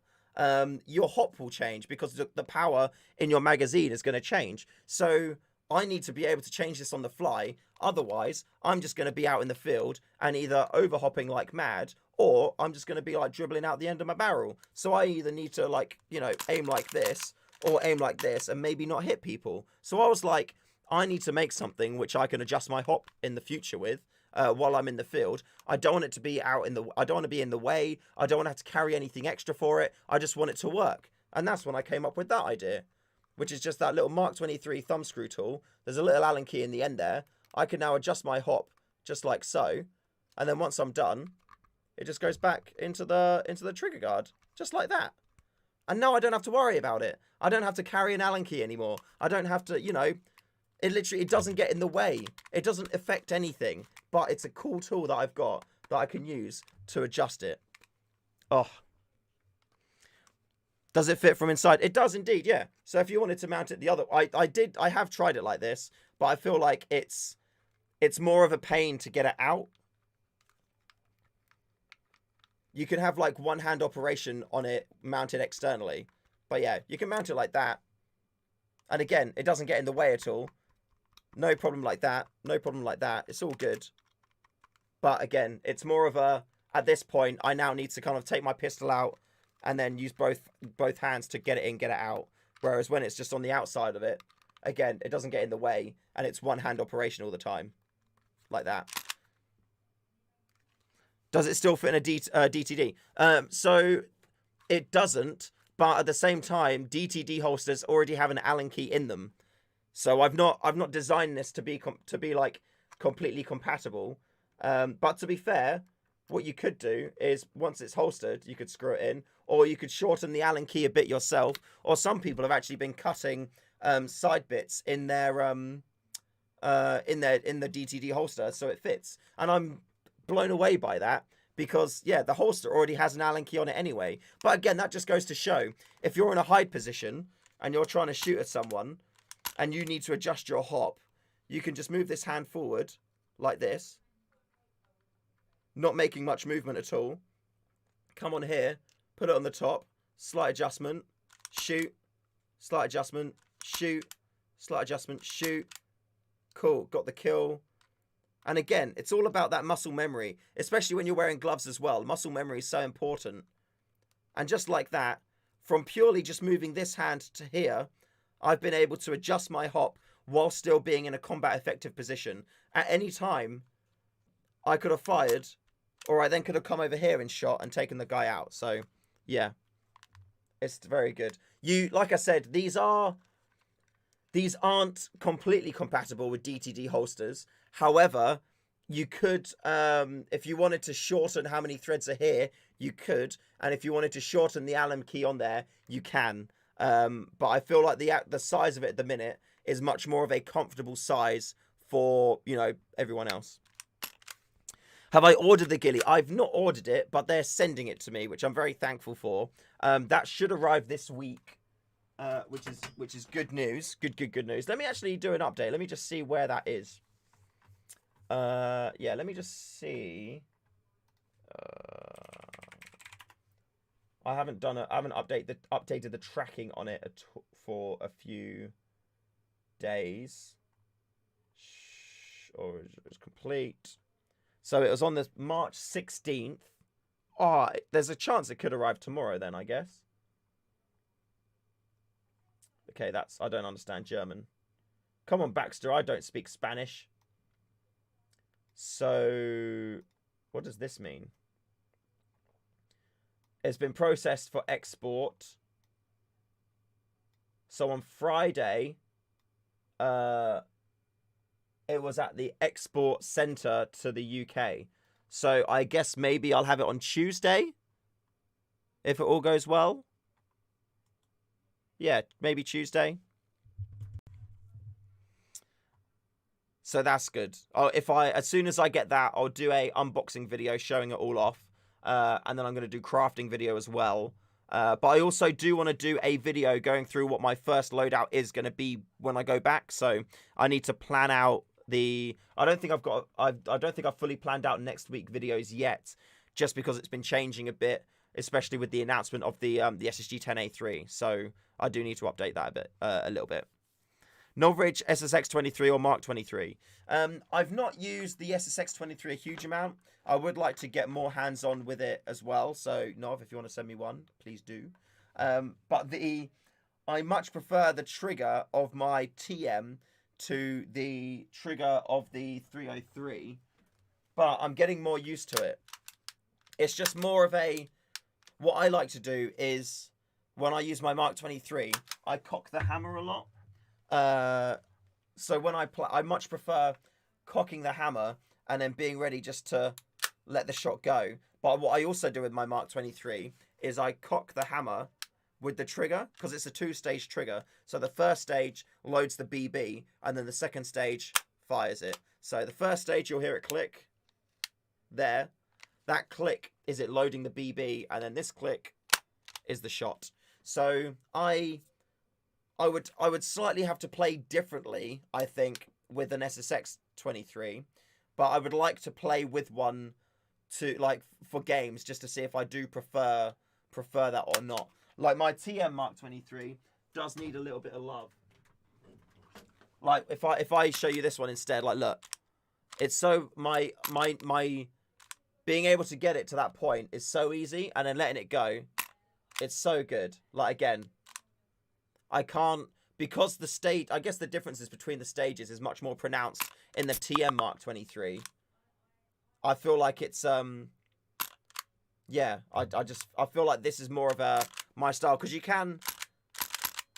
your hop will change because the power in your magazine is going to change. So I need to be able to change this on the fly. Otherwise, I'm just going to be out in the field and either overhopping like mad, or I'm just going to be like dribbling out the end of my barrel. So I either need to, like, you know, aim like this or aim like this and maybe not hit people. So I was like, I need to make something which I can adjust my hop in the future with while I'm in the field. I don't want it to be I don't want to be in the way. I don't want to have to carry anything extra for it. I just want it to work. And that's when I came up with that idea, which is just that little Mark 23 thumb screw tool. There's a little Allen key in the end there. I can now adjust my hop just like so. And then once I'm done, it just goes back into the trigger guard, just like that. And now I don't have to worry about it. I don't have to carry an Allen key anymore. I don't have to, you know, it doesn't get in the way. It doesn't affect anything. But it's a cool tool that I've got that I can use to adjust it. Oh. Does it fit from inside? It does indeed, yeah. So if you wanted to mount it the other... I have tried it like this, but I feel like it's more of a pain to get it out. You can have like one-hand operation on it mounted externally. But yeah, you can mount it like that. And again, it doesn't get in the way at all. No problem like that. No problem like that. It's all good. But again, it's more of a... At this point, I now need to kind of take my pistol out and then use both hands to get it in, get it out. Whereas when it's just on the outside of it, again, it doesn't get in the way. And it's one-hand operation all the time. Like that. Does it still fit in a DTD? So it doesn't. But at the same time, DTD holsters already have an Allen key in them. So I've not designed this to be like completely compatible. But to be fair, what you could do is once it's holstered, you could screw it in, or you could shorten the Allen key a bit yourself. Or some people have actually been cutting side bits in their in the DTD holster so it fits. And I'm blown away by that because yeah, the holster already has an Allen key on it anyway. But again, that just goes to show if you're in a hide position and you're trying to shoot at someone and you need to adjust your hop, you can just move this hand forward like this. Not making much movement at all. Come on here, put it on the top, slight adjustment, shoot, slight adjustment, shoot, slight adjustment, shoot. Cool, got the kill. And again, it's all about that muscle memory, especially when you're wearing gloves as well. Muscle memory is so important. And just like that, from purely just moving this hand to here, I've been able to adjust my hop while still being in a combat effective position. At any time, I could have fired, or I then could have come over here and shot and taken the guy out. So, yeah, it's very good. Like I said, these aren't completely compatible with DTD holsters. However, you could, if you wanted to shorten how many threads are here, you could. And if you wanted to shorten the Allen key on there, you can. But I feel like the size of it at the minute is much more of a comfortable size for, you know, everyone else. Have I ordered the ghillie? I've not ordered it, but they're sending it to me, which I'm very thankful for. That should arrive this week, which is good news. Good news. Let me actually do an update. Let me just see where that is. Yeah, let me just see. I haven't updated the tracking on it for a few days. Or it was complete. So it was on the March 16th. Oh, there's a chance it could arrive tomorrow then, I guess. Okay, I don't understand German. Come on, Baxter, I don't speak Spanish. So, what does this mean? It's been processed for export. So on Friday, it was at the export center to the UK. So I guess maybe I'll have it on Tuesday. If it all goes well. Yeah, maybe Tuesday. So that's good. As soon as I get that, I'll do a unboxing video showing it all off. And then I'm going to do crafting video as well. But I also do want to do a video going through what my first loadout is going to be when I go back. So I need to plan out I don't think I've fully planned out next week videos yet, just because it's been changing a bit, especially with the announcement of the SSG 10A3. So I do need to update that a little bit. Norwich SSX 23 or Mark 23. I've not used the SSX 23 a huge amount. I would like to get more hands-on with it as well. So Nov, if you want to send me one, please do. But I much prefer the trigger of my TM to the trigger of the 303, but I'm getting more used to it. It's just more of what I like to do is when I use my Mark 23, I cock the hammer a lot. So when I much prefer cocking the hammer and then being ready just to let the shot go. But what I also do with my Mark 23 is I cock the hammer with the trigger, because it's a 2-stage trigger. So the first stage loads the BB, and then the second stage fires it. So the first stage, you'll hear it click there. That click is it loading the BB, and then this click is the shot. So I would slightly have to play differently, I think, with an SSX 23, but I would like to play with one to, like, for games, just to see if I do prefer that or not. Like, my TM Mark 23 does need a little bit of love. Like, if I show you this one instead, like, look, it's so my being able to get it to that point is so easy, and then letting it go, it's so good. Like, again, I can't, because the stage, I guess the differences between the stages is much more pronounced in the TM Mark 23. I feel like it's, yeah, I feel like this is more of my style, because you can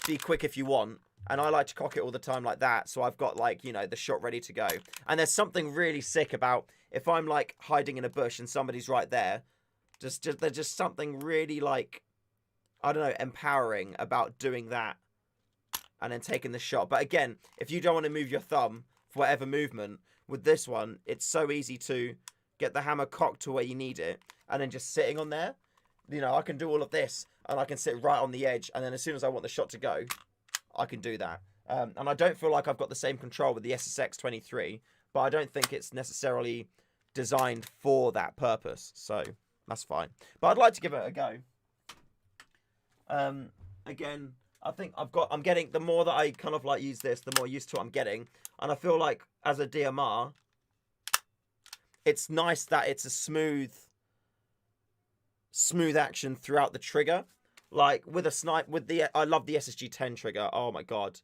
be quick if you want, and I like to cock it all the time like that, so I've got, like, you know, the shot ready to go. And there's something really sick about, if I'm, like, hiding in a bush and somebody's right there, there's just something really, like, I don't know, empowering about doing that and then taking the shot. But again, if you don't want to move your thumb for whatever movement, with this one, it's so easy to get the hammer cocked to where you need it, and then just sitting on there. You know, I can do all of this, and I can sit right on the edge, and then as soon as I want the shot to go, I can do that. And I don't feel like I've got the same control with the SSX 23, but I don't think it's necessarily designed for that purpose, so that's fine. But I'd like to give it a go. Again, I think I'm getting, the more that I kind of like use this, the more used to it I'm getting. And I feel like as a DMR, it's nice that it's a smooth action throughout the trigger. Like with a snipe, I love the SSG 10 trigger. Oh my God.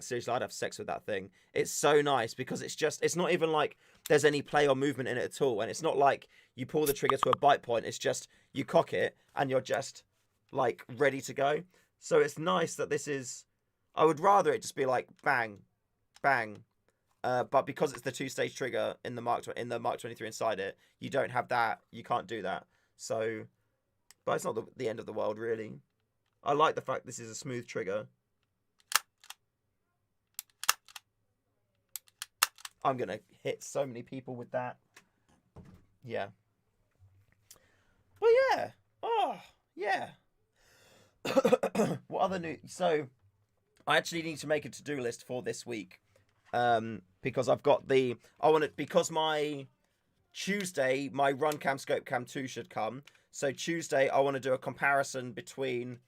Seriously, I'd have sex with that thing. It's so nice because it's not even like there's any play or movement in it at all. And it's not like you pull the trigger to a bite point. It's just, you cock it and you're just like ready to go. So it's nice that this is, I would rather it just be like bang, bang. But because it's the 2-stage trigger in the Mark 23 inside it, you don't have that. You can't do that. So, but it's not the end of the world, really. I like the fact this is a smooth trigger. I'm going to hit so many people with that. Yeah. But yeah. Oh, yeah. What other news? So, I actually need to make a to-do list for this week. Because I've got because my Tuesday, my Run Cam Scope Cam 2 should come. So Tuesday, I want to do a comparison between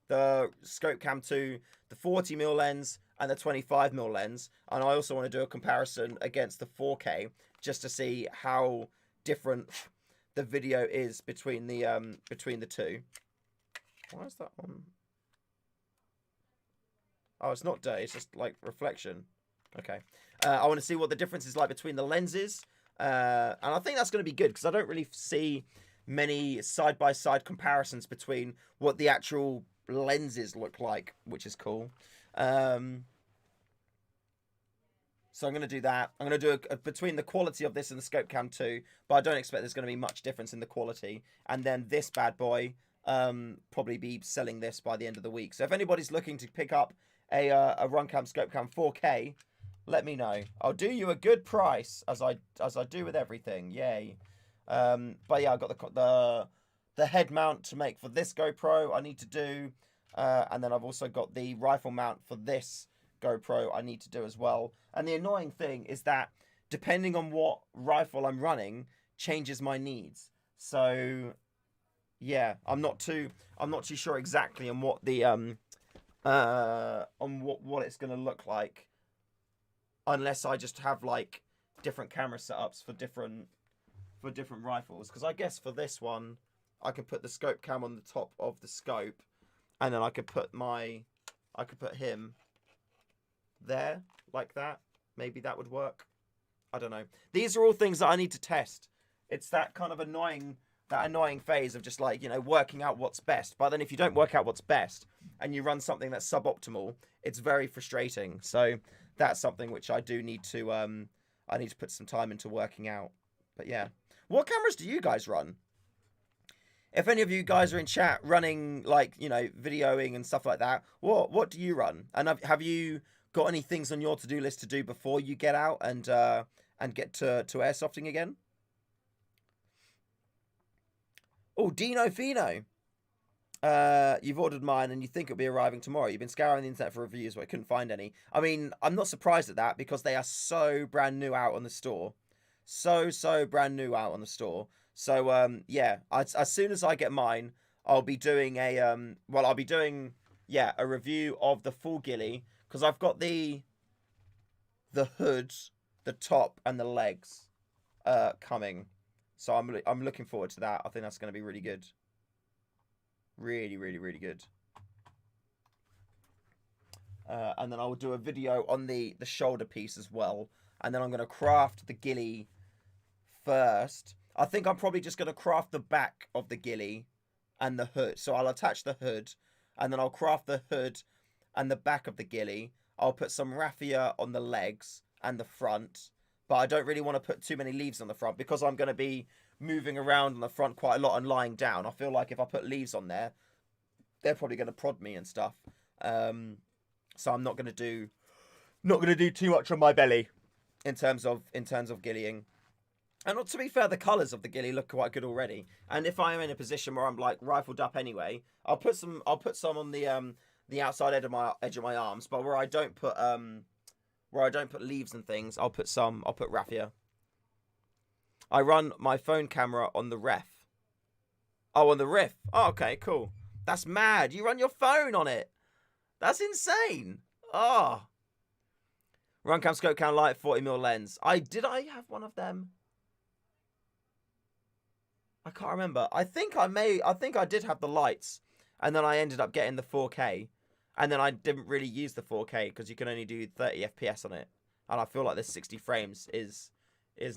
the Scope Cam 2, the 40mm lens, and the 25mm lens. And I also want to do a comparison against the 4K, just to see how different the video is between the two. Why is that on? Oh, it's not day, it's just like reflection. Okay. I want to see what the difference is like between the lenses. And I think that's going to be good, because I don't really see many side-by-side comparisons between what the actual lenses look like, which is cool. So I'm going to do that. I'm going to do between the quality of this and the Scope Cam 2, but I don't expect there's going to be much difference in the quality. And then this bad boy, probably be selling this by the end of the week. So if anybody's looking to pick up a Run Cam Scope Cam 4K, let me know. I'll do you a good price, as I do with everything. Yay. But yeah, I got the head mount to make for this GoPro I need to do. And then I've also got the rifle mount for this GoPro I need to do as well. And the annoying thing is that depending on what rifle I'm running changes my needs. So yeah, I'm not too sure exactly on what the on what it's going to look like, unless I just have like different camera setups for different rifles. Because I guess for this one, I can put the scope cam on the top of the scope, and then I could put him there like that. Maybe that would work. I don't know. These are all things that I need to test. It's that kind of annoying phase of just like, you know, working out what's best. But then if you don't work out what's best and you run something that's suboptimal, it's very frustrating. So that's something which I do need to I need to put some time into working out. But yeah. What cameras do you guys run? If any of you guys are in chat running, like, you know, videoing and stuff like that, what do you run? And have you got any things on your to-do list to do before you get out and get to airsofting again? Oh, Dino Fino. You've ordered mine and you think it'll be arriving tomorrow. You've been scouring the internet for reviews, but I couldn't find any. I mean, I'm not surprised at that because they are so brand new out on the store. So brand new out on the store. So, yeah, as soon as I get mine, I'll be doing a, a review of the full ghillie. Because I've got the hood, the top, and the legs coming. So I'm looking forward to that. I think that's going to be really good. Really, really, really good. And then I will do a video on the shoulder piece as well. And then I'm going to craft the ghillie first. I think I'm probably just going to craft the back of the ghillie and the hood. So I'll attach the hood, and then I'll craft the hood and the back of the ghillie. I'll put some raffia on the legs and the front. But I don't really want to put too many leaves on the front because I'm going to be moving around on the front quite a lot and lying down. I feel like if I put leaves on there, they're probably going to prod me and stuff. So I'm not going to do too much on my belly in terms of ghillieing. And to be fair, the colours of the ghillie look quite good already. And if I am in a position where I'm like rifled up anyway, I'll put some on the outside edge of my arms. But where I don't put leaves and things, I'll put raffia. I run my phone camera on the ref. Oh, on the riff. Oh, okay, cool. That's mad. You run your phone on it. That's insane. Oh. Run cam, scope cam, light, 40mm lens. Did I have one of them? I can't remember. I think I did have the lights, and then I ended up getting the 4K, and then I didn't really use the 4K because you can only do 30 FPS on it, and I feel like the 60 frames is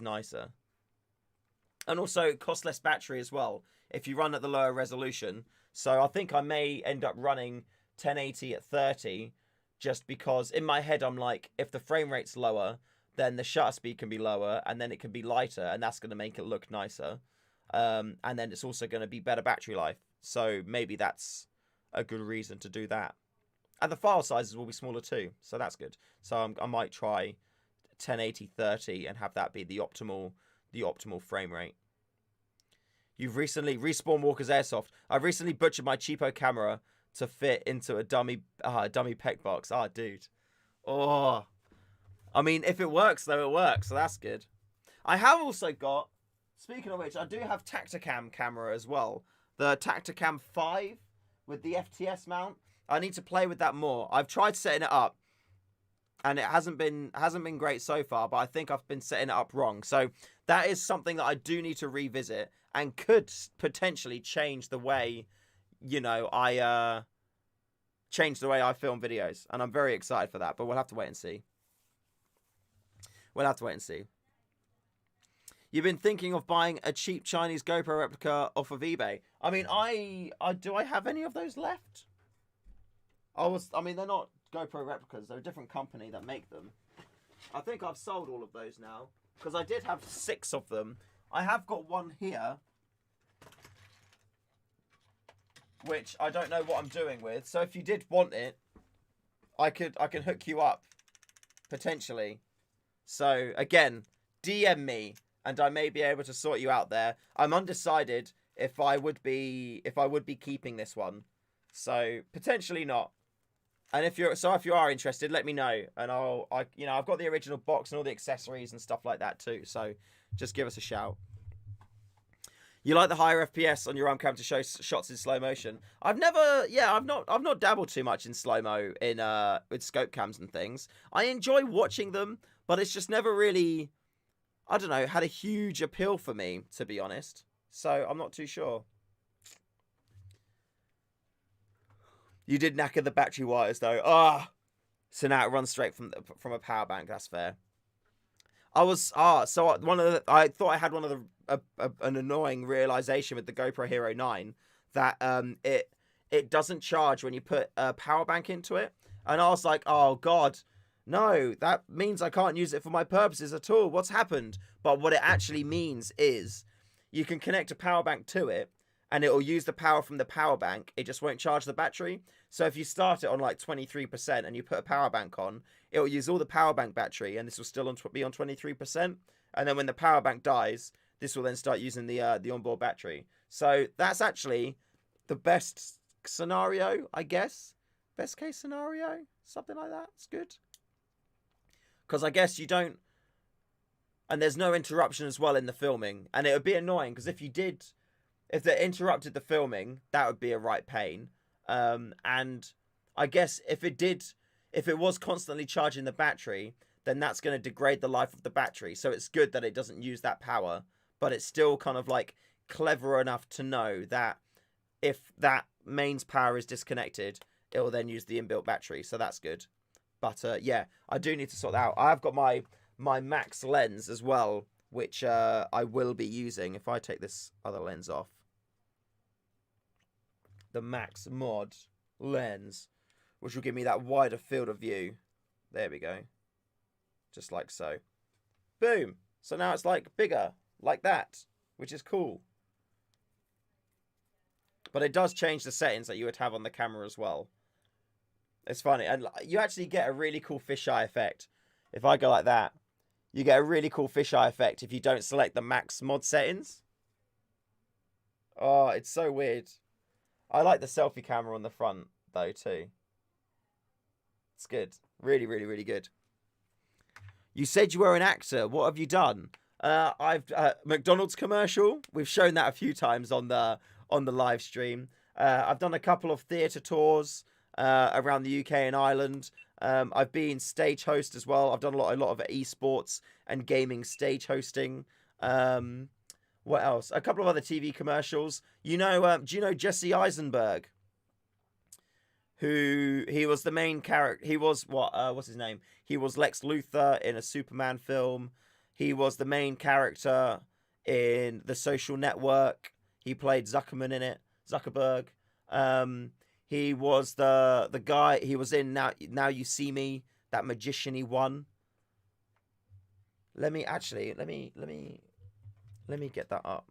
nicer. And also, it costs less battery as well if you run at the lower resolution. So I think I may end up running 1080 at 30 just because in my head I'm like, if the frame rate's lower, then the shutter speed can be lower and then it can be lighter and that's going to make it look nicer. And then it's also going to be better battery life. So maybe that's a good reason to do that. And the file sizes will be smaller too. So that's good. So I might try 1080 30 and have that be the optimal frame rate. You've recently respawned Walker's Airsoft. I've recently butchered my cheapo camera to fit into a dummy pec box. Ah, dude. Oh. I mean, if it works, though, it works. So that's good. I have also got, speaking of which, I do have Tacticam camera as well. The Tacticam 5 with the FTS mount. I need to play with that more. I've tried setting it up, and it hasn't been great so far, but I think I've been setting it up wrong. So that is something that I do need to revisit and could potentially change the way, I film videos. And I'm very excited for that, but we'll have to wait and see. You've been thinking of buying a cheap Chinese GoPro replica off of eBay. I mean, do I have any of those left? They're not GoPro replicas. They're a different company that make them. I think I've sold all of those now because I did have 6 of them. I have got one here, which I don't know what I'm doing with. So if you did want it, I can hook you up potentially. So again, DM me and I may be able to sort you out there. I'm undecided if I would be keeping this one. So potentially not. And if you are interested, let me know, and I've got the original box and all the accessories and stuff like that too. So just give us a shout. You like the higher FPS on your arm cam to show shots in slow motion? I've not dabbled too much in slow mo with scope cams and things. I enjoy watching them, but it's just never really, I don't know, had a huge appeal for me, to be honest. So I'm not too sure. You did knacker the battery wires though. So now it runs straight from a power bank. That's fair. I thought I had one of an annoying realization with the GoPro Hero 9 that it doesn't charge when you put a power bank into it, and I was like, oh god, no, that means I can't use it for my purposes at all. What's happened? But what it actually means is you can connect a power bank to it, and it will use the power from the power bank. It just won't charge the battery. So if you start it on like 23% and you put a power bank on, it will use all the power bank battery, and this will still be on 23%. And then when the power bank dies, this will then start using the onboard battery. So that's actually the best scenario, I guess. Best case scenario, something like that. It's good. Because I guess you don't, and there's no interruption as well in the filming. And it would be annoying because if they interrupted the filming, that would be a right pain. And I guess if it was constantly charging the battery, then that's going to degrade the life of the battery. So it's good that it doesn't use that power, but it's still kind of like clever enough to know that if that mains power is disconnected, it will then use the inbuilt battery. So that's good. But yeah, I do need to sort that out. I've got my max lens as well, which I will be using if I take this other lens off. The max mod lens, which will give me that wider field of view. There we go. Just like so. Boom. So now it's like bigger, like that, which is cool. But it does change the settings that you would have on the camera as well. It's funny. And you actually get a really cool fisheye effect. If I go like that, you get a really cool fisheye effect if you don't select the max mod settings. Oh, it's so weird. I like the selfie camera on the front, though, too. It's good. Really, really, really good. You said you were an actor. What have you done? I've McDonald's commercial. We've shown that a few times on the live stream. I've done a couple of theatre tours around the UK and Ireland. I've been stage host as well. I've done a lot of esports and gaming stage hosting. What else? A couple of other TV commercials. Do you know Jesse Eisenberg? He was the main character. He was what's his name? He was Lex Luthor in a Superman film. He was the main character in The Social Network. He played Zuckerman in it. Zuckerberg. He was the guy. He was in Now You See Me, that magician-y one. Let me get that up.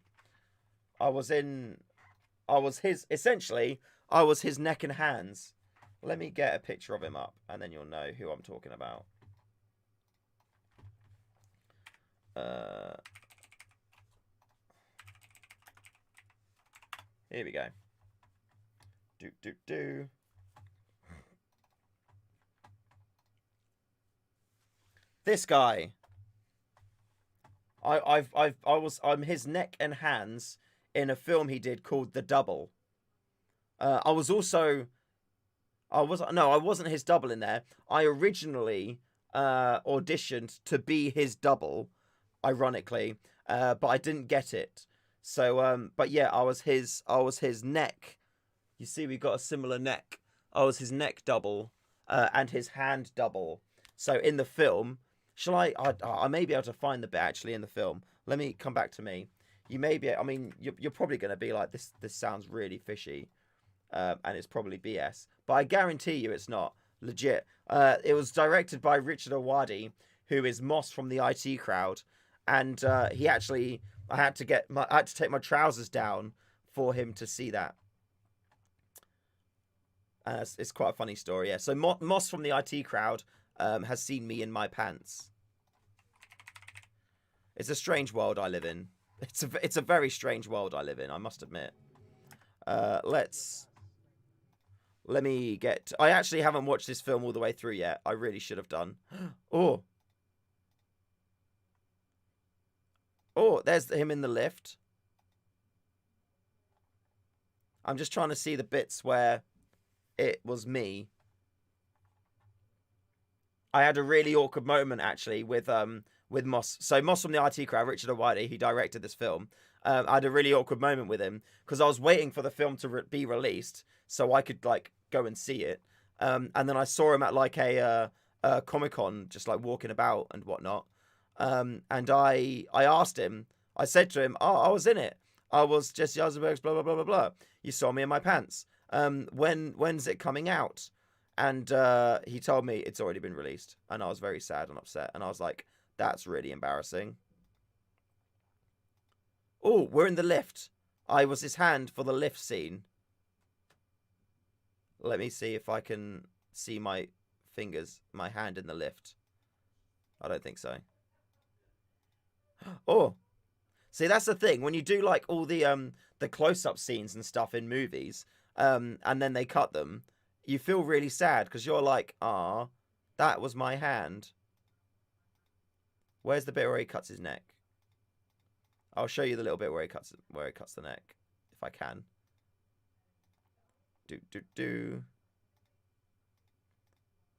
I was his neck and hands. Let me get a picture of him up, and then you'll know who I'm talking about. Here we go. This guy. I'm his neck and hands in a film he did called The Double. I wasn't his double in there. I originally auditioned to be his double, ironically, but I didn't get it. So, but yeah, I was his neck. You see, we got a similar neck. I was his neck double, and his hand double. So in the film, I may be able to find the bit actually in the film. Let me come back to me. You may be. I mean, you're probably going to be like, this sounds really fishy, and it's probably BS. But I guarantee you, it's not legit. It was directed by Richard Owadi, who is Moss from the IT Crowd, and he actually. I had to take my trousers down for him to see that. It's quite a funny story, yeah. So Moss from the IT Crowd has seen me in my pants. It's a strange world I live in. It's a very strange world I live in, I must admit. Let me get. I actually haven't watched this film all the way through yet. I really should have done. Oh, there's him in the lift. I'm just trying to see the bits where it was me. I had a really awkward moment actually with Moss. So Moss from the IT Crowd, Richard Owadi, he directed this film. I had a really awkward moment with him because I was waiting for the film to be released so I could like go and see it. And then I saw him at like a Comic-Con, just like walking about and whatnot. And I asked him, I said to him, I was in it. I was Jesse Eisenberg's blah, blah, blah, blah, blah. You saw me in my pants. When's it coming out? And he told me it's already been released. And I was very sad and upset. And I was like, that's really embarrassing. Oh, we're in the lift. I was his hand for the lift scene. Let me see if I can see my fingers, my hand in the lift. I don't think so. Oh, see, that's the thing. When you do like all the close-up scenes and stuff in movies, and then they cut them, you feel really sad because you're like, ah, that was my hand. Where's the bit where he cuts his neck? I'll show you the little bit where he cuts the neck, if I can.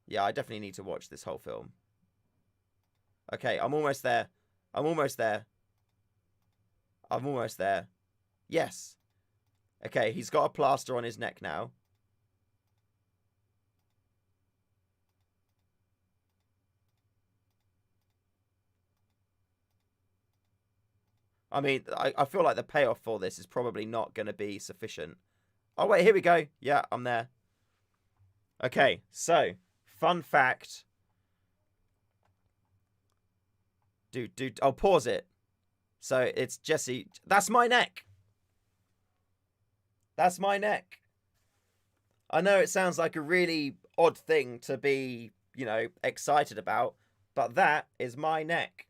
Yeah, I definitely need to watch this whole film. Okay, I'm almost there. I'm almost there. I'm almost there. Yes. Okay, he's got a plaster on his neck now. I mean, I feel like the payoff for this is probably not going to be sufficient. Oh, wait, here we go. Yeah, I'm there. Okay, so, fun fact. Dude, I'll pause it. So, it's Jesse. That's my neck. That's my neck. I know it sounds like a really odd thing to be, you know, excited about, but that is my neck.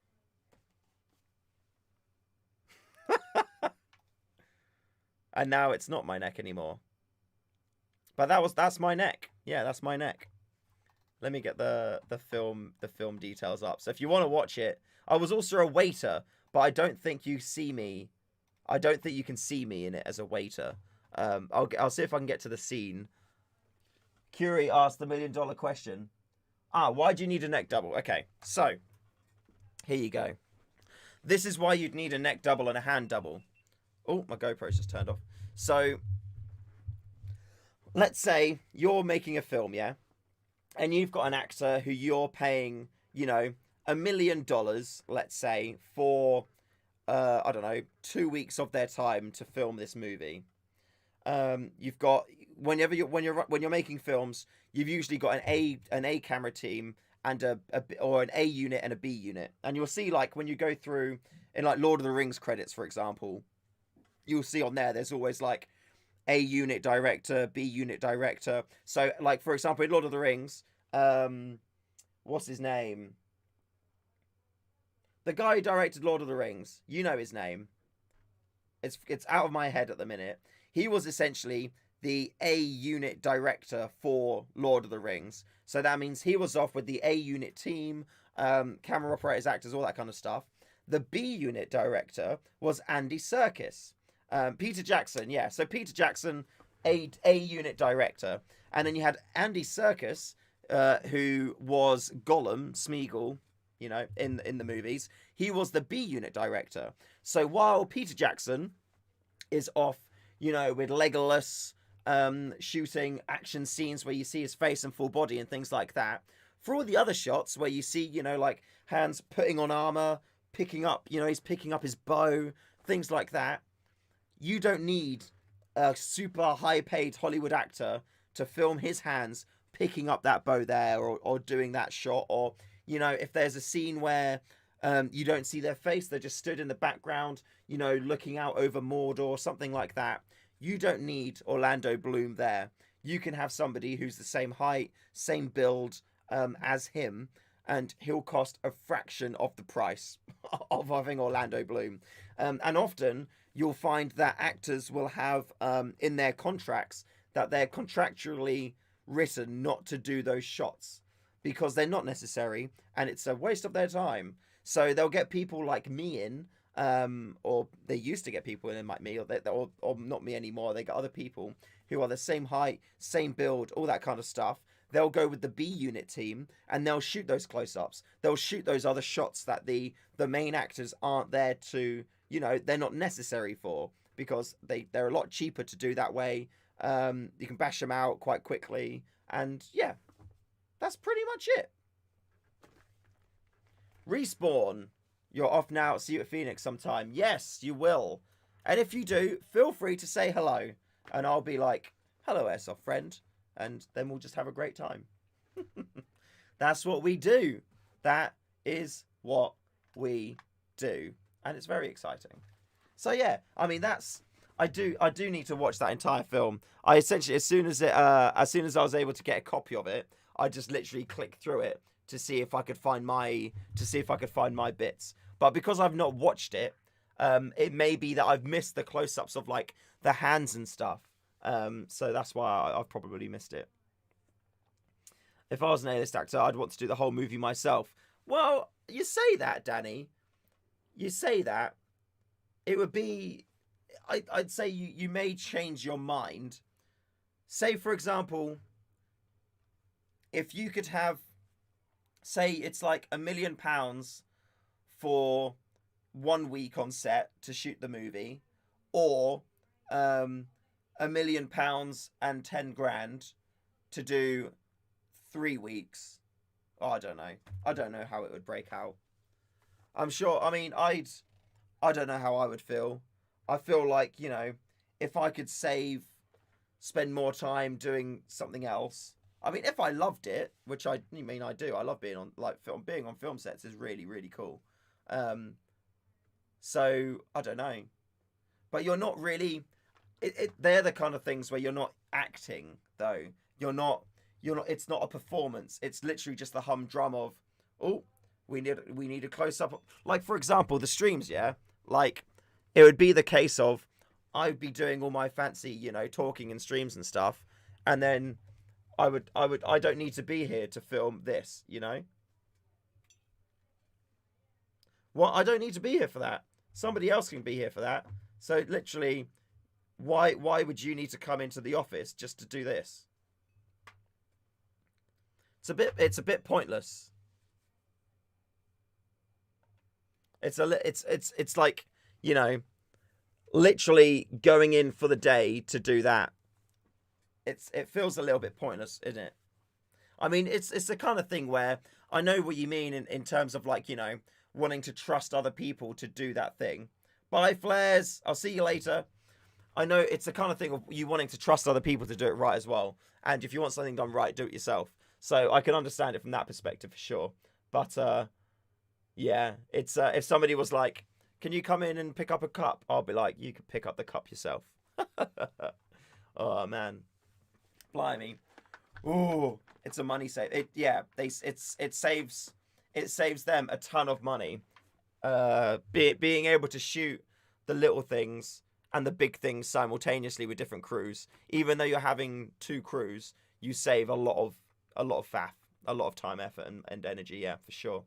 And now it's not my neck anymore. But that's my neck. Yeah, that's my neck. Let me get the film details up. So if you want to watch it, I was also a waiter, but I don't think you see me. I don't think you can see me in it as a waiter. I'll see if I can get to the scene. Curie asked the $1 million question. Why do you need a neck double? Okay, so here you go. This is why you'd need a neck double and a hand double. Oh, my GoPro's just turned off. So, let's say you're making a film, yeah? And you've got an actor who you're paying, you know, $1 million, let's say, for, I don't know, 2 weeks of their time to film this movie. You've got, when you're making films, you've usually got an A camera team and an A unit and a B unit. And you'll see, like, when you go through, in, like, Lord of the Rings credits, for example, you'll see on there's always, like, A unit director, B unit director. So, like, for example, in Lord of the Rings, what's his name? The guy who directed Lord of the Rings, you know his name. It's out of my head at the minute. He was essentially the A unit director for Lord of the Rings. So that means he was off with the A unit team, camera operators, actors, all that kind of stuff. The B unit director was Andy Serkis. Peter Jackson, yeah. So Peter Jackson, A unit director. And then you had Andy Serkis, who was Gollum, Smeagol, you know, in the movies. He was the B unit director. So while Peter Jackson is off, you know, with Legolas, shooting action scenes where you see his face and full body and things like that, for all the other shots where you see, you know, like Hans putting on armor, picking up, you know, he's picking up his bow, things like that, you don't need a super high-paid Hollywood actor to film his hands picking up that bow there, or doing that shot, or, you know, if there's a scene where you don't see their face, they're just stood in the background, you know, looking out over Mordor or something like that. You don't need Orlando Bloom there. You can have somebody who's the same height, same build as him, and he'll cost a fraction of the price of having Orlando Bloom. And often you'll find that actors will have in their contracts that they're contractually written not to do those shots because they're not necessary and it's a waste of their time. So they'll get people like me in, or they used to get people in like me, or not me anymore. They get other people who are the same height, same build, all that kind of stuff. They'll go with the B unit team and they'll shoot those close-ups. They'll shoot those other shots that the main actors aren't there to, you know, they're not necessary for, because they're a lot cheaper to do that way. You can bash them out quite quickly, and yeah, that's pretty much it. Respawn, you're off now. See you at Phoenix sometime. Yes, you will. And if you do, feel free to say hello, and I'll be like, hello, Airsoft friend, and then we'll just have a great time. That's what we do. That is what we do. And it's very exciting. So yeah, I mean, I do need to watch that entire film. I essentially, as soon as I was able to get a copy of it, I just literally clicked through it to see if I could find my bits. But because I've not watched it, it may be that I've missed the close-ups of like the hands and stuff. So that's why I've probably missed it. If I was an A-list actor, I'd want to do the whole movie myself. Well, you say that, Danny. You say that. It would be... I'd say you may change your mind. Say, for example, if you could have... Say it's like £1 million for 1 week on set to shoot the movie. Or £1 million and 10 grand to do 3 weeks. Oh, I don't know how it would break out. I'm sure. I mean, I don't know how I would feel. I feel like, you know, if I could spend more time doing something else. I mean, if I loved it, which I do. I love being on being on film sets is really, really cool. So I don't know, but you're not really. They're the kind of things where you're not acting though. You're not. It's not a performance. It's literally just the humdrum of, oh, we need a close up. Like for example, the streams. Yeah, like it would be the case of I'd be doing all my fancy, you know, talking and streams and stuff, and then I don't need to be here to film this, you know. Well, I don't need to be here for that. Somebody else can be here for that. So literally, why would you need to come into the office just to do this? It's a bit pointless. It's like, you know, literally going in for the day to do that. It feels a little bit pointless, isn't it? I mean, it's the kind of thing where I know what you mean in terms of like, you know, wanting to trust other people to do that thing. Bye, Flares. I'll see you later. I know it's the kind of thing of you wanting to trust other people to do it right as well. And if you want something done right, do it yourself. So I can understand it from that perspective for sure. But yeah, it's if somebody was like, "Can you come in and pick up a cup?" I'll be like, "You can pick up the cup yourself." Oh man, blimey! Ooh, it's a money save. It saves them a ton of money. Being able to shoot the little things and the big things simultaneously with different crews, even though you're having 2 crews, you save a lot of faff, a lot of time, effort, and energy. Yeah, for sure.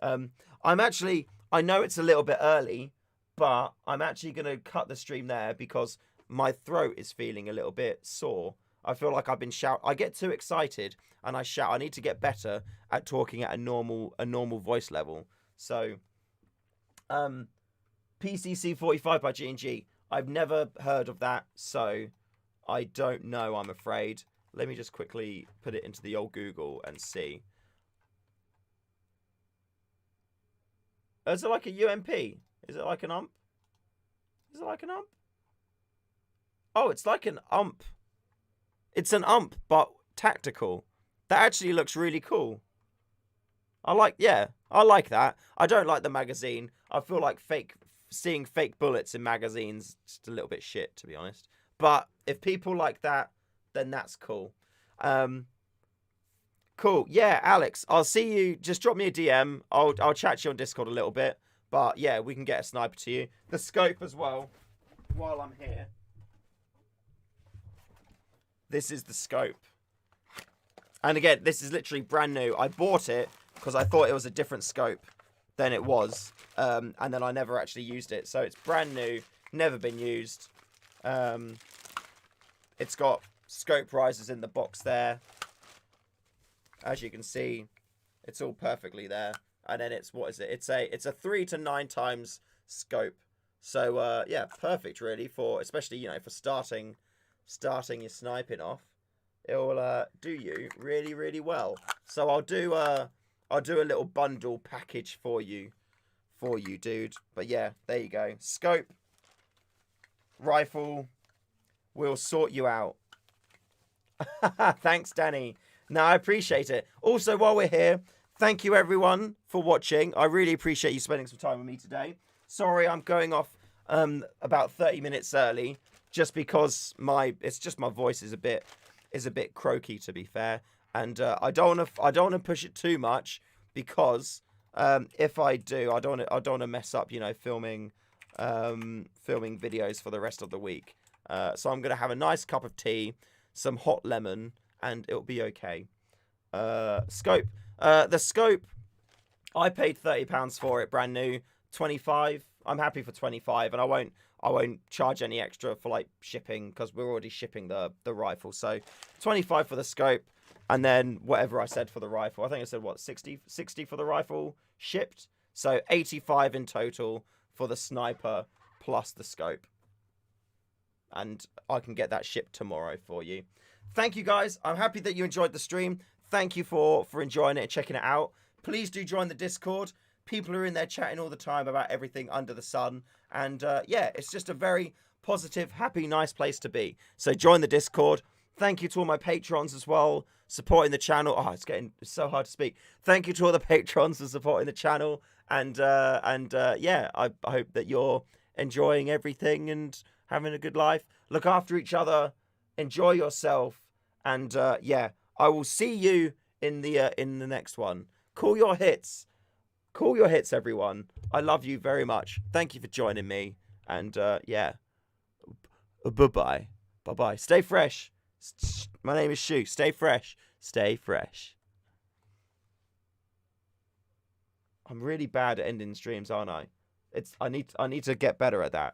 I know it's a little bit early, but I'm actually gonna cut the stream there because my throat is feeling a little bit sore. I feel like I've been I get too excited and I shout. I need to get better at talking at a normal voice level. So, PCC 45 by G&G. I've never heard of that, so I don't know, I'm afraid. Let me just quickly put it into the old Google and see. Is it like a UMP? Is it like an ump? Is it like an ump? Oh, it's like an ump. It's an ump, but tactical. That actually looks really cool. I like that. I don't like the magazine. I feel like seeing fake bullets in magazines just a little bit shit, to be honest. But if people like that, then that's cool. Cool. Yeah, Alex, I'll see you. Just drop me a DM. I'll chat to you on Discord a little bit. But yeah, we can get a sniper to you. The scope as well, while I'm here. This is the scope. And again, this is literally brand new. I bought it because I thought it was a different scope than it was. And then I never actually used it. So it's brand new, never been used. It's got scope risers in the box there. As you can see, it's all perfectly there. And then it's, what is it? It's a 3 to 9 times scope. So yeah, perfect really for, especially, you know, for starting your sniping off. It will do you really, really well. So I'll do a little bundle package for you, dude. But yeah, there you go. Scope, rifle, we'll sort you out. Thanks, Danny. No, I appreciate it. Also, while we're here, thank you everyone for watching. I really appreciate you spending some time with me today. Sorry, I'm going off about 30 minutes early, just because my voice is a bit croaky, to be fair, and I don't want to push it too much, because if I do, I don't want to mess up, filming videos for the rest of the week. So I'm gonna have a nice cup of tea, some hot lemon, and it'll be okay. Scope. The scope, I paid £30 for it, brand new. 25. I'm happy for 25, and I won't charge any extra for like shipping, because we're already shipping the rifle. So 25 for the scope, and then whatever I said for the rifle. I think I said what, 60 for the rifle shipped. So 85 in total for the sniper plus the scope. And I can get that shipped tomorrow for you. Thank you guys. I'm happy that you enjoyed the stream. Thank you for enjoying it and checking it out. Please do join the Discord. People are in there chatting all the time about everything under the sun. And yeah, it's just a very positive, happy, nice place to be. So join the Discord. Thank you to all my patrons as well, supporting the channel. Oh, it's so hard to speak. Thank you to all the patrons for supporting the channel. And yeah, I hope that you're enjoying everything and having a good life. Look after each other. Enjoy yourself. And yeah, I will see you in the next one. Call your hits. Call your hits, everyone. I love you very much. Thank you for joining me. And yeah, bye-bye. Bye-bye. Stay fresh. My name is Shu. Stay fresh. Stay fresh. I'm really bad at ending streams, aren't I? I need to get better at that.